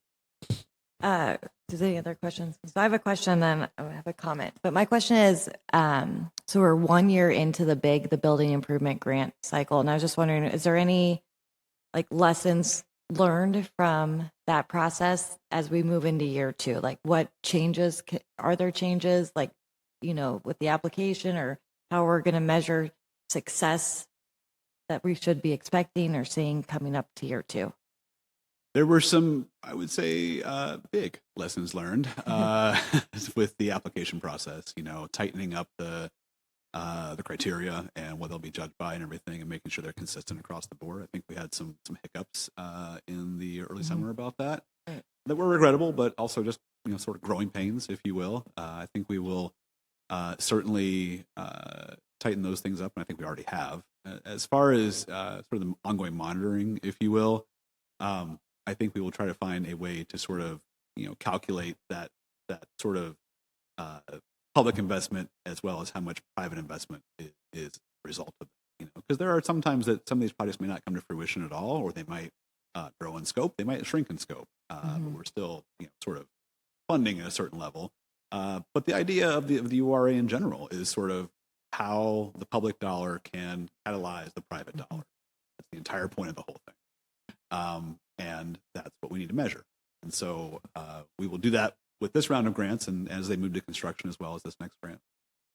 Does any other questions? So I have a question, then I have a comment. But my question is, so we're 1 year into the building improvement grant cycle, and I was just wondering, is there any like lessons learned from that process as we move into year 2? Like what changes, are there changes like, with the application or how we're going to measure success that we should be expecting or seeing coming up to year 2? There were some, I would say, big lessons learned with the application process. Tightening up the criteria and what they'll be judged by and everything, and making sure they're consistent across the board. I think we had some hiccups in the early summer about that that were regrettable, but also just sort of growing pains, if you will. I think we will certainly tighten those things up, and I think we already have. As far as sort of the ongoing monitoring, if you will. I think we will try to find a way to sort of, calculate that sort of public investment as well as how much private investment is a result of it. Because there are some times that some of these projects may not come to fruition at all, or they might grow in scope, they might shrink in scope, but we're still, sort of funding at a certain level. But the idea of the URA in general is sort of how the public dollar can catalyze the private dollar. That's the entire point of the whole thing. And that's what we need to measure. And so we will do that with this round of grants and as they move to construction as well as this next grant.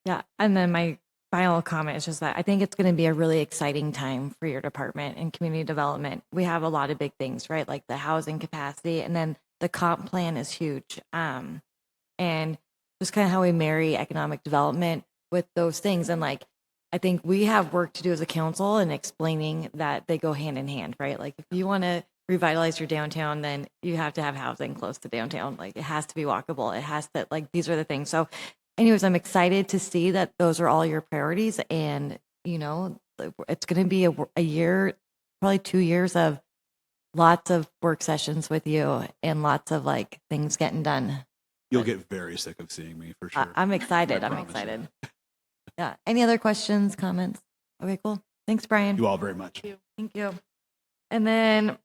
Yeah. And then my final comment is just that I think it's going to be a really exciting time for your department in community development. We have a lot of big things, right? Like the housing capacity, and then the comp plan is huge. And just kind of how we marry economic development with those things. And like, I think we have work to do as a council in explaining that they go hand in hand, right? Like if you want to revitalize your downtown, then you have to have housing close to downtown. Like it has to be walkable. It has to, like, these are the things. So anyways, I'm excited to see that those are all your priorities, and it's going to be a year, probably 2 years of lots of work sessions with you and lots of like things getting done. You'll get very sick of seeing me for sure. I'm excited. I'm excited. Yeah. Any other questions, comments? Okay, cool. Thanks, Brian. You all very much. Thank you. And then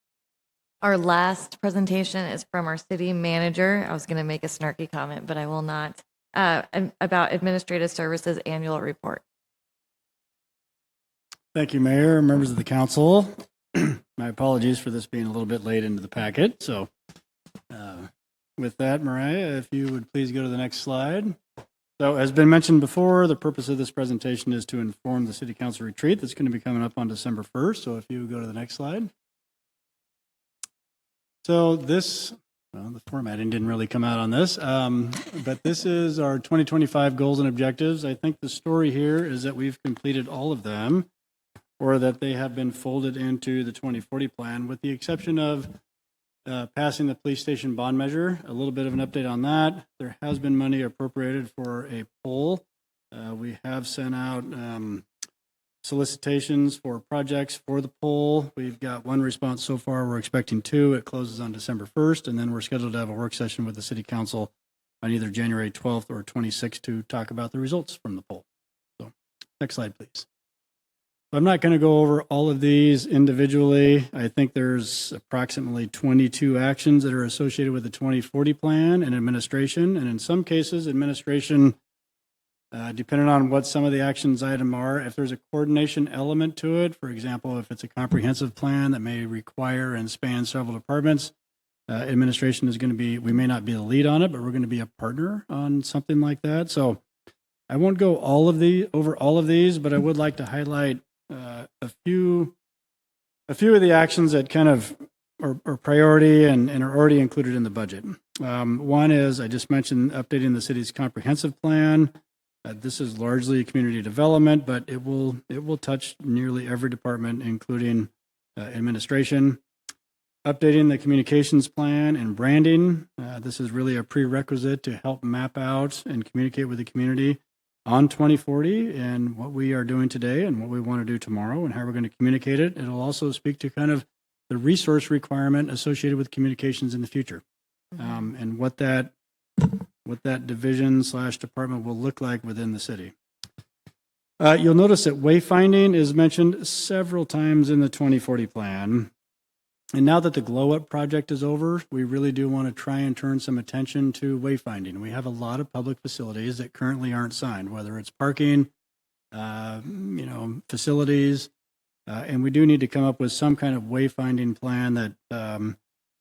our last presentation is from our city manager. I was going to make a snarky comment, but I will not, about Administrative Services Annual Report. Thank you, Mayor, members of the council. My apologies for this being a little bit late into the packet. So with that, Mariah, if you would please go to the next slide. So as been mentioned before, the purpose of this presentation is to inform the City Council retreat that's going to be coming up on December 1st. So if you go to the next slide. So the formatting didn't really come out on this, but this is our 2025 goals and objectives. I think the story here is that we've completed all of them, or that they have been folded into the 2040 plan, with the exception of passing the police station bond measure. A little bit of an update on that. There has been money appropriated for a poll. We have sent out solicitations for projects for the poll. We've got one response so far. We're expecting 2. It closes on December 1st, and then we're scheduled to have a work session with the City Council on either January 12th or 26th to talk about the results from the poll. So next slide, please. I'm not going to go over all of these individually. I think there's approximately 22 actions that are associated with the 2040 plan and administration. And in some cases, administration, depending on what some of the actions item are, if there's a coordination element to it, for example, if it's a comprehensive plan that may require and span several departments, administration is going to be, we may not be the lead on it, but we're going to be a partner on something like that. So I won't go over all of these, but I would like to highlight a few of the actions that kind of are priority and are already included in the budget. One is, I just mentioned updating the city's comprehensive plan. This is largely community development, but it will touch nearly every department, including administration. Updating the communications plan and branding. This is really a prerequisite to help map out and communicate with the community on 2040 and what we are doing today and what we want to do tomorrow and how we're going to communicate it. It'll also speak to kind of the resource requirement associated with communications in the future, and what that division/department will look like within the city. You'll notice that wayfinding is mentioned several times in the 2040 plan. And now that the Glow Up project is over, we really do want to try and turn some attention to wayfinding. We have a lot of public facilities that currently aren't signed, whether it's parking, facilities, and we do need to come up with some kind of wayfinding plan that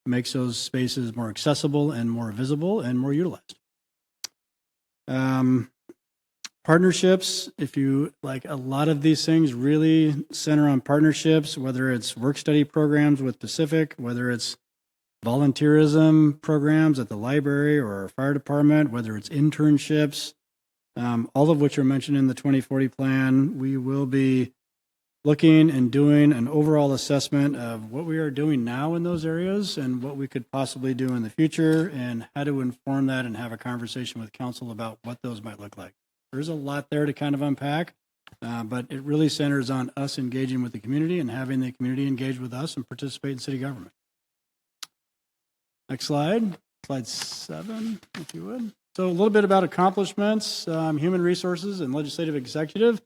makes those spaces more accessible and more visible and more utilized. Partnerships, if you like, a lot of these things really center on partnerships, whether it's work study programs with Pacific, whether it's volunteerism programs at the library or our fire department, whether it's internships, all of which are mentioned in the 2040 plan. We will be looking and doing an overall assessment of what we are doing now in those areas and what we could possibly do in the future and how to inform that and have a conversation with council about what those might look like. There's a lot there to kind of unpack, but it really centers on us engaging with the community and having the community engage with us and participate in city government. Next slide, slide 7, if you would. So a little bit about accomplishments, human resources and legislative executive.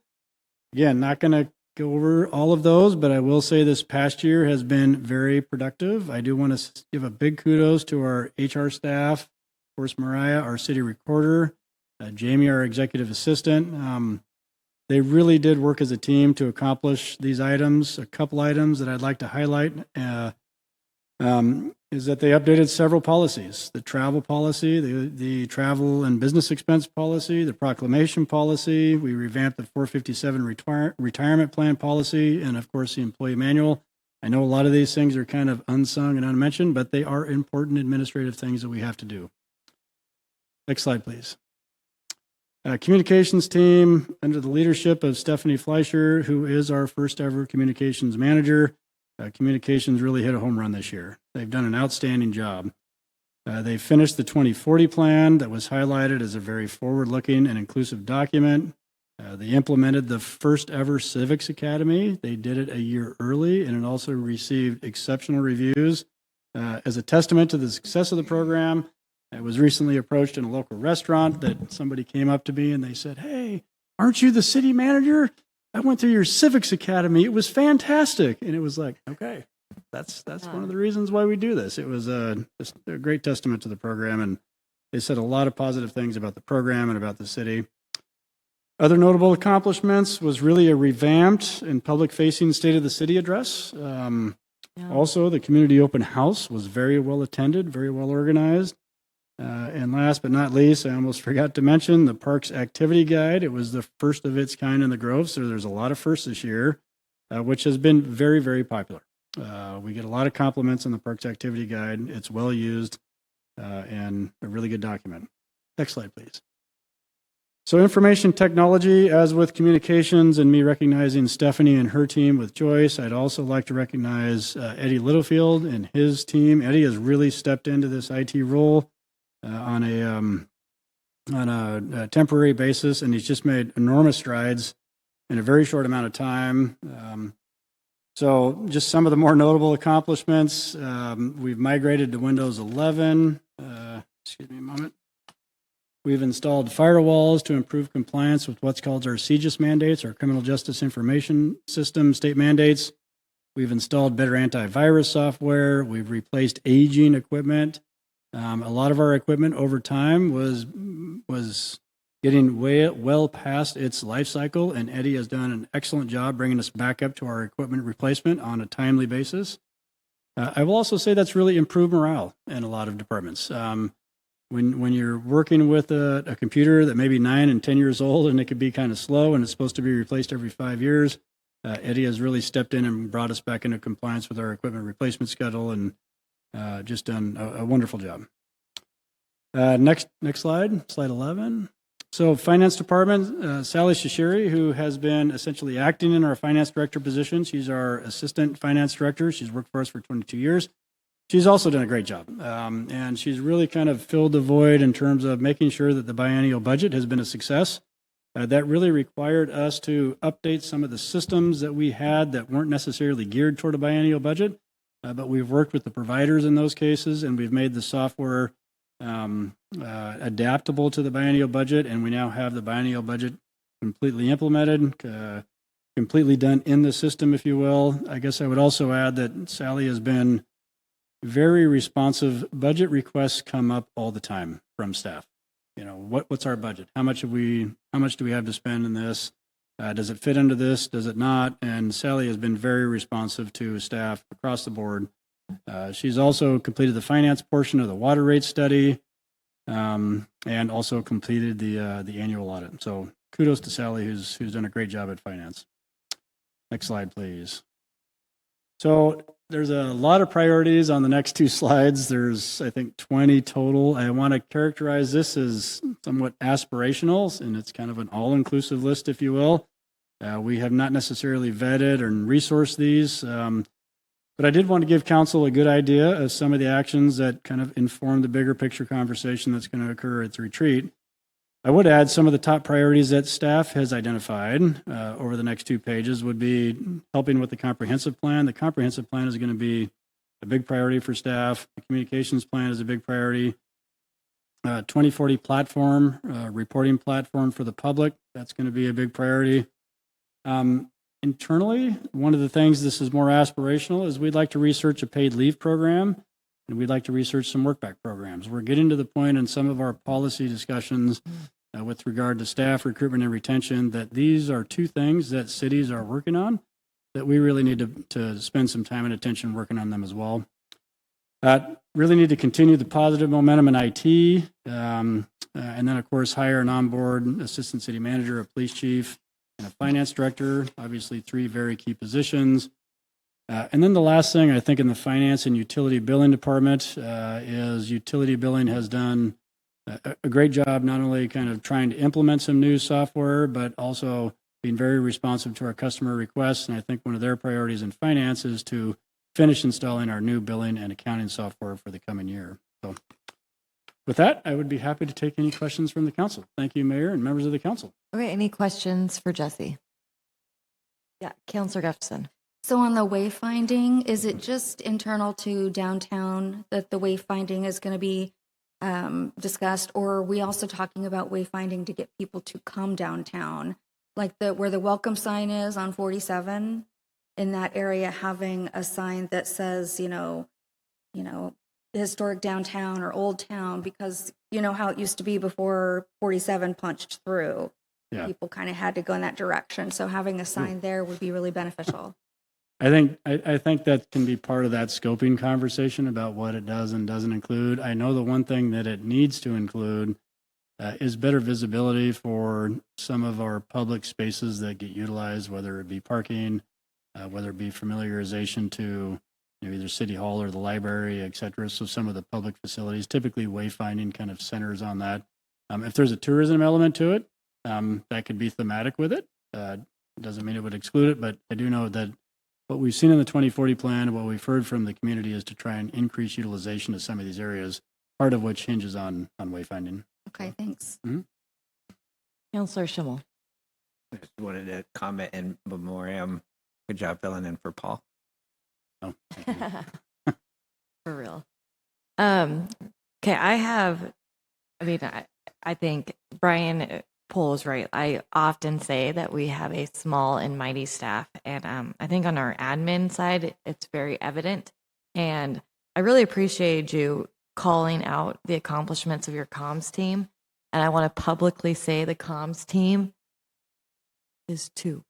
Again, not going to go over all of those, but I will say this past year has been very productive. I do want to give a big kudos to our HR staff, of course, Mariah, our city recorder, Jamie, our executive assistant. They really did work as a team to accomplish these items. A couple items that I'd like to highlight is that they updated several policies: the travel policy, the travel and business expense policy, the proclamation policy. We revamped the 457 retirement plan policy, and of course the employee manual. I know a lot of these things are kind of unsung and unmentioned, but they are important administrative things that we have to do. Next slide, please. Communications team under the leadership of Stephanie Fleischer, who is our first ever communications manager. Communications really hit a home run this year. They've done an outstanding job. They finished the 2040 plan that was highlighted as a very forward-looking and inclusive document. They implemented the first ever Civics Academy. They did it a year early, and it also received exceptional reviews. As a testament to the success of the program, I was recently approached in a local restaurant that somebody came up to me and they said, "Hey, aren't you the city manager? I went through your Civics Academy. It was fantastic." And it was like, okay, that's one of the reasons why we do this. It was just a great testament to the program, and they said a lot of positive things about the program and about the city. Other notable accomplishments was really a revamped and public-facing State of the City address. Also, the community open house was very well attended, very well organized. And last but not least, I almost forgot to mention the Parks Activity Guide. It was the first of its kind in the Grove, so there's a lot of firsts this year, which has been very, very popular. We get a lot of compliments on the Parks Activity Guide. It's well used and a really good document. Next slide, please. So information technology, as with communications and me recognizing Stephanie and her team with Joyce, I'd also like to recognize Eddie Littlefield and his team. Eddie has really stepped into this IT role on a temporary basis, and he's just made enormous strides in a very short amount of time. So just some of the more notable accomplishments, we've migrated to Windows 11. Excuse me a moment. We've installed firewalls to improve compliance with what's called our CJIS mandates, our Criminal Justice Information System state mandates. We've installed better antivirus software. We've replaced aging equipment. A lot of our equipment over time was getting well past its life cycle, and Eddie has done an excellent job bringing us back up to our equipment replacement on a timely basis. I will also say that's really improved morale in a lot of departments. When you're working with a computer that may be 9 and 10 years old and it could be kind of slow and it's supposed to be replaced every 5 years, Eddie has really stepped in and brought us back into compliance with our equipment replacement schedule and just done a wonderful job. Next slide, slide 11. So finance department, Sally Shashiri, who has been essentially acting in our finance director position. She's our assistant finance director. She's worked for us for 22 years. She's also done a great job. And she's really kind of filled the void in terms of making sure that the biennial budget has been a success. That really required us to update some of the systems that we had that weren't necessarily geared toward a biennial budget. But we've worked with the providers in those cases, and we've made the software adaptable to the biennial budget, and we now have the biennial budget completely implemented, completely done in the system, if you will. I guess I would also add that Sally has been very responsive. Budget requests come up all the time from staff. You know, what's our budget? How much do we have to spend in this? Does it fit into this? Does it not? And Sally has been very responsive to staff across the board. She's also completed the finance portion of the water rate study and also completed the annual audit. So kudos to Sally, who's done a great job at finance. Next slide, please. So there's a lot of priorities on the next two slides. There's, I think, 20 total. I want to characterize this as somewhat aspirational, and it's kind of an all-inclusive list, if you will. We have not necessarily vetted or resourced these, but I did want to give council a good idea of some of the actions that kind of inform the bigger picture conversation that's going to occur at the retreat. I would add some of the top priorities that staff has identified over the next 2 pages would be helping with the comprehensive plan. The comprehensive plan is going to be a big priority for staff. The communications plan is a big priority. 2040 platform, reporting platform for the public, that's going to be a big priority. Internally, one of the things, this is more aspirational, is we'd like to research a paid leave program, and we'd like to research some work back programs. We're getting to the point in some of our policy discussions with regard to staff recruitment and retention that these are 2 things that cities are working on that we really need to spend some time and attention working on them as well. Really need to continue the positive momentum in IT, and then, of course, hire an onboard assistant city manager, a police chief, and a finance director, obviously 3 very key positions. And then the last thing, I think, in the finance and utility billing department is utility billing has done a great job, not only kind of trying to implement some new software, but also being very responsive to our customer requests. And I think one of their priorities in finance is to finish installing our new billing and accounting software for the coming year. So with that, I would be happy to take any questions from the council. Thank you, Mayor and members of the council. Okay, any questions for Jesse? Yeah, Councilor Gustafson. So on the wayfinding, is it just internal to downtown that the wayfinding is going to be discussed, or are we also talking about wayfinding to get people to come downtown, like where the welcome sign is on 47 in that area, having a sign that says, historic downtown or old town, because you know how it used to be before 47 punched through. Yeah. People kind of had to go in that direction. So having a sign there would be really beneficial. I think that can be part of that scoping conversation about what it does and doesn't include. I know the one thing that it needs to include is better visibility for some of our public spaces that get utilized, whether it be parking, whether it be familiarization to either City Hall or the library, et cetera. So some of the public facilities, typically wayfinding kind of centers on that. If there's a tourism element to it, that could be thematic with it. Doesn't mean it would exclude it, but I do know that what we've seen in the 2040 plan and what we've heard from the community is to try and increase utilization of some of these areas, part of which hinges on wayfinding. Okay, thanks. Mm-hmm. Councilor Schimmel. I just wanted to comment in memoriam. Good job filling in for Paul. Oh, For real. Okay, I think Brian Pohl is right. I often say that we have a small and mighty staff, and I think on our admin side, it's very evident. And I really appreciate you calling out the accomplishments of your comms team. And I want to publicly say the comms team is 2.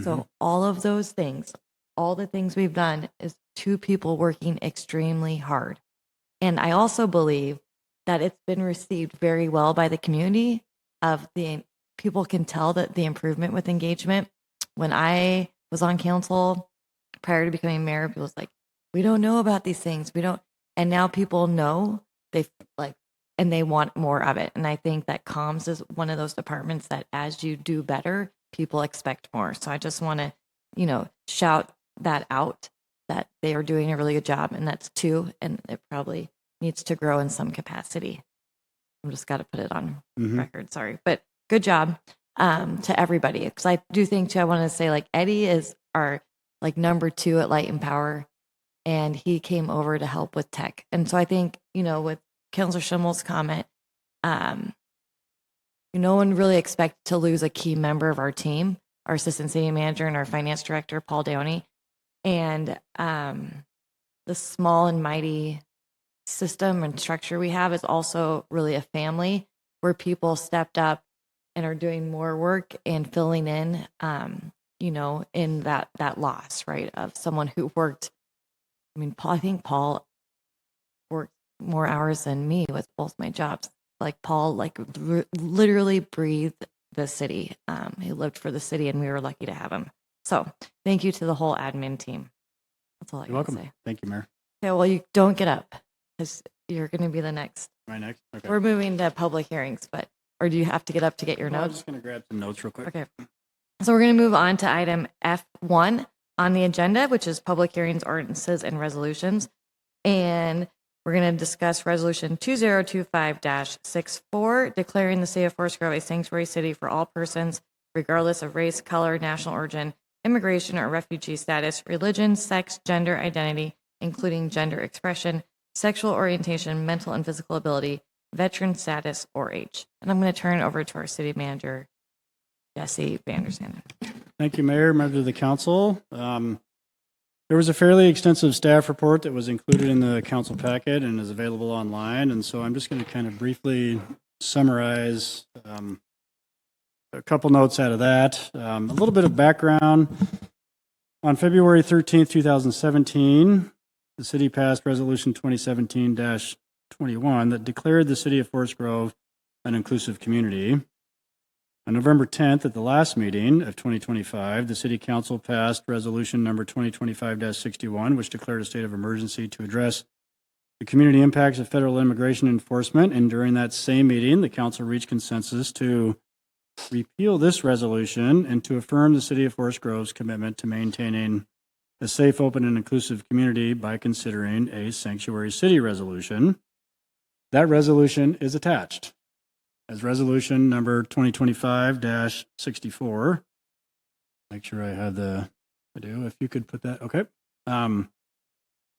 So all of those things, all the things we've done is 2 people working extremely hard. And I also believe that it's been received very well by the community. People can tell that the improvement with engagement. When I was on council prior to becoming mayor, people was like, we don't know about these things. And now people know, and they want more of it. And I think that comms is one of those departments that as you do better, people expect more. So I just want to, shout that out, that they are doing a really good job. And that's 2, and it probably needs to grow in some capacity. I'm just got to put it on record. Sorry, but good job to everybody. Because I do think too, I want to say Eddie is our number 2 at Light and Power, and he came over to help with tech. And so I think with Councilor Schimmel's comment, no one really expected to lose a key member of our team, our assistant city manager and our finance director, Paul Downey, and the small and mighty system and structure we have is also really a family where people stepped up and are doing more work and filling in, in that loss, right, of someone who worked. I think Paul worked more hours than me with both my jobs. Paul, literally breathed the city. He lived for the city, and we were lucky to have him. So thank you to the whole admin team. That's all I You're can welcome. say. Thank you, Mayor. Okay, well, you don't get up because you're going to be the next. Am I next? Okay. We're moving to public hearings, or do you have to get up to get your Well, I'm notes? just going to grab some notes real quick. Okay. So we're going to move on to item F1 on the agenda, which is public hearings, ordinances, and resolutions. And we're going to discuss Resolution 2025-64, declaring the city of Forest Grove a sanctuary city for all persons, regardless of race, color, national origin, immigration or refugee status, religion, sex, gender identity, including gender expression, sexual orientation, mental and physical ability, veteran status, or age. And I'm going to turn it over to our city manager, Jesse Vandersanden. Thank you, Mayor, members of the council. There was a fairly extensive staff report that was included in the council packet and is available online. And so I'm just going to kind of briefly summarize a couple notes out of that. A little bit of background. On February 13th, 2017, the city passed Resolution 2017-21 that declared the city of Forest Grove an inclusive community. On November 10th, at the last meeting of 2025, the City Council passed Resolution number 2025-61, which declared a state of emergency to address the community impacts of federal immigration enforcement. And during that same meeting, the council reached consensus to repeal this resolution and to affirm the City of Forest Grove's commitment to maintaining a safe, open, and inclusive community by considering a sanctuary city resolution. That resolution is attached as resolution number 2025-64. Make sure I have I do, if you could put that, okay. So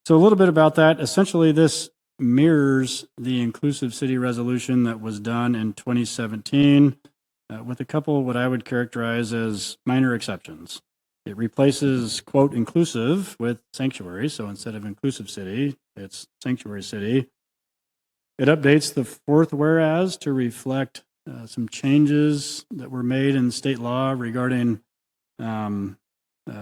a little bit about that. Essentially, this mirrors the inclusive city resolution that was done in 2017 with a couple what I would characterize as minor exceptions. It replaces, quote, inclusive with sanctuary. So instead of inclusive city, it's sanctuary city. It updates the fourth whereas to reflect some changes that were made in state law regarding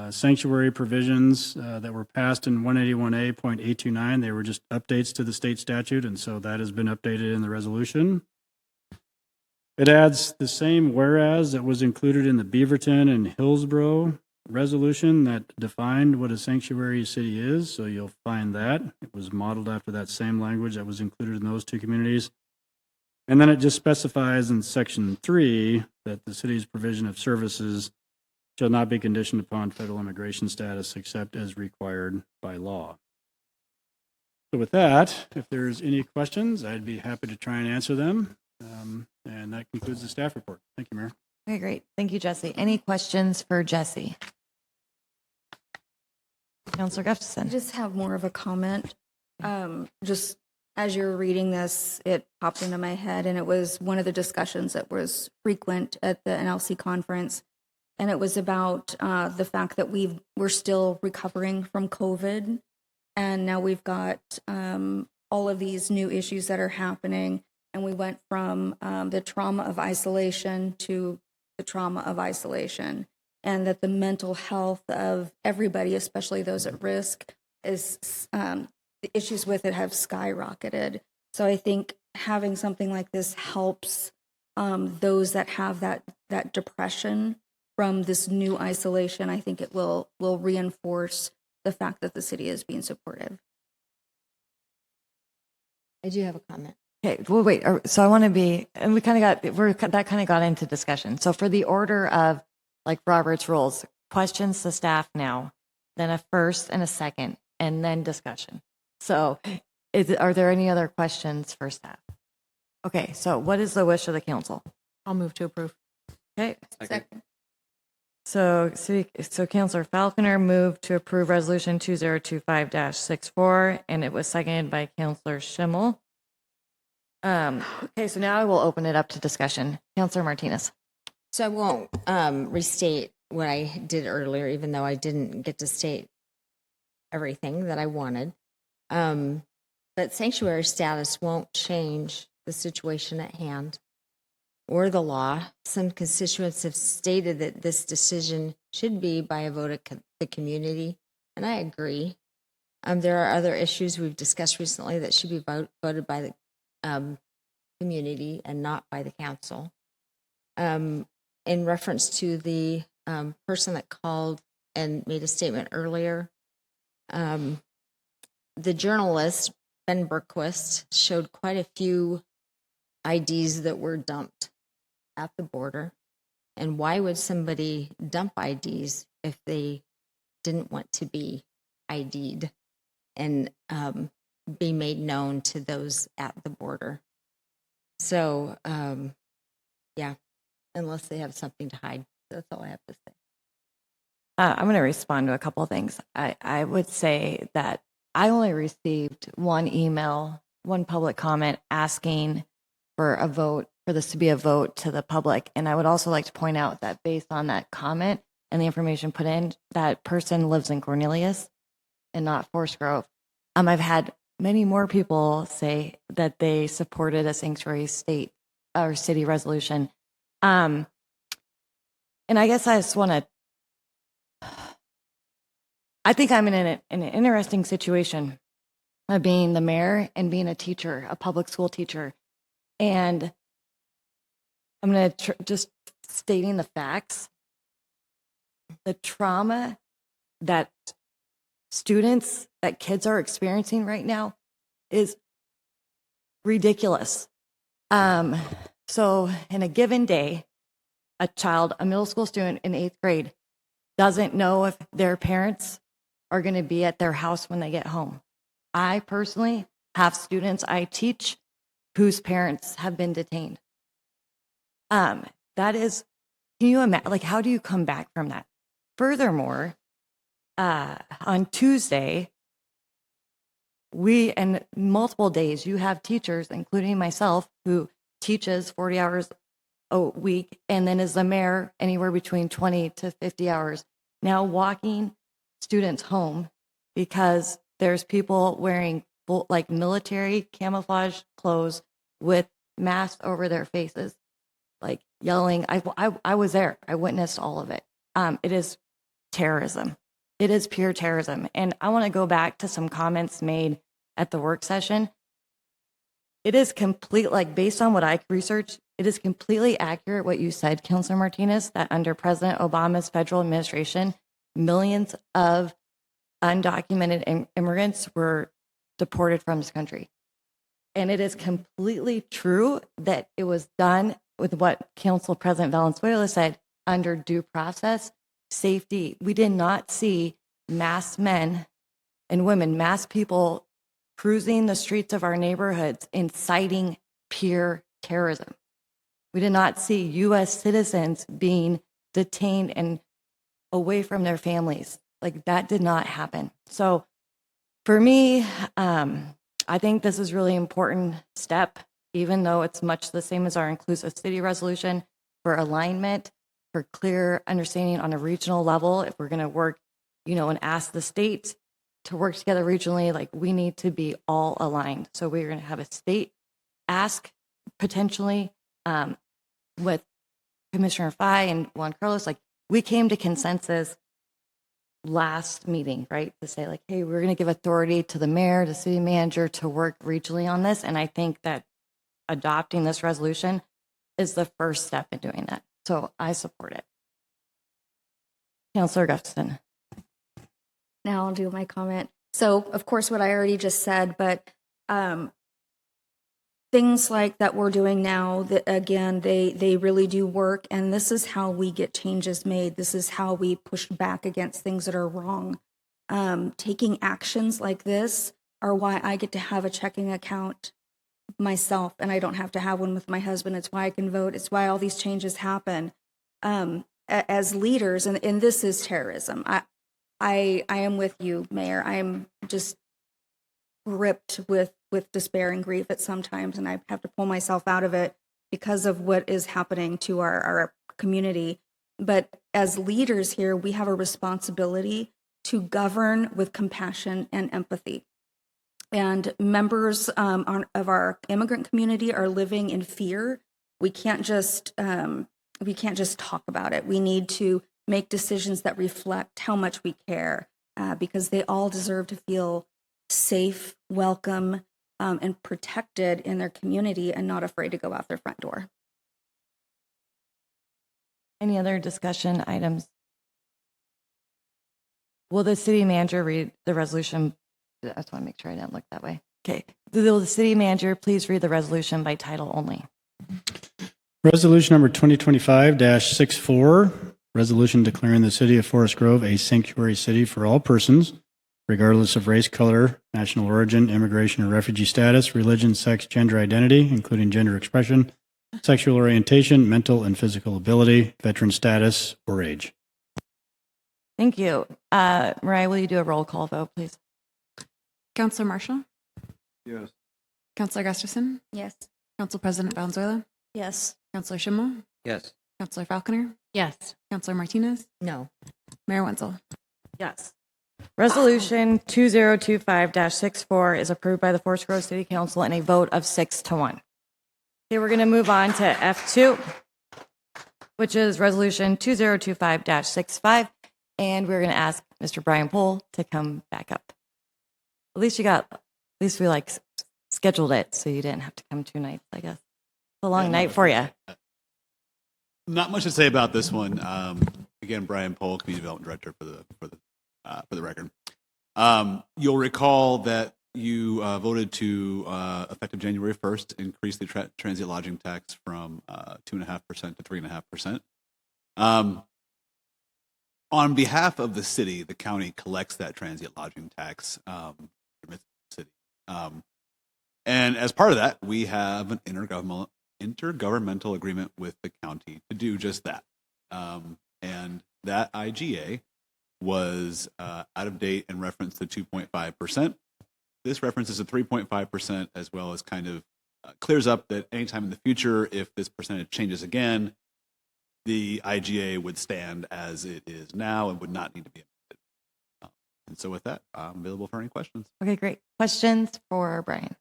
sanctuary provisions that were passed in 181A.829. They were just updates to the state statute, and so that has been updated in the resolution. It adds the same whereas that was included in the Beaverton and Hillsborough resolution that defined what a sanctuary city is, so you'll find that. It was modeled after that same language that was included in those two communities. And then it just specifies in Section 3 that the city's provision of services shall not be conditioned upon federal immigration status except as required by law. So with that, if there's any questions, I'd be happy to try and answer them. And that concludes the staff report. Thank you, Mayor. Okay, great. Thank you, Jesse. Any questions for Jesse? Councilor I Gustafson. just have more of a comment. Just as you're reading this, it popped into my head, and it was one of the discussions that was frequent at the NLC conference. And it was about the fact that we're still recovering from COVID. And now we've got all of these new issues that are happening. And we went from the trauma of isolation to the trauma of isolation. And that the mental health of everybody, especially those at risk, is the issues with it have skyrocketed. So I think having something like this helps those that have that depression from this new isolation. I think it will reinforce the fact that the city is being supportive. I do have a comment. Okay, well, wait. So I want to be, and that kind of got into discussion. So for the order of like Robert's rules, questions to staff now, then a first and a second, and then discussion. So are there any other questions for staff? Okay, so what is the wish of the council? I'll move to approve. Okay. Second. So Councilor Falconer moved to approve Resolution 2025-64, and it was seconded by Councilor Schimmel. Okay, so now I will open it up to discussion. Councilor Martinez. So I won't restate what I did earlier, even though I didn't get to state everything that I wanted. But sanctuary status won't change the situation at hand or the law. Some constituents have stated that this decision should be by a vote of the community, and I agree. There are other issues we've discussed recently that should be voted by the community and not by the council. in reference to the person that called and made a statement earlier, the journalist, Ben Berquist, showed quite a few IDs that were dumped at the border. And why would somebody dump IDs if they didn't want to be ID'd and be made known to those at the border? So, yeah, unless they have something to hide. That's all I have to say. I'm going to respond to a couple of things. I would say that I only received one email, one public comment asking for a vote, for this to be a vote to the public. And I would also like to point out that based on that comment and the information put in, that person lives in Cornelius and not Forest Grove. I've had many more people say that they supported a sanctuary state or city resolution. And I guess I just want to, I think I'm in an interesting situation of being the mayor and being a teacher, a public school teacher. And I'm going to just stating the facts. The trauma that students, that kids are experiencing right now is ridiculous. So in a given day, a child, a middle school student in 8th grade, doesn't know if their parents are going to be at their house when they get home. I personally have students I teach whose parents have been detained. That is, can you imagine, like, how do you come back from that? Furthermore, on Tuesday, and multiple days, you have teachers, including myself, who teaches 40 hours a week and then is the mayor anywhere between 20 to 50 hours, now walking students home because there's people wearing like military camouflage clothes with masks over their faces, like yelling. I was there. I witnessed all of it. It is terrorism. It is pure terrorism. And I want to go back to some comments made at the work session. It is complete, like based on what I researched, it is completely accurate what you said, Councilor Martinez, that under President Obama's federal administration, millions of undocumented immigrants were deported from this country. And it is completely true that it was done with what Council President Valenzuela said, under due process, safety. We did not see masked men and women, masked people cruising the streets of our neighborhoods, inciting pure terrorism. We did not see U.S. citizens being detained and away from their families. Like, that did not happen. So for me, I think this is really important step, even though it's much the same as our inclusive city resolution, for alignment, for clear understanding on a regional level. If we're going to work, and ask the state to work together regionally, like, we need to be all aligned. So we're going to have a state ask potentially with Commissioner Fye and Juan Carlos. Like, we came to consensus last meeting, right, to say like, hey, we're going to give authority to the mayor, the city manager to work regionally on this. And I think that adopting this resolution is the first step in doing that. So I support it. Councilor Gustafson. Now I'll do my comment. So, of course, what I already just said, but things like that we're doing now, that again, they really do work. And this is how we get changes made. This is how we push back against things that are wrong. Taking actions like this are why I get to have a checking account myself, and I don't have to have one with my husband. It's why I can vote. It's why all these changes happen. As leaders, and this is terrorism. I am with you, Mayor. I am just gripped with despair and grief at sometimes, and I have to pull myself out of it because of what is happening to our community. But as leaders here, we have a responsibility to govern with compassion and empathy. And members of our immigrant community are living in fear. We can't just talk about it. We need to make decisions that reflect how much we care, because they all deserve to feel safe, welcome, and protected in their community and not afraid to go out their front door. Any other discussion items? Will the city manager read the resolution? I just want to make sure I didn't look that way. Okay. Will the city manager please read the resolution by title only? Resolution number 2025-64, resolution declaring the city of Forest Grove a sanctuary city for all persons, regardless of race, color, national origin, immigration or refugee status, religion, sex, gender identity, including gender expression, sexual orientation, mental and physical ability, veteran status, or age. Thank you. Mariah, will you do a roll call vote, please? Counselor Marshall? Yes. Counselor Gustafson? Yes. Council President Valenzuela? Yes. Counselor Schimmel? Yes. Counselor Falconer? Yes. Counselor Martinez? No. Mayor Wenzel? Yes. Resolution 2025-64 is approved by the Forest Grove City Council in a vote of 6-1. Okay, we're going to move on to F2, which is Resolution 2025-65, and we're going to ask Mr. Brian Pohl to come back up. At least we scheduled it so you didn't have to come 2 nights, I guess. It's a long night for you. Not much to say about this one. Again, Brian Pohl, Community Development Director for the record. You'll recall that you voted to, effective January 1st, increase the transient lodging tax from 2.5% to 3.5%. On behalf of the city, the county collects that transient lodging tax from the city. And as part of that, we have an intergovernmental agreement with the county to do just that. And that IGA was out of date and referenced the 2.5%. This references a 3.5% as well as kind of clears up that anytime in the future, if this percentage changes again, the IGA would stand as it is now and would not need to be amended. And so with that, I'm available for any questions. Okay, great. Questions for Brian?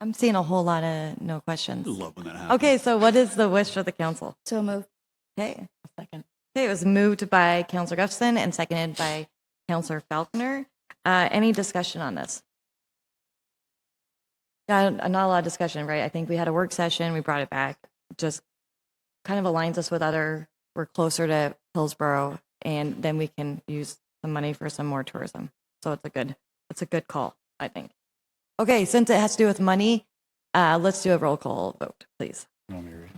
I'm seeing a whole lot of no questions. Love when that happens. Okay, so what is the wish of the council? So moved. Okay, a second. Okay, it was moved by Councilor Gustafson and seconded by Councilor Falconer. Any discussion on this? Not a lot of discussion, right? I think we had a work session, we brought it back. Just kind of aligns us with we're closer to Hillsborough, and then we can use some money for some more tourism. So it's a good call, I think. Okay, since it has to do with money, let's do a roll call vote, please. You want me to read it?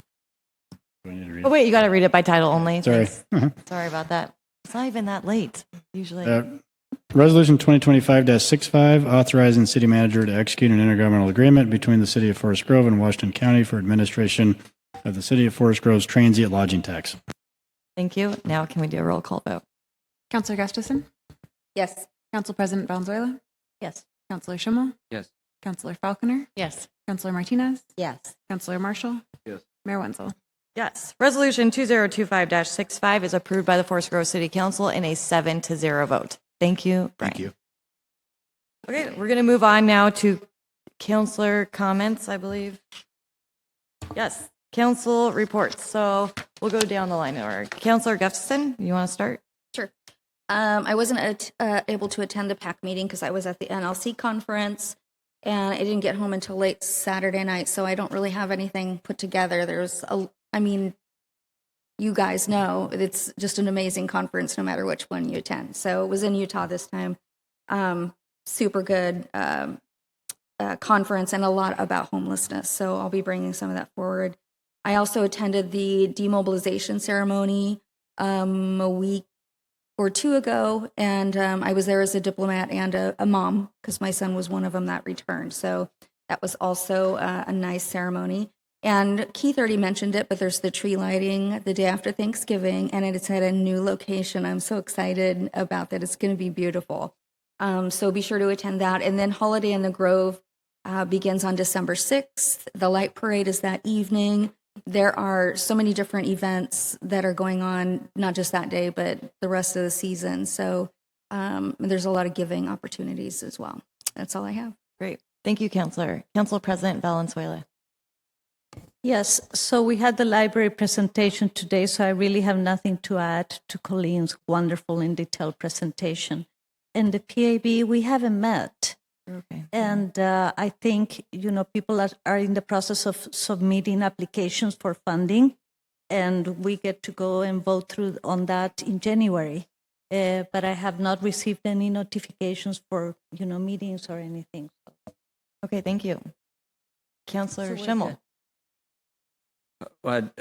Do I need to read Oh, wait, you got to read it by title only. Sorry. Thanks. Sorry about that. It's not even that late, usually. Resolution 2025-65, authorizing city manager to execute an intergovernmental agreement between the city of Forest Grove and Washington County for administration of the city of Forest Grove's transient lodging tax. Thank you. Now can we do a roll call vote? Counselor Gustafson? Yes. Council President Valenzuela? Yes. Counselor Schimmel? Yes. Counselor Falconer? Yes. Counselor Martinez? Yes. Counselor Marshall? Yes. Mayor Wenzel? Yes. Resolution 2025-65 is approved by the Forest Grove City Council in a 7-0 vote. Thank you, Brian. Thank you. Okay, we're going to move on now to councilor comments, I believe. Yes, council reports. So we'll go down the line in order. Councilor Gustafson, you want to start? Sure. I wasn't able to attend the PAC meeting because I was at the NLC conference, and I didn't get home until late Saturday night, so I don't really have anything put together. You guys know it's just an amazing conference no matter which one you attend. So it was in Utah this time. Super good conference and a lot about homelessness. So I'll be bringing some of that forward. I also attended the demobilization ceremony a week or two ago, and I was there as a diplomat and a mom because my son was one of them that returned. So that was also a nice ceremony. And Keith already mentioned it, but there's the tree lighting the day after Thanksgiving, and it's at a new location. I'm so excited about that. It's going to be beautiful. So be sure to attend that. And then Holiday in the Grove begins on December 6th. The light parade is that evening. There are so many different events that are going on, not just that day, but the rest of the season. So there's a lot of giving opportunities as well. That's all I have. Great. Thank you, Councilor. Council President Valenzuela. Yes, so we had the library presentation today, so I really have nothing to add to Colleen's wonderful and detailed presentation. In the PAB, we haven't met. Okay. And I think, people are in the process of submitting applications for funding. and we get to go and vote through on that in January. But I have not received any notifications for, meetings or anything. Okay, thank you. Counselor So we're Schimmel. Well, I'd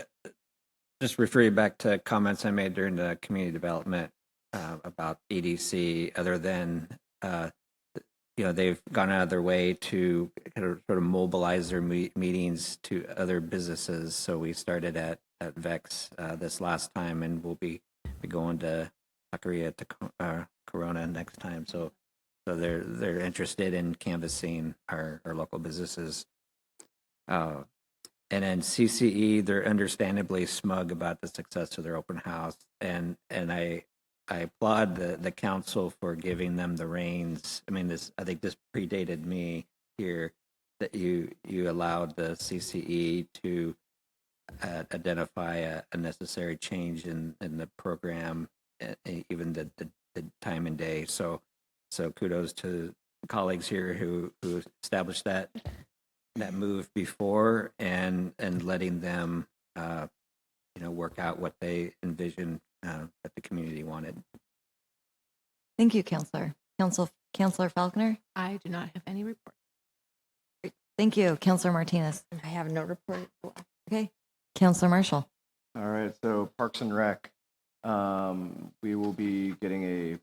just refer you back to comments I made during the community development about EDC, other than, they've gone out of their way to kind of sort of mobilize their meetings to other businesses. So we started at VEX this last time, and we'll be going to Taqueria to Corona next time. So they're interested in canvassing our local businesses. And then CCE, they're understandably smug about the success of their open house, and I applaud the council for giving them the reins. I mean, I think this predated me here, that you allowed the CCE to identify a necessary change in the program, even the time and day. So kudos to colleagues here who established that move before, and letting them work out what they envisioned that the community wanted. Thank you, Counselor. Counselor Falconer. I do not have any report. Thank you, Counselor Martinez. I have no report. Okay, Counselor Marshall. All right, so Parks and Rec, we will be getting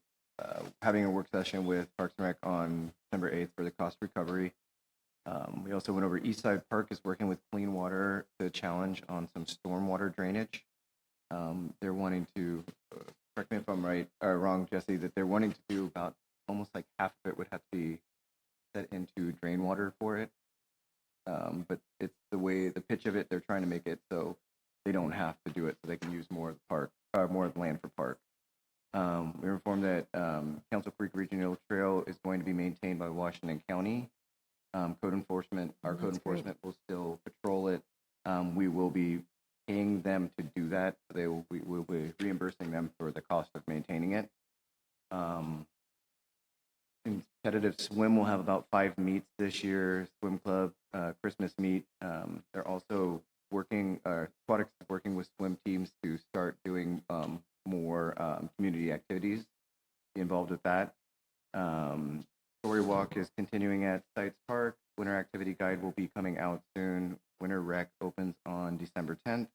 having a work session with Parks and Rec on December 8th for the cost recovery. We also went over Eastside Park is working with Clean Water to challenge on some stormwater drainage. They're wanting to, correct me if I'm right or wrong, Jesse, that they're wanting to do about almost like half of it would have to be set into drain water for it. But it's the pitch of it, they're trying to make it so they don't have to do it, so they can use more of the park, more of the land for park. We were informed that Council Creek Regional Trail is going to be maintained by Washington County. Code enforcement will still patrol it. We will be paying them to do that. We will be reimbursing them for the cost of maintaining it. Competitive swim will have about 5 meets this year. Swim club, Christmas meet. They're also aquatics is working with swim teams to start doing more community activities. Be involved with that. Story Walk is continuing at Sites Park. Winter Activity Guide will be coming out soon. Winter Rec opens on December 10th.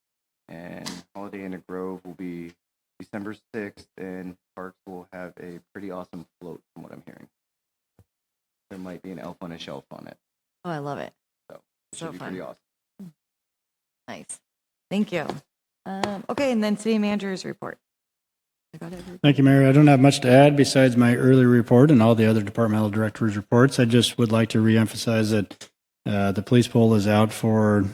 And Holiday Inn at Grove will be December 6th. And Parks will have a pretty awesome float, from what I'm hearing. There might be an elf on a shelf on it. Oh, I love it. So it So should be fun. pretty awesome. Nice. Thank you. Okay, and then City Manager's report. I got everything. Thank you, Mayor. I don't have much to add besides my earlier report and all the other departmental directors' reports. I just would like to reemphasize that the police poll is out for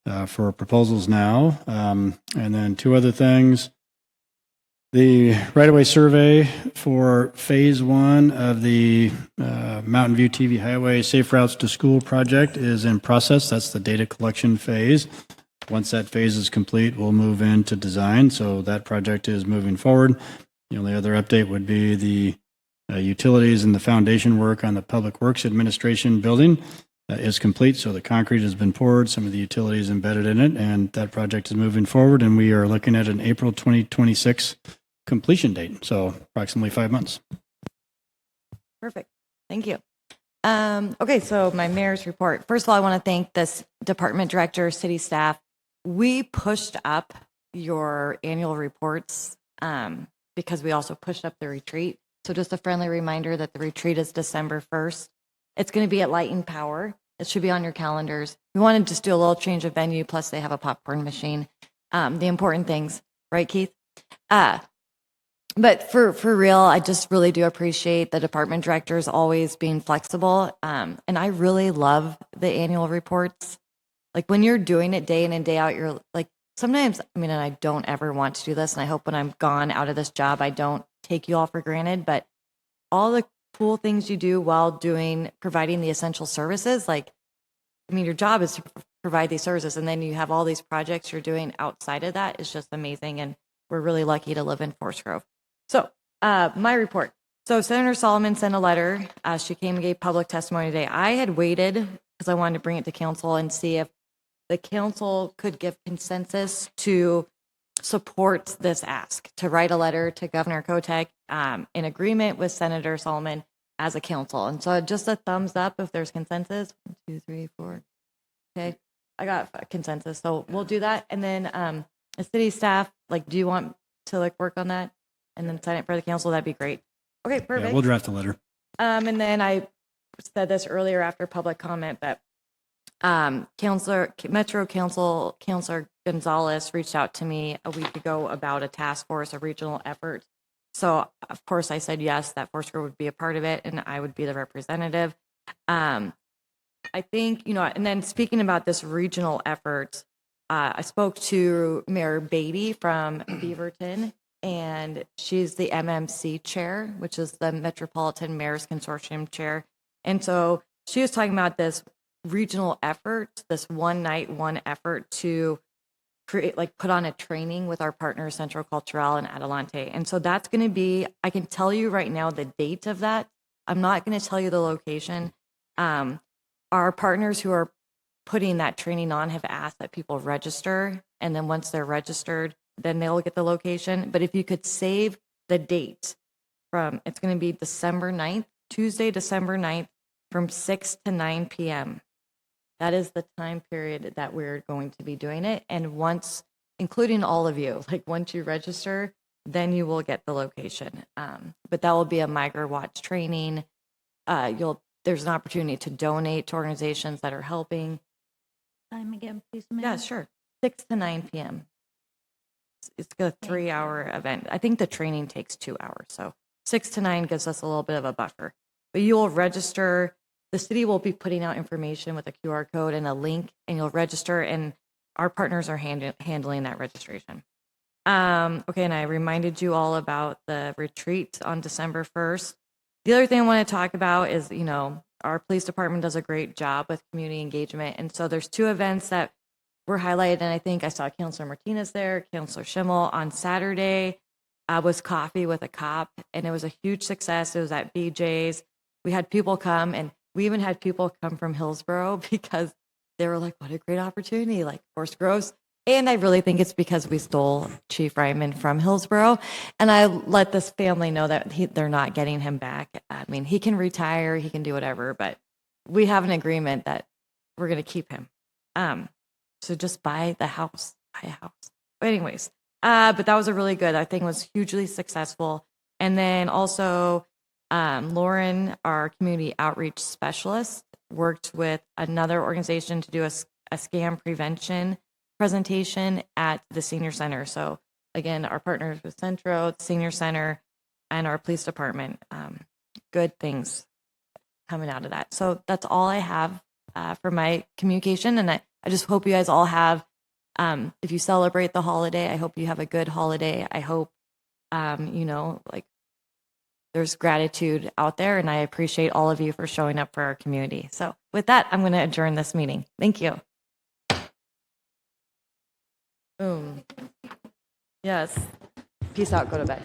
proposals now. And then 2 other things. The right-of-way survey for Phase 1 of the Mountain View TV Highway Safe Routes to School project is in process. That's the data collection phase. Once that phase is complete, we'll move into design. So that project is moving forward. The only other update would be the utilities and the foundation work on the Public Works Administration building is complete. So the concrete has been poured, some of the utilities embedded in it, and that project is moving forward. And we are looking at an April 2026 completion date. So approximately 5 months. Perfect. Thank you. Okay, so my mayor's report. First of all, I want to thank this department director, city staff. We pushed up your annual reports because we also pushed up the retreat. So just a friendly reminder that the retreat is December 1st. It's going to be at Light and Power. It should be on your calendars. We wanted to just do a little change of venue, plus they have a popcorn machine. The important things, right, Keith? But for real, I just really do appreciate the department directors always being flexible. And I really love the annual reports. Like when you're doing it day in and day out, you're like, sometimes, and I don't ever want to do this. And I hope when I'm gone out of this job, I don't take you all for granted. But all the cool things you do while providing the essential services, your job is to provide these services. And then you have all these projects you're doing outside of that. It's just amazing. And we're really lucky to live in Forest Grove. So my report. So Senator Solomon sent a letter. She came and gave public testimony today. I had waited because I wanted to bring it to council and see if the council could give consensus to support this ask, to write a letter to Governor Kotek in agreement with Senator Solomon as a council. And so just a thumbs up if there's consensus. 1, 2, 3, 4. Okay, I got a consensus. So we'll do that. And then the city staff, like, do you want to like work on that and then sign it for the council? That'd be great. Okay, perfect. Yeah, we'll draft a letter. And then I said this earlier after public comment, but Metro Councilor Gonzalez reached out to me a week ago about a task force, a regional effort. So of course I said yes, that Forest Grove would be a part of it and I would be the representative. I think, and then speaking about this regional effort, I spoke to Mayor Beatty from Beaverton, and she's the MMC chair, which is the Metropolitan Mayors Consortium chair. And so she was talking about this regional effort, this one night, one effort to create, like put on a training with our partners, Centro Cultural and Adelante. And so that's going to be, I can tell you right now the date of that. I'm not going to tell you the location. Our partners who are putting that training on have asked that people register. And then once they're registered, then they'll get the location. But if you could save the date it's going to be December 9th, Tuesday, December 9th, from 6 to 9 p.m. That is the time period that we're going to be doing it. And once, including all of you, like once you register, then you will get the location. But that will be a Migrant Watch training. There's an opportunity to donate to organizations that are helping. Time again, please, ma'am. Yeah, sure. 6 to 9 p.m. It's a 3-hour event. I think the training takes 2 hours. So 6 to 9 gives us a little bit of a buffer. But you'll register. The city will be putting out information with a QR code and a link, and you'll register, and our partners are handling that registration. Okay, and I reminded you all about the retreat on December 1st. The other thing I want to talk about is, our police department does a great job with community engagement. And so there's 2 events that were highlighted. And I think I saw Councilor Martinez there, Councilor Schimmel. On Saturday was Coffee with a Cop, and it was a huge success. It was at BJ's. We had people come, and we even had people come from Hillsborough because they were like, what a great opportunity, like Forest Groves. And I really think it's because we stole Chief Ryman from Hillsborough. And I let this family know that they're not getting him back. I mean, he can retire, he can do whatever, but we have an agreement that we're going to keep him. So just buy a house. But anyways, but that was a really good, I think it was hugely successful. And then also Lauren, our community outreach specialist, worked with another organization to do a scam prevention presentation at the senior center. So again, our partners with Centro, the senior center, and our police department. Good things coming out of that. So that's all I have for my communication. And I just hope you guys all have, if you celebrate the holiday, I hope you have a good holiday. I hope, there's gratitude out there, and I appreciate all of you for showing up for our community. So with that, I'm going to adjourn this meeting. Thank you. Boom. Yes. Peace out. Go to bed.